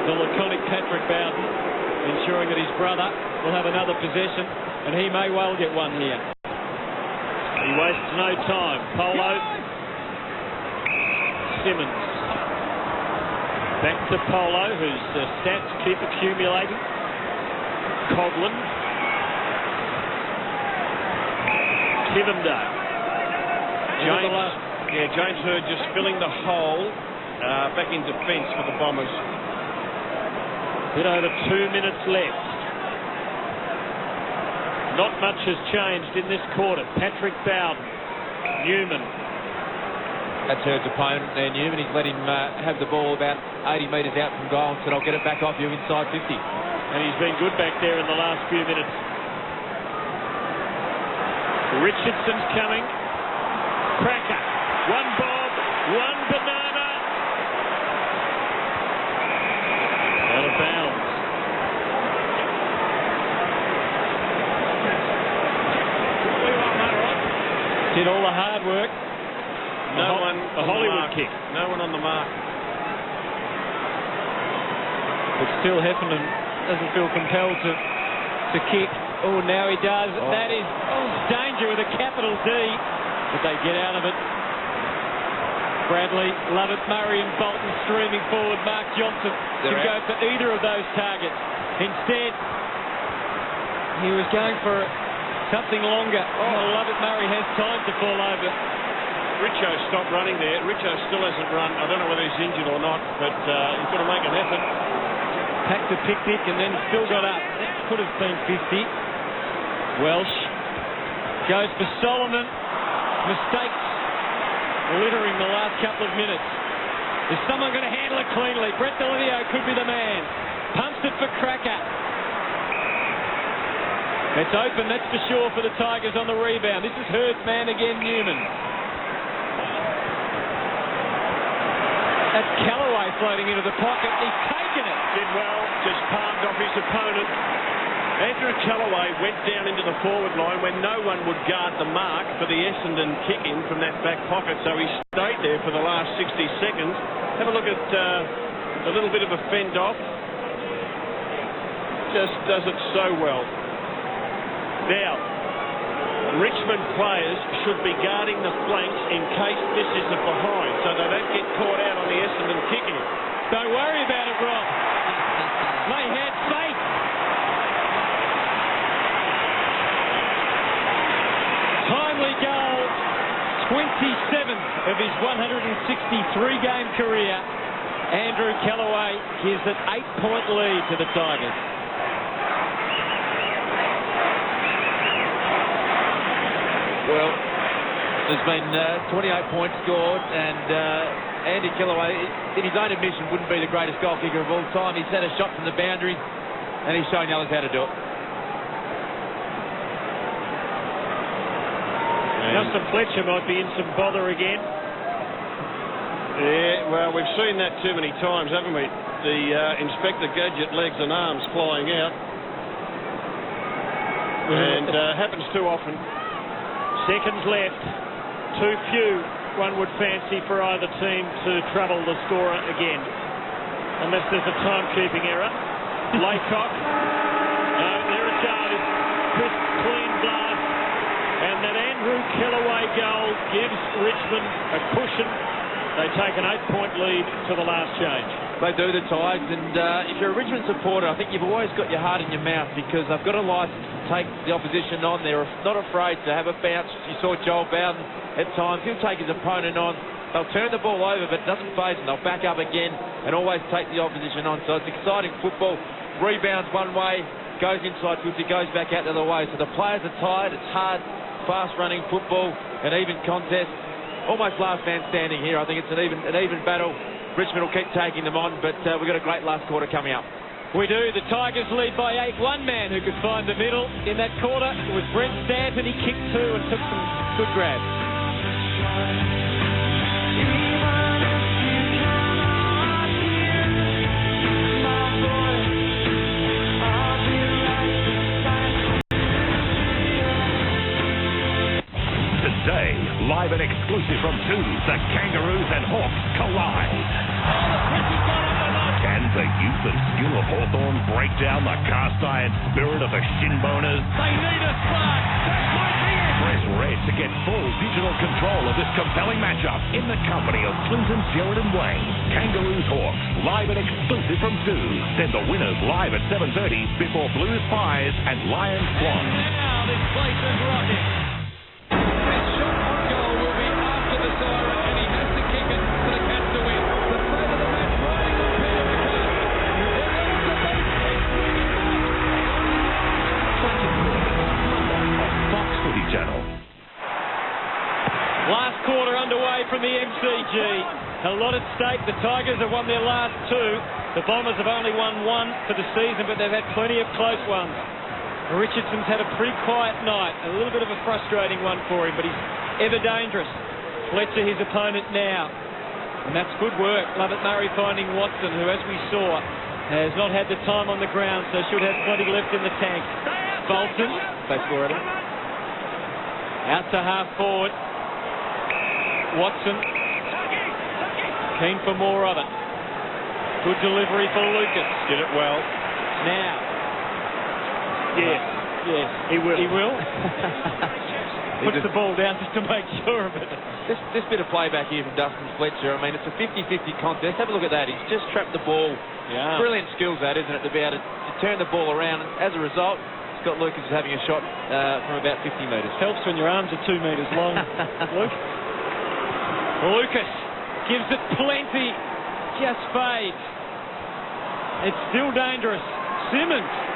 The laconic Patrick Bowden, ensuring that his brother will have another possession, and he may well get one here. He wastes no time. Polo. Simmons. Back to Polo, whose stats keep accumulating. Coghlan. Tivendale. James Hird just filling the hole back in defence for the Bombers. Bit over 2 minutes left. Not much has changed in this quarter. Patrick Bowden. Newman. That's Hird's opponent there, Newman. He's let him have the ball about 80 metres out from goal and said, I'll get it back off you inside 50. And he's been good back there in the last few minutes. Richardson's coming. Cracker. One bob, one banana. Out of bounds. Did all the hard work. A Hollywood kick. No one on the mark. But still Heffernan doesn't feel compelled to kick. Oh, now he does. Oh. That is danger with a capital D. But they get out of it. Bradley, Lovett, Murray and Bolton streaming forward. Mark Johnson can go for either of those targets. Instead, he was going for something longer. Lovett Murray has time to fall over. Richo stopped running there. Richo still hasn't run. I don't know whether he's injured or not, but he's got to make an effort. Packed a picnic and then still got up. That could have been 50. Welsh goes for Solomon. Mistakes littering the last couple of minutes. Is someone going to handle it cleanly? Brett Delivio could be the man. Pumps it for Cracker. It's open, that's for sure, for the Tigers on the rebound. This is Hird's man again, Newman. That's Callaway floating into the pocket. He's taken it. Did well, just palmed off his opponent. Andrew Callaway went down into the forward line when no one would guard the mark for the Essendon kick-in from that back pocket, so he stayed there for the last 60 seconds. Have a look at a little bit of a fend off. Just does it so well. Now, Richmond players should be guarding the flanks in case this is a behind, so they don't get caught out on the Essendon kick-in. Don't worry about it, Rob. They had faith. Timely goal, 27th of his 163-game career. Andrew Callaway gives an 8-point lead to the Tigers. Well, there's been 28 points scored, and Andy Callaway, in his own admission, wouldn't be the greatest goal kicker of all time. He's had a shot from the boundary, and he's shown the others how to do it. Justin Fletcher might be in some bother again. Yeah, well, we've seen that too many times, haven't we? The Inspector Gadget legs and arms flying out. And happens too often. Seconds left. too few, one would fancy, for either team to trouble the scorer again. Unless there's a timekeeping error. Laycock. No, there it goes. Crisp, clean blast. And that Andrew Kellaway goal gives Richmond a cushion. They take an 8-point lead to the last change. They do, the Tigers, and if you're a Richmond supporter, I think you've always got your heart in your mouth because they've got a license to take the opposition on. They're not afraid to have a bounce. You saw Joel Bowden at times. He'll take his opponent on. They'll turn the ball over, but it doesn't phase them. They'll back up again and always take the opposition on. So it's exciting football. Rebounds one way, goes inside 50, goes back out the other way. So the players are tired. It's hard, fast-running football, an even contest. Almost last man standing here. I think it's an even battle. Richmond will keep taking them on, but we've got a great last quarter coming up. We do. The Tigers lead by 8. One man who could find the middle in that quarter was Brent Stanton. He kicked 2 and took some good grabs. Today, live and exclusive from 2, the Kangaroos and Hawks collide. Can the youth and skill of Hawthorn break down the cast-iron spirit of the Shinboners? They need a spark. That might be it. Press red to get full digital control of this compelling matchup in the company of Clinton, Sheridan, Wayne. Kangaroos Hawks, live and exclusive from 2. Then the winners live at 7:30 before Blues Pies and Lions Swans. Now this place is rocking. His shot on goal will be after the siren, and he has to kick it for the Cats to win. The fate of the match riding on Peter McCann. Fox Footy Channel. Last quarter underway from the MCG. A lot at stake. The Tigers have won their last 2. The Bombers have only won 1 for the season, but they've had plenty of close ones. Richardson's had a pretty quiet night. A little bit of a frustrating one for him, but he's ever dangerous. Fletcher, his opponent now. And that's good work. Lovett Murray finding Watson, who, as we saw, has not had the time on the ground, so should have plenty left in the tank. Bolton. They score it. Out to half forward. Watson. Keen for more of it. Good delivery for Lucas. Did it well. Now. Yes. He will. Puts the ball down just to make sure of it. This bit of playback here from Dustin Fletcher, I mean, it's a 50-50 contest. Have a look at that. He's just trapped the ball. Yeah. Brilliant skills, that, isn't it, to be able to turn the ball around. And as a result, Scott Lucas is having a shot from about 50 metres. Helps when your arms are 2 metres long, Luke. Lucas gives it plenty. Just fades. It's still dangerous. Simmons.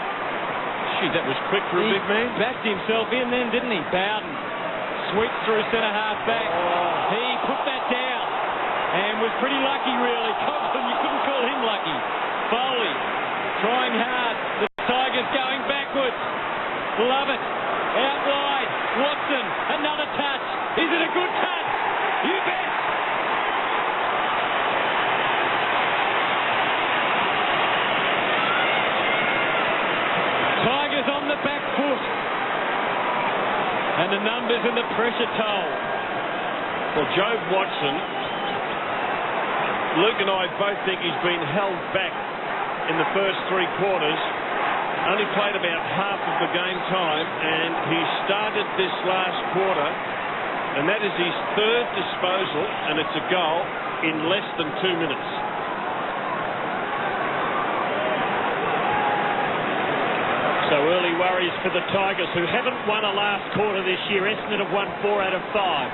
That was quick for a big man. Backed himself in then, didn't he? Bowden sweeps through centre half back. He put that down and was pretty lucky, really. Coughlin, you couldn't call him lucky. Foley trying hard. The Tigers going backwards. Lovett out wide. Watson, another touch. Is it a good touch? You bet. Tigers on the back foot. And the numbers and the pressure toll. Well, Joe Watson, Luke and I both think he's been held back in the first 3 quarters. Only played about half of the game time, and he started this last quarter, and that is his 3rd disposal, and it's a goal in less than 2 minutes. So early worries for the Tigers, who haven't won a last quarter this year. Essendon have won 4 out of 5.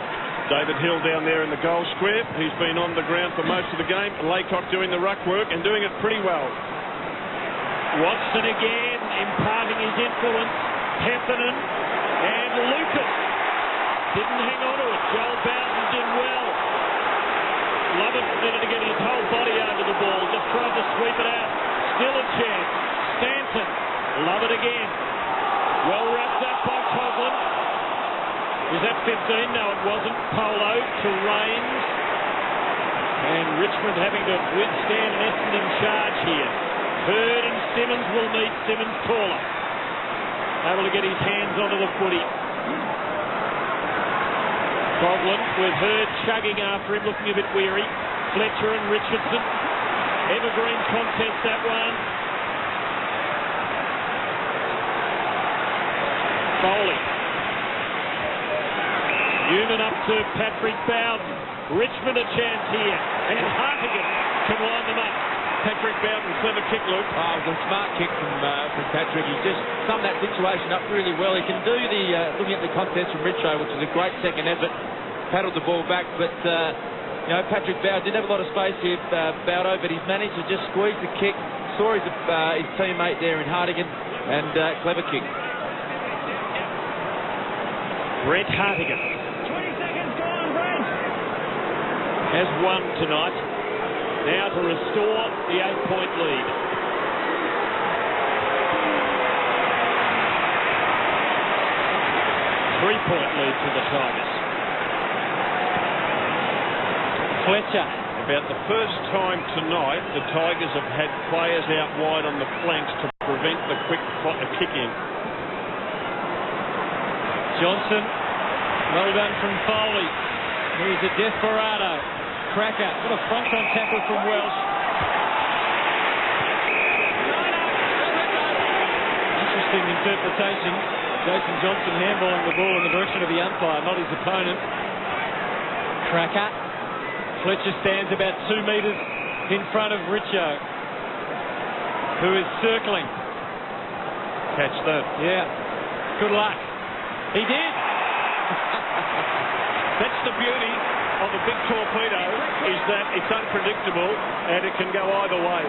David Hill down there in the goal square. He's been on the ground for most of the game. Laycock doing the ruck work and doing it pretty well. Watson again, imparting his influence. Heffernan and Lucas didn't hang on to it. Joel Bowden did well. Lovett needed to get his whole body over the ball. Just tried to sweep it out. Still a chance. Stanton. Lovett again. Well wrapped up by Coughlin. Was that 15? No, it wasn't. Polo to Raines. And Richmond having to withstand an Essendon charge here. Bird and Simmons will meet. Simmons taller. Able to get his hands onto the footy. Boglin with Hurd chugging after him, looking a bit weary. Fletcher and Richardson. Evergreen contest, that one. Bowling. Newman up to Patrick Bowden. Richmond a chance here. And Hartigan can line them up. Patrick Bowden, clever kick, Luke. Oh, it was a smart kick from Patrick. He just summed that situation up really well. He can do the, looking at the contest from Richo, which was a great second effort, paddled the ball back, but, Patrick Bowden didn't have a lot of space here, Bowdo, but he's managed to just squeeze the kick, saw his teammate there in Hartigan, and clever kick. Brett Hartigan. 20 seconds gone, Brent. Has won tonight. Now to restore the 8-point lead. Three-point lead to the Tigers. Fletcher. About the first time tonight, the Tigers have had players out wide on the flanks to prevent the quick kick-in. Johnson, well done from Foley. He's a desperado. Cracker, what a front-on tackle from Welsh. Interesting interpretation. Jason Johnson handballing the ball in the direction of the umpire, not his opponent. Cracker. Fletcher stands about 2 metres in front of Richo, who is circling. Catch that. Yeah. Good luck. He did. That's the beauty of the big torpedo, is that it's unpredictable and it can go either way.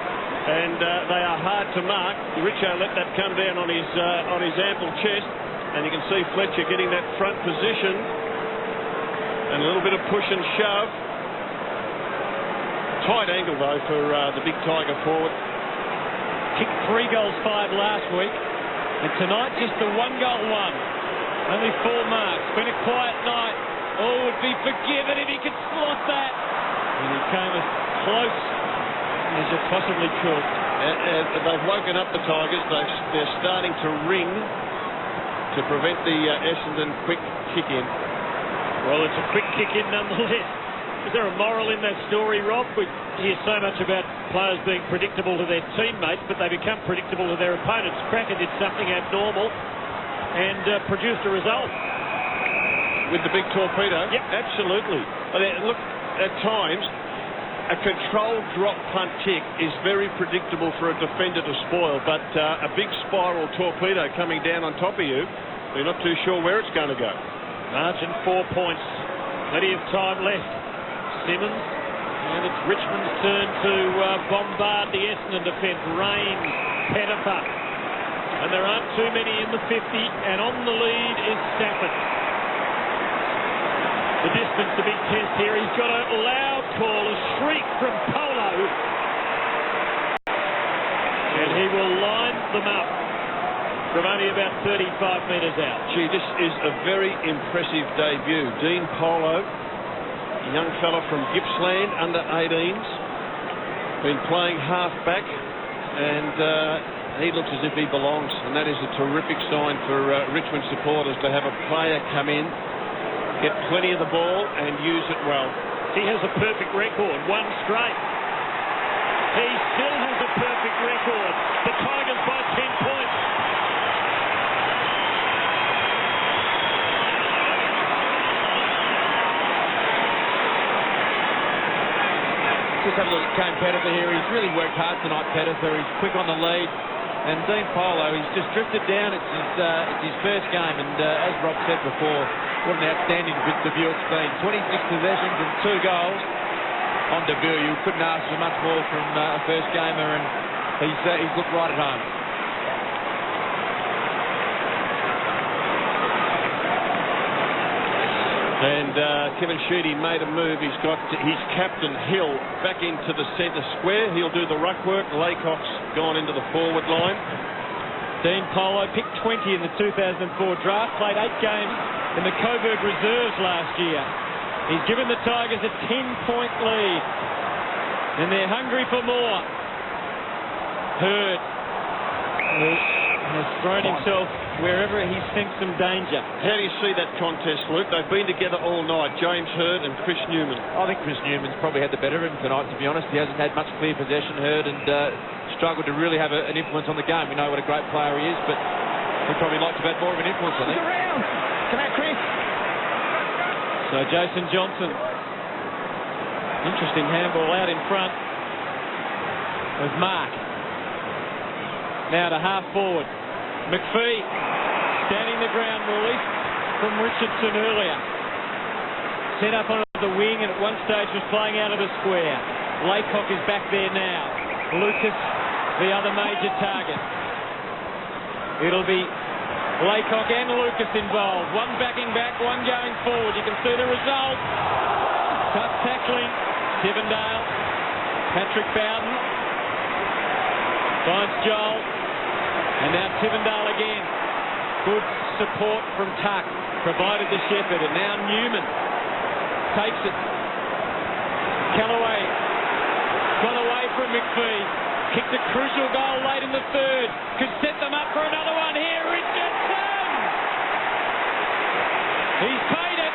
And they are hard to mark. Richo let that come down on his ample chest, and you can see Fletcher getting that front position and a little bit of push and shove. Tight angle though for the big Tiger forward. Kicked 3 goals 5 last week, and tonight just the 1-goal one. Only 4 marks. Been a quiet night. Oh, would be forgiven if he could slot that. And he came as close as you possibly could. They've woken up the Tigers. They're starting to ring to prevent the Essendon quick kick-in. Well, it's a quick kick-in nonetheless. Is there a moral in that story, Rob? We hear so much about players being predictable to their teammates, but they become predictable to their opponents. Cracker did something abnormal and produced a result. With the big torpedo? Yep. Absolutely. Look, at times, a controlled drop punt kick is very predictable for a defender to spoil, but a big spiral torpedo coming down on top of you, you're not too sure where it's going to go. Margin 4 points. Plenty of time left. Simmons, and it's Richmond's turn to bombard the Essendon defence. Rains, Pettifer, and there aren't too many in the 50, and on the lead is Stafford. The distance, the big test here. He's got a loud call, a shriek from Polo, and he will line them up from only about 35 metres out. Gee, this is a very impressive debut. Dean Polo, a young fella from Gippsland, under 18s, been playing half-back, and he looks as if he belongs, and that is a terrific sign for Richmond supporters to have a player come in, get plenty of the ball and use it well. He has a perfect record, 1 straight. He still has a perfect record. The Tigers by 10 points. Just have a look at Kane Pettifer here. He's really worked hard tonight, Pettifer. He's quick on the lead. And Dean Polo, he's just drifted down. It's his first game. And as Rob said before, what an outstanding debut it's been. 26 possessions and 2 goals on debut. You couldn't ask for much more from a first gamer. And he's looked right at home. And Kevin Sheedy made a move. He's got his captain, Hill, back into the centre square. He'll do the ruck work. Laycock's gone into the forward line. Dean Polo picked 20 in the 2004 draft, played 8 games in the Coburg Reserves last year. He's given the Tigers a 10-point lead, and they're hungry for more. Hurd has thrown himself wherever he sensed some danger. How do you see that contest, Luke? They've been together all night, James Hird and Chris Newman. I think Chris Newman's probably had the better of him tonight, to be honest. He hasn't had much clear possession, Hird, and struggled to really have an influence on the game. We know what a great player he is, but we'd probably like to have had more of an influence, I think. Around. Come out, Chris. So Jason Johnson. Interesting handball out in front of Mark. Now to half forward. McPhee standing the ground, released from Richardson earlier. Set up on the wing and at one stage was playing out of the square. Laycock is back there now. Lucas, the other major target. It'll be Laycock and Lucas involved. One backing back, one going forward. You can see the result. Tough tackling. Tivendale. Patrick Bowden. Finds Joel. And now Tivendale again. Good support from Tuck. Provided the Shepherd. And now Newman takes it. Callaway got away from McPhee. Kicked a crucial goal late in the third. Could set them up for another one here. Richardson! He's paid it.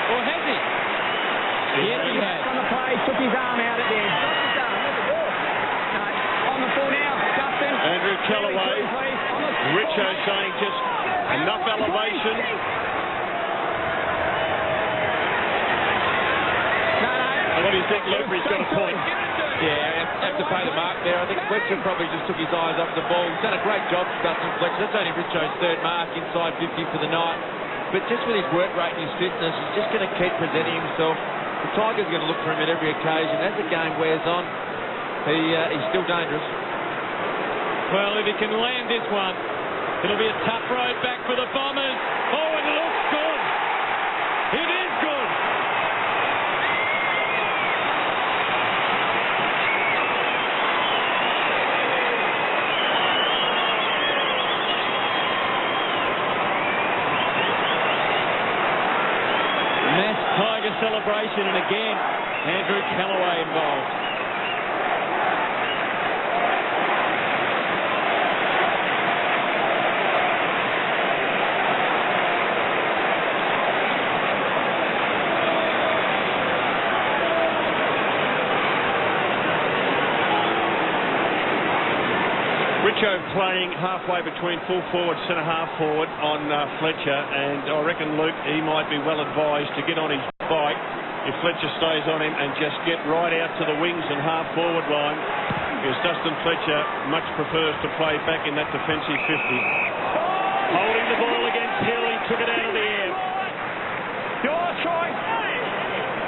Or has he? Yes, he has. On the play, took his arm out at the end. On the full now, Dustin. Andrew Callaway. Richo saying just enough elevation. What do you think, Luke? He's got a point. Yeah, have to pay the mark there. I think Fletcher probably just took his eyes off the ball. He's done a great job, Dustin Fletcher. That's only Richo's third mark inside 50 for the night. But just with his work rate and his fitness, he's just going to keep presenting himself. The Tigers are going to look for him at every occasion. As the game wears on, he's still dangerous. Well, if he can land this one, it'll be a tough road back for the Bombers. Oh, it looks good. It is good. Mass Tiger celebration, and again, Andrew Callaway involved. Richo playing halfway between full forward, centre half forward on Fletcher, and I reckon Luke, he might be well advised to get on his bike if Fletcher stays on him and just get right out to the wings and half forward line, because Dustin Fletcher much prefers to play back in that defensive 50. Holding the ball against Hill, he took it out of the air. Your choice.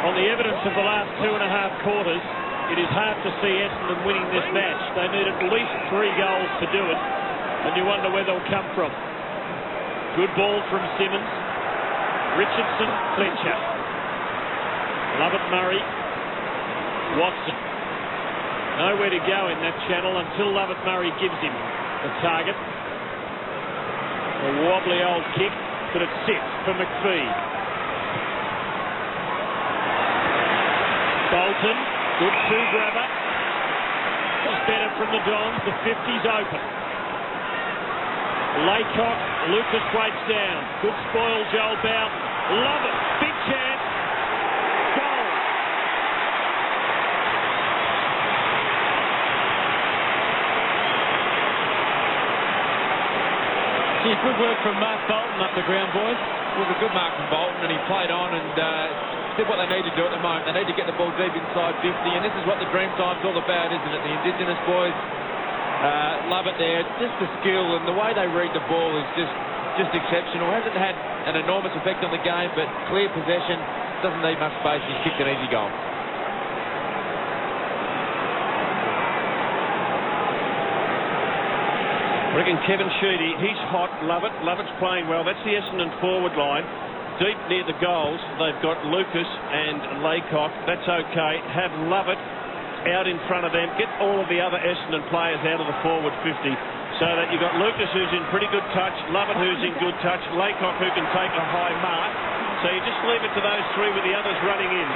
On the evidence of the last 2.5 quarters, it is hard to see Essendon winning this match. They need at least 3 goals to do it, and you wonder where they'll come from. Good ball from Simmons. Richardson, Fletcher. Lovett, Murray. Watson. Nowhere to go in that channel until Lovett Murray gives him the target. A wobbly old kick, but it sits for McPhee. Bolton. Good two-grabber. Just better from the Dons. The 50's open. Laycock. Lucas breaks down. Good spoil, Joel Bowden. Love it. Big chance. Goal. Gee, good work from Mark Bolton up the ground, boys. It was a good mark from Bolton, and he played on and did what they need to do at the moment. They need to get the ball deep inside 50, and this is what the dream time's all about, isn't it? The Indigenous boys love it there. Just the skill and the way they read the ball is just exceptional. Hasn't had an enormous effect on the game, but clear possession, doesn't need much space. He's kicked an easy goal. I reckon Kevin Sheedy, he's hot. Lovett's playing well. That's the Essendon forward line. Deep near the goals, they've got Lucas and Laycock. That's okay. Have Lovett out in front of them. Get all of the other Essendon players out of the forward 50, so that you've got Lucas, who's in pretty good touch, Lovett, who's in good touch, Laycock, who can take a high mark. So you just leave it to those 3 with the others running in.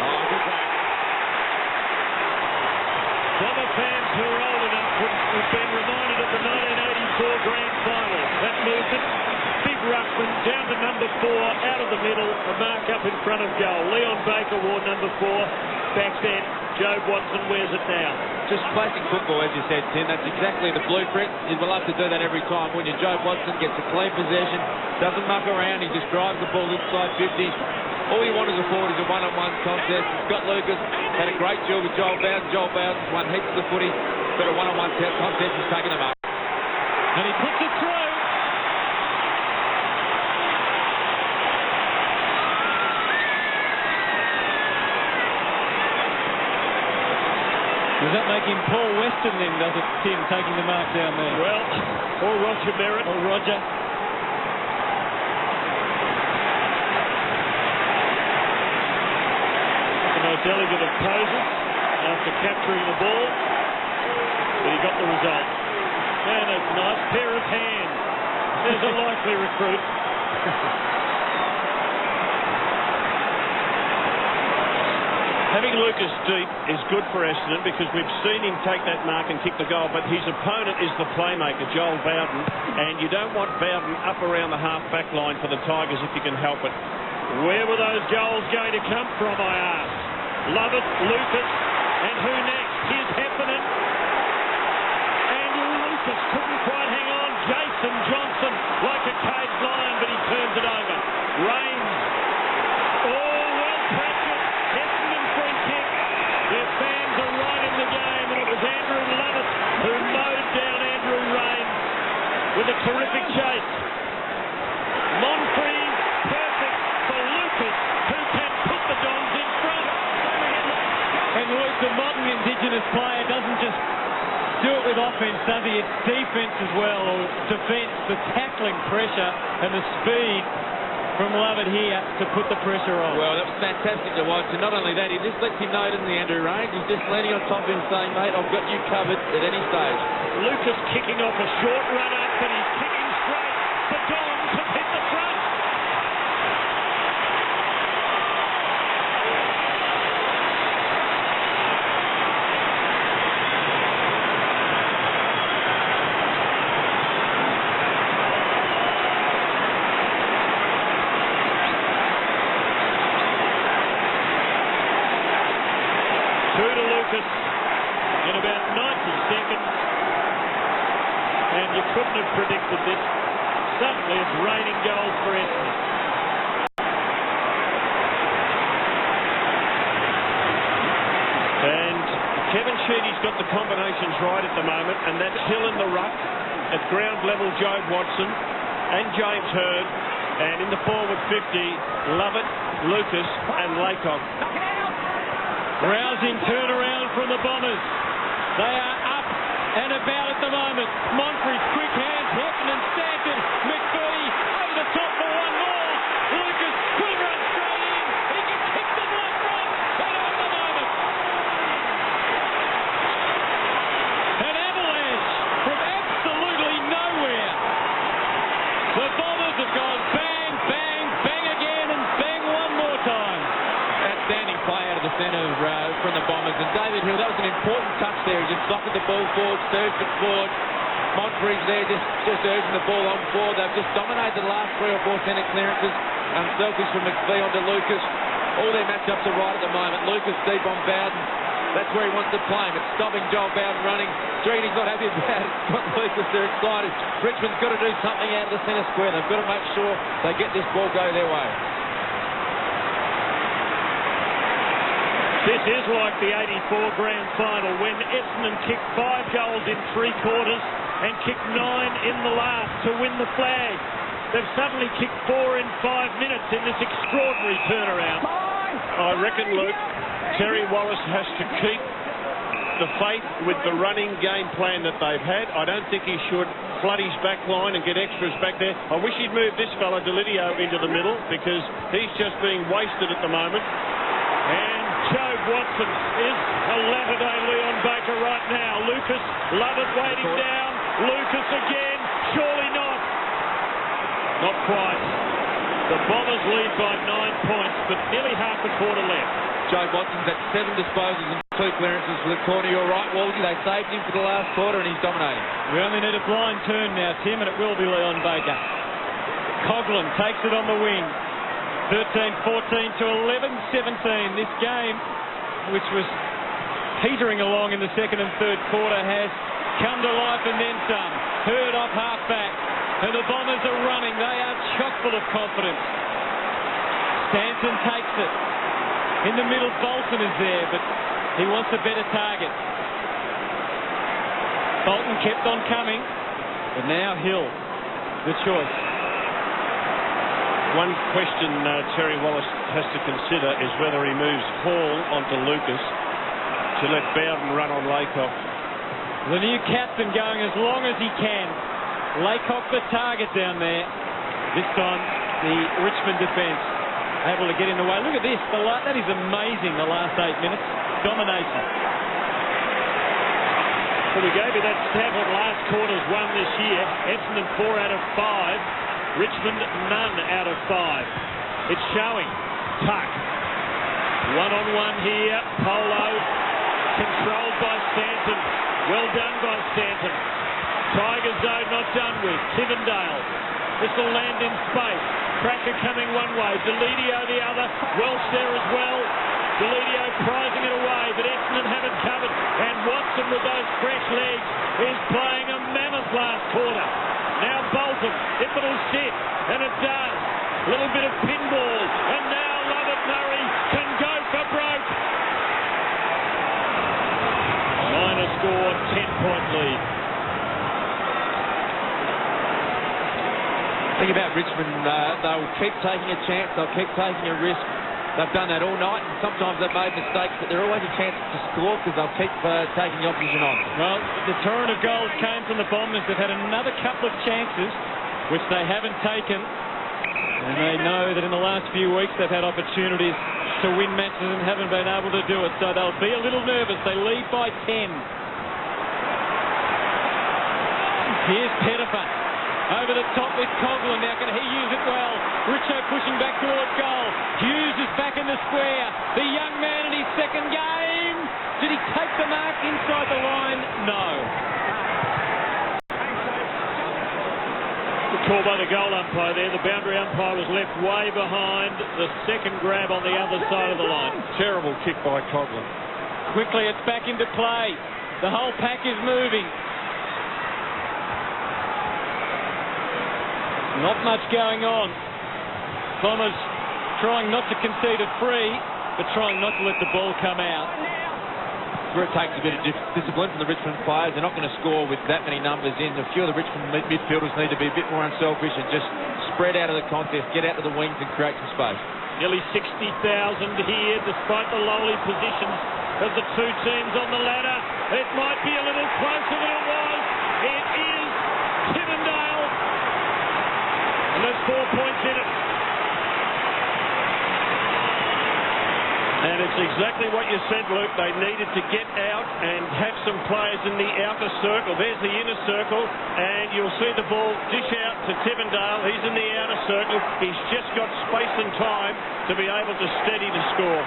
Bomber fans who are old enough would have been reminded of the 1984 grand final. That movement, big ruckman down to number 4, out of the middle, a mark up in front of goal. Leon Baker wore number 4, back then. Joe Watson wears it now. Just classic football, as you said, Tim. That's exactly the blueprint. You'd love to do that every time. When Joe Watson gets a clean possession, doesn't muck around, he just drives the ball inside 50. All you want as a forward is a one-on-one contest. Scott Lucas had a great duel with Joel Bowden. Joel Bowden won heaps of the footy, but a one-on-one contest has taken him up. And he puts it through. Does that make him Paul Weston then, does it, Tim, taking the mark down there? Well, or Roger Merritt. Or Roger. The most elegant of poses after capturing the ball, but he got the result. And a nice pair of hands. There's a likely recruit. Having Lucas deep is good for Essendon because we've seen him take that mark and kick the goal, but his opponent is the playmaker, Joel Bowden, and you don't want Bowden up around the half-back line for the Tigers if you can help it. Where were those goals going to come from, I ask? Lovett, Lucas, and who next? Here's Heffernan. And Lucas couldn't quite hang on. Jason Johnson, like a caged lion, but he turns it over. Rains. Oh, well pressed. Essendon free kick. Their fans are right in the game, and it was Andrew Lovett who mowed down Andrew Rains with a terrific chase. Moncrief, perfect for Lucas, who can put the Dons in front. And Luke, the modern Indigenous player doesn't just do it with offence, does he? It's defence as well, or defence, the tackling pressure and the speed from Lovett here to put the pressure on. Well, that was fantastic to watch, and not only that, he just lets him know, doesn't he, Andrew Rains? He's just leaning on top of him saying, mate, I've got you covered at any stage. Lucas kicking off a short run up, and he's kicking straight. The Dons have hit the front. In about 90 seconds, and you couldn't have predicted this. Suddenly it's raining goals for Essendon. And Kevin Sheedy's got the combinations right at the moment, and that's Hill in the ruck, at ground level Joe Watson and James Hird, and in the forward 50, Lovett, Lucas and Laycock. Rousing turnaround from the Bombers. They are up and about at the moment. Moncrief, quick hands, Heffernan, Stanton, McVie, over the top for one more. Lucas will run straight in. He can kick the block from at the moment. An avalanche from absolutely nowhere. The Bombers have gone bang, bang, bang again and bang one more time. Outstanding play out of the centre from the Bombers, and David Hill, that was an important touch there. He just socked the ball forward, served it forward. Moncrief there just urging the ball on forward. They've just dominated the last 3 or 4 centre clearances. Unselfish from McVie onto Lucas. All their matchups are right at the moment. Lucas deep on Bowden. That's where he wants to play him. It's stopping Joel Bowden running. Dreeny's not happy about it. Scott Lucas, they're excited. Richmond's got to do something out of the centre square. They've got to make sure they get this ball go their way. This is like the 84 grand final when Essendon kicked 5 goals in 3 quarters and kicked 9 in the last to win the flag. They've suddenly kicked 4 in 5 minutes in this extraordinary turnaround. I reckon, Luke, Terry Wallace has to keep the faith with the running game plan that they've had. I don't think he should flood his back line and get extras back there. I wish he'd moved this fella, Delidio, into the middle because he's just being wasted at the moment. And Joe Watson is a latter-day Leon Baker right now. Lucas, Lovett waiting down. Lucas again. Surely not. Not quite. The Bombers lead by 9 points. but nearly half the quarter left. Joe Watson's at 7 disposals and 2 clearances for the corner. You're right, Walsey. They saved him for the last quarter and he's dominating. We only need a blind turn now, Tim, and it will be Leon Baker. Coughlin takes it on the wing. 13-14 to 11-17. This game, which was teetering along in the second and third quarter, has come to life and then some. Hurd off half-back. And the Bombers are running. They are chock full of confidence. Stanton takes it. In the middle, Bolton is there, but he wants a better target. Bolton kept on coming, but now Hill, the choice. One question Terry Wallace has to consider is whether he moves Hall onto Lucas to let Bowden run on Laycock. The new captain going as long as he can. Laycock the target down there. This time the Richmond defence able to get in the way. Look at this. That is amazing, the last 8 minutes. Domination. Well, we gave you that stat on last quarter's one this year. Essendon 4 out of 5. Richmond none out of 5. It's showing. Tuck. One-on-one here. Polo. Controlled by Stanton. Well done by Stanton. Tigers, though, not done with. Tivendale. This will land in space. Cracker coming one way. Deledio the other. Welsh there as well. Deledio prizing it away, but Essendon haven't covered. And Watson, with those fresh legs, is playing a mammoth last quarter. Now Bolton, if it'll sit, and it does. A little bit of pinball, and now Lovett Murray can go for broke. Minor score, 10-point lead. Think about Richmond, they'll keep taking a chance, they'll keep taking a risk. They've done that all night, and sometimes they've made mistakes, but they're always a chance to score because they'll keep taking the opposition on. Well, the torrent of goals came from the Bombers. They've had another couple of chances, which they haven't taken, and they know that in the last few weeks they've had opportunities to win matches and haven't been able to do it, so they'll be a little nervous. They lead by 10. Here's Pettifer. Over the top with Coughlin. Now can he use it well? Richo pushing back towards goal. Hughes is back in the square. The young man in his second game. Did he take the mark inside the line? No. The call by the goal umpire there. The boundary umpire was left way behind the second grab on the other side of the line. Terrible kick by Coughlin. Quickly it's back into play. The whole pack is moving. Not much going on. Bombers trying not to concede a free, but trying not to let the ball come out. Where it takes a bit of discipline from the Richmond players. They're not going to score with that many numbers in. A few of the Richmond midfielders need to be a bit more unselfish and just spread out of the contest, get out to the wings and create some space. Nearly 60,000 here, despite the lowly positions of the two teams on the ladder. It might be a little closer than it was. It is Tivendale. And there's 4 points in it. And it's exactly what you said, Luke. They needed to get out and have some players in the outer circle. There's the inner circle, and you'll see the ball dish out to Tivendale. He's in the outer circle. He's just got space and time to be able to steady the score.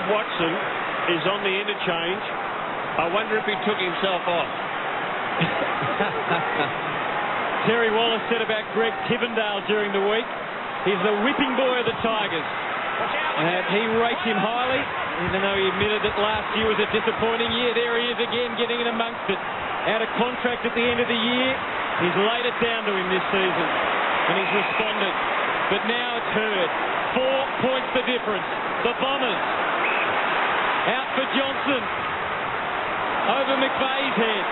Watson is on the interchange. I wonder if he took himself off. Terry Wallace said about Greg Tivendale during the week, he's the whipping boy of the Tigers. And he rates him highly, even though he admitted that last year was a disappointing year. There he is again, getting in amongst it. Out of contract at the end of the year. He's laid it down to him this season, and he's responded. But now it's Hurd. 4 points the difference. The Bombers out for Johnson. Over McVeigh's head.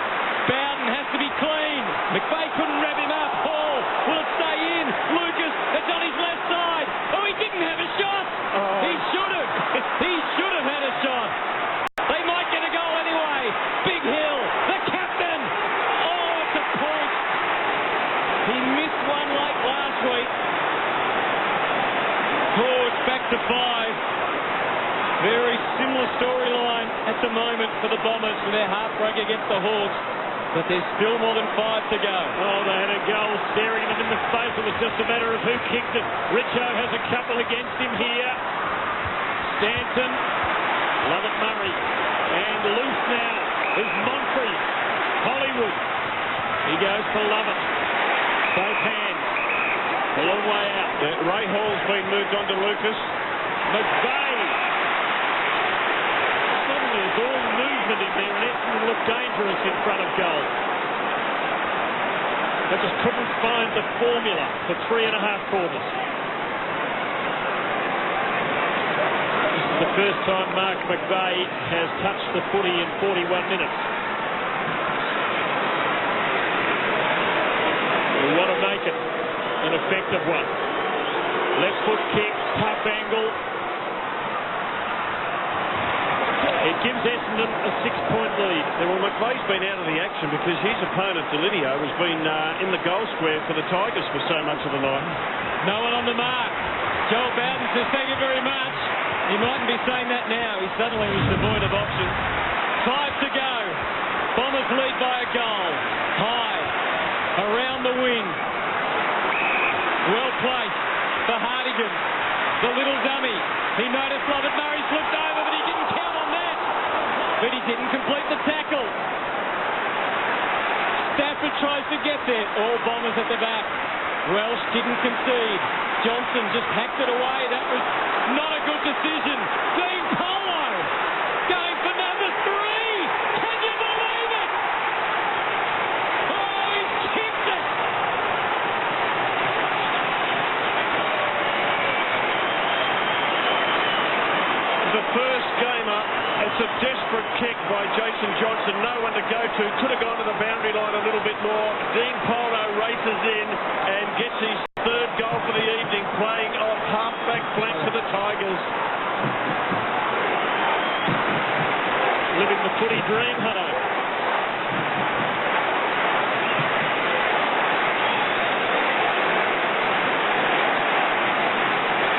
Bowden has to be clean. McVeigh couldn't wrap him up. Hall, will it stay in? Lucas, it's on his left side. Oh, he didn't have a shot. Oh. He should have. He should have had a shot. They might get a goal anyway. Big Hill, the captain. Oh, it's a point. He missed one late last week. Oh, it's back to Very similar storyline at the moment for the Bombers with their heartbreak against the Hawks. But there's still more than 5 to go. Oh, they had a goal staring them in the face. It was just a matter of who kicked it. Richo has a couple against him here. Stanton, Lovett Murray, and loose now is Monfrey. Hollywood. He goes for Lovett. Both hands. A long way out. Ray Hall's been moved on to Lucas. McVeigh. Suddenly there's all movement in there, and Essendon looked dangerous in front of goal. They just couldn't find the formula for 3.5 quarters. This is the first time Mark McVeigh has touched the footy in 41 minutes. We want to make it an effective one. Left foot kick, tough angle. It gives Essendon a 6-point lead. Well, McVeigh's been out of the action because his opponent, Delidio, has been in the goal square for the Tigers for so much of the night. No one on the mark. Joel Bowden says, thank you very much. He mightn't be saying that now. He suddenly was devoid of options. 5 to go. Bombers lead by a goal. High. Around the wing. Well placed for Hartigan. The little dummy. He noticed Lovett Murray slipped over, but he didn't count on that. But he didn't complete the tackle. Stafford tries to get there. All Bombers at the back. Welsh didn't concede. Johnson just hacked it away. That was not a good decision. Dean Polo going for number 3. Can you believe it? Oh, he's kicked it. The first game up. It's a desperate kick by Jason Johnson. No one to go to. Could have gone to the boundary line a little bit more. Dean Polo races in and gets his 3rd goal for the evening, playing off half-back flank for the Tigers. Living the footy dream, Hutto.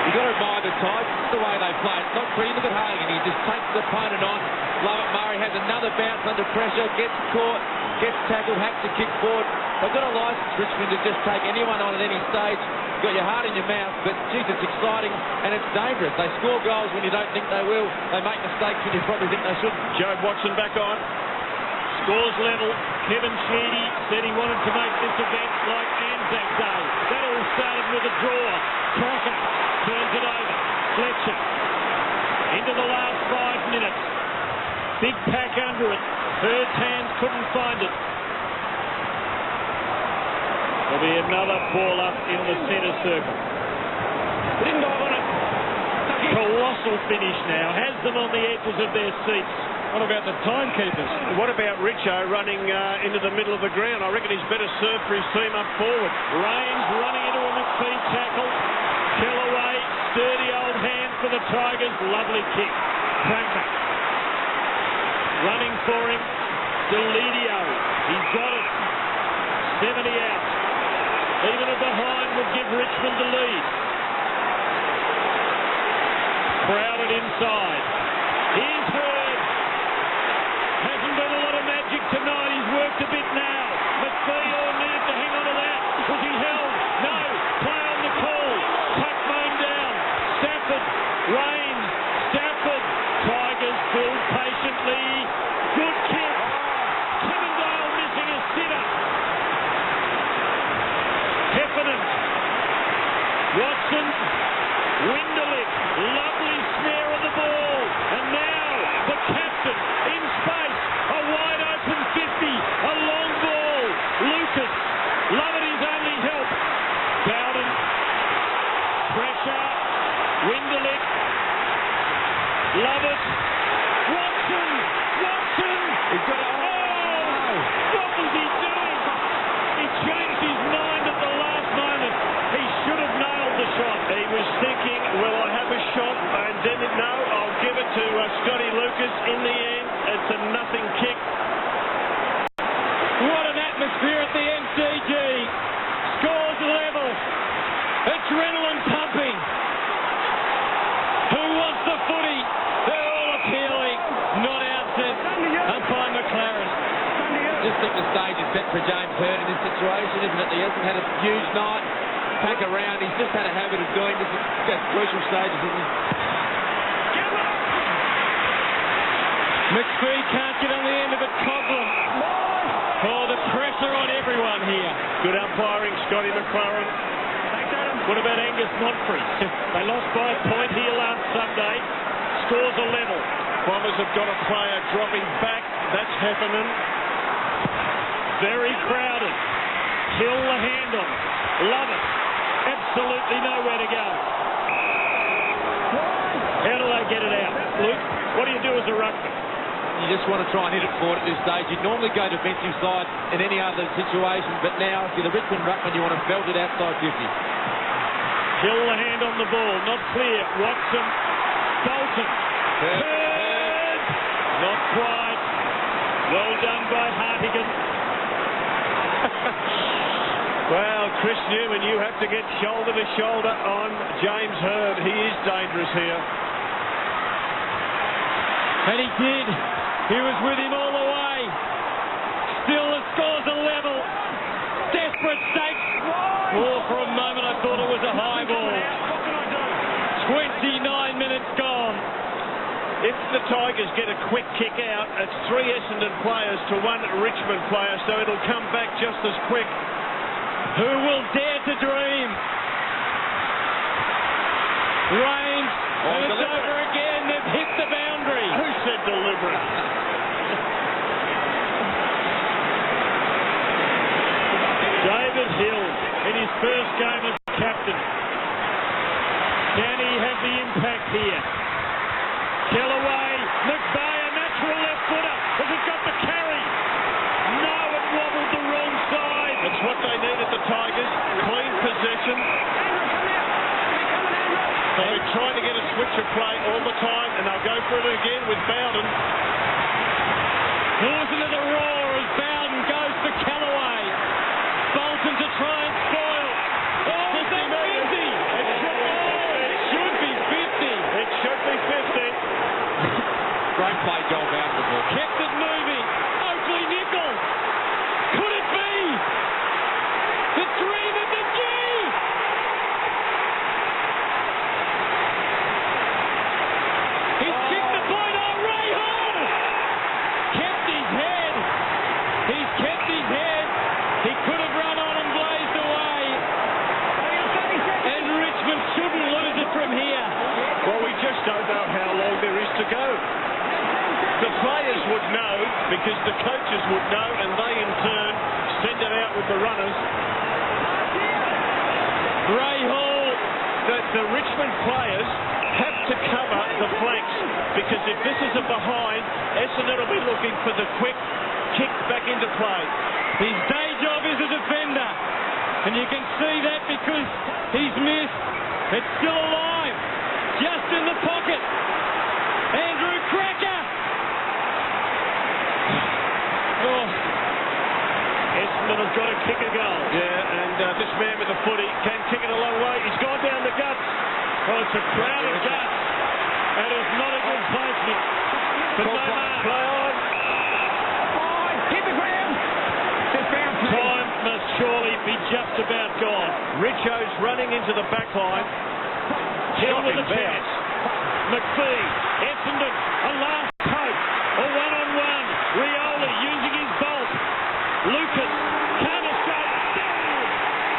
You've got to admire the Tigers, the way they play. It's not pretty. Look at Hartigan. He just takes the opponent on. Lovett Murray has another bounce under pressure, gets caught, gets tackled, hacks a kick forward. They've got a licence, Richmond, to just take anyone on at any stage. You've got your heart in your mouth, but, geez, it's exciting and it's dangerous. They score goals when you don't think they will. They make mistakes when you probably think they shouldn't. Joe Watson back on. Scores level. Kevin Sheedy said he wanted to make this event like Anzac Day. That all started with a draw. Crocker turns it over. Fletcher into the last 5 minutes. Big pack under it. Hurd's hands couldn't find it. There'll be another ball up in the centre circle. Didn't dive on it. Colossal finish now. Has them on the edges of their seats. What about the timekeepers? What about Richo running into the middle of the ground? I reckon he's better served for his team up forward. Rains running into a McPhee tackle. Kellaway, sturdy old hand for the Tigers. Lovely kick. Cracker. Running for him. Delidio. He's got it. 70 out. Even a behind would give Richmond the lead. Crowded inside. Here's Hurd. Hasn't been a lot of magic tonight. He's worked a bit now. McPhee all needed to hang on to that. Was he held? No. Play on the call. Tuck mown down. Stafford. Rains. Stafford. Tigers build patiently. Good kick. Kimmendale missing a sitter. Heffernan. Watson. Winderlich. Lovely snare on the ball. And now the captain in space. A wide open 50. A long ball. Lucas. Lovett his only help. Bowden. Pressure. Winderlich. Lovett. Watson. Watson. He's got it. Oh! What was he doing? He changed his mind at the last moment. He should have nailed the shot. He was thinking, will I have a shot? And then, no, I'll give it to Scotty Lucas. In the end, it's a nothing kick. What an atmosphere at the MCG. Scores level. Adrenaline pumping. the stage is set for James Hird in this situation, isn't it? He hasn't had a huge night, pack around. He's just had a habit of doing this at crucial stages, isn't he? McPhee can't get on the end of it. Coghlan. Oh, the pressure on everyone here. Good umpiring, Scotty McLaren. What about Angus Montfrey? They lost by a point here last Sunday. Scores a level. Bombers have got a player dropping back. That's happening. Very crowded. Hill the hand on. Love it. Absolutely nowhere to go. How do they get it out? Luke, what do you do as a ruckman? You just want to try and hit it forward at this stage. You'd normally go defensive side in any other situation, but now, if you're the Richmond ruckman, you want to belt it outside 50. Hill the hand on the ball. Not clear. Watson. Bolton. Bird. Not quite. Well done by Hartigan. Well, Chris Newman, you have to get shoulder to shoulder on James Hird. He is dangerous here. And he did. He was with him all the way. Still the score's a level. Desperate stakes. Oh, for a moment I thought it was a high ball. 29 minutes gone. If the Tigers get a quick kick out, it's 3 Essendon players to 1 Richmond player, so it'll come back just as quick. Who will dare to dream? Range. And it's over again. They've hit the boundary. Who said deliberate? David Hill in his first game as captain. Can he have the impact here? Kellaway, McVeigh, a natural left footer. Has it got the carry? No, it wobbled the wrong side. It's what they need at the Tigers. Clean possession. They've been trying to get a switch of play all the time, and they'll go for it again with Bowden. Listen to the roar as Bowden goes for Kellaway. Bolton to try and spoil. Oh, is that 50? It should be 50. It should be 50. Great play, Joel Bowden. The ball. Kept it moving. Oakley Nichols. Could it be? The dream of the G. He's kicked the point. Oh, Ray Hall. Kept his head. He's kept his head. He could have run on and blazed away. And Richmond shouldn't lose it from here. Well, we just don't know how long there is to go. The players would know because the coaches would know, and they in turn send it out with the runners. Ray Hall. The Richmond players have to cover the flanks because if this is a behind, Essendon will be looking for the quick kick back into play. His day job is a defender, and you can see that because he's missed. It's still alive, just in the pocket. Andrew Cracker. Oh. Essendon have got to kick a goal. Yeah, and this man with the footy can kick it a long way. He's gone down the guts. Oh, it's a crowd of guts. That is not a good placement. But no mark. Play on. Hit the ground. Just bounce. Time must surely be just about gone. Richo's running into the back line. Hill with a chance. McPhee, Essendon, a last poke. A one-on-one. Rioli using his bolt. Lucas can't escape.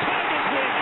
Tigers win.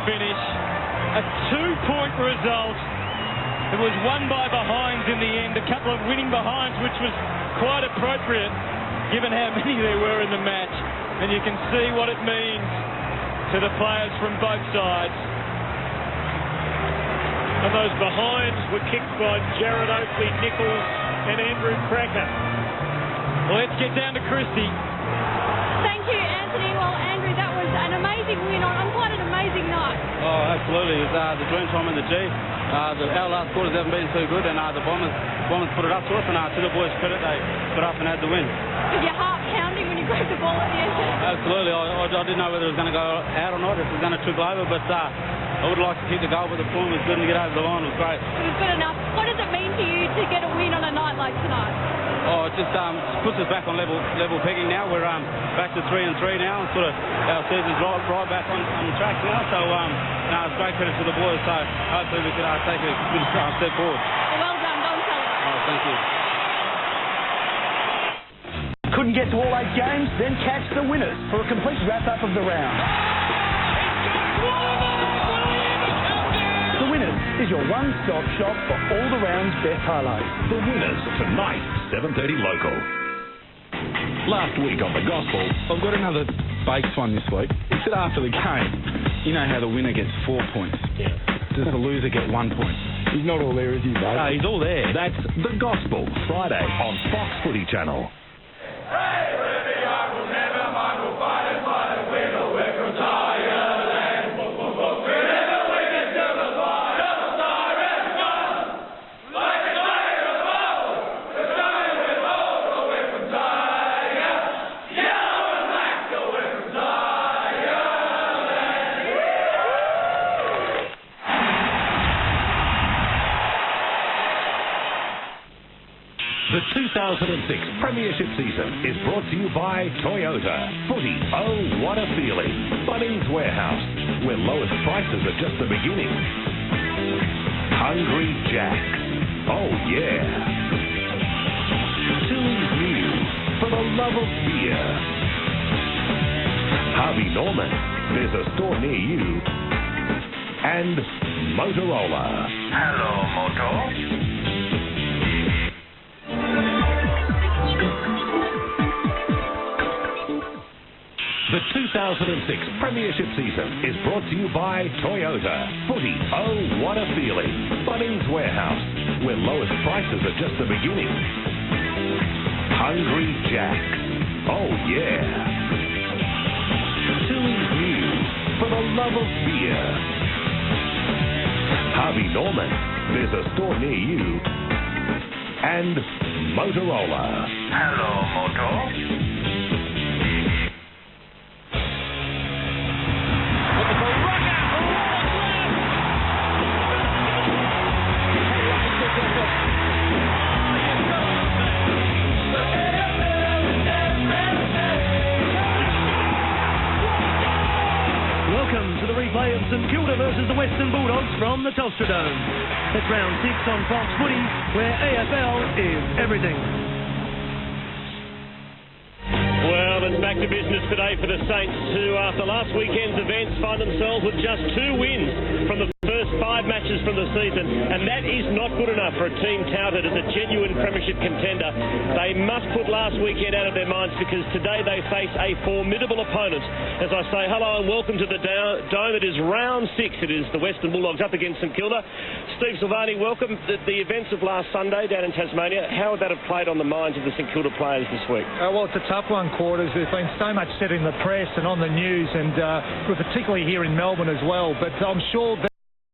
Finish. A 2-point result. It was won by behinds in the end, a couple of winning behinds, which was quite appropriate given how many there were in the match. and you can see what it means to the players from both sides. And those behinds were kicked by Jared Oakley, Nichols and Andrew Cracker. Let's get down to Christie. Thank you, Anthony. Well, Andrew, that was an amazing win on quite an amazing night. Oh, absolutely. It was the dream time in the G. Our last quarters haven't been too good, and the Bombers put it up to us, and to the boys' credit, they got up and had the win. Was your heart pounding when you grabbed the ball at the end? Absolutely. I didn't know whether it was going to go out or not, if it was going to trip over, but I would like to kick the goal, but the form was good and to get over the line was great. It was good enough. What does it mean to you to get a win on a night like tonight? Oh, it just puts us back on level pegging now. We're back to 3-3 now, and sort of our season's right back on track now. So it's great credit to the boys. So hopefully we can take a good step forward. Well done, Don Sullivan. Oh, thank you. Couldn't get to all 8 games? Then catch the winners for a complete wrap-up of the round. The Winners is your one-stop shop for all the round's best highlights. The Winners tonight, 7:30 local. Last week on The Gospel, I've got another baked one this week. He said after the game, you know how the winner gets 4 points. Yeah. Does the loser get 1 point? He's not all there, is he, mate? He's all there. That's The Gospel, Friday on Fox Footy Channel. The 2006 Premiership season is brought to you by Toyota. Footy, oh what a feeling. Bunnings Warehouse, where lowest prices are just the beginning. Hungry Jacks, oh yeah. Tilly's News, for the love of beer. Harvey Norman, there's a store near you. And Motorola. Hello, Moto. The 2006 Premiership season is brought to you by Toyota. Footy, oh what a feeling. Bunnings Warehouse, where lowest prices are just the beginning. Hungry Jacks, oh yeah. Tilly's News, for the love of beer. Harvey Norman, there's a store near you. And Motorola. Hello, Moto. Welcome to the replay of St Kilda versus the Western Bulldogs from the Telstra Dome. It's round 6 on Fox Footy, where AFL is everything. Well, it's back to business today for the Saints, who after last weekend's events find themselves with just 2 wins from the first 5 matches from the season, and that is not good enough for a team touted as a genuine premiership contender. They must put last weekend out of their minds, because today they face a formidable opponent. As I say hello and welcome to the Dome. It is round 6. It is the Western Bulldogs up against St Kilda. Steve Silvani, welcome. The events of last Sunday down in Tasmania, how would that have played on the minds of the St Kilda players this week? Well, it's a tough one, Quarters. There's been so much said in the press and on the news, and particularly here in Melbourne as well. But I'm sure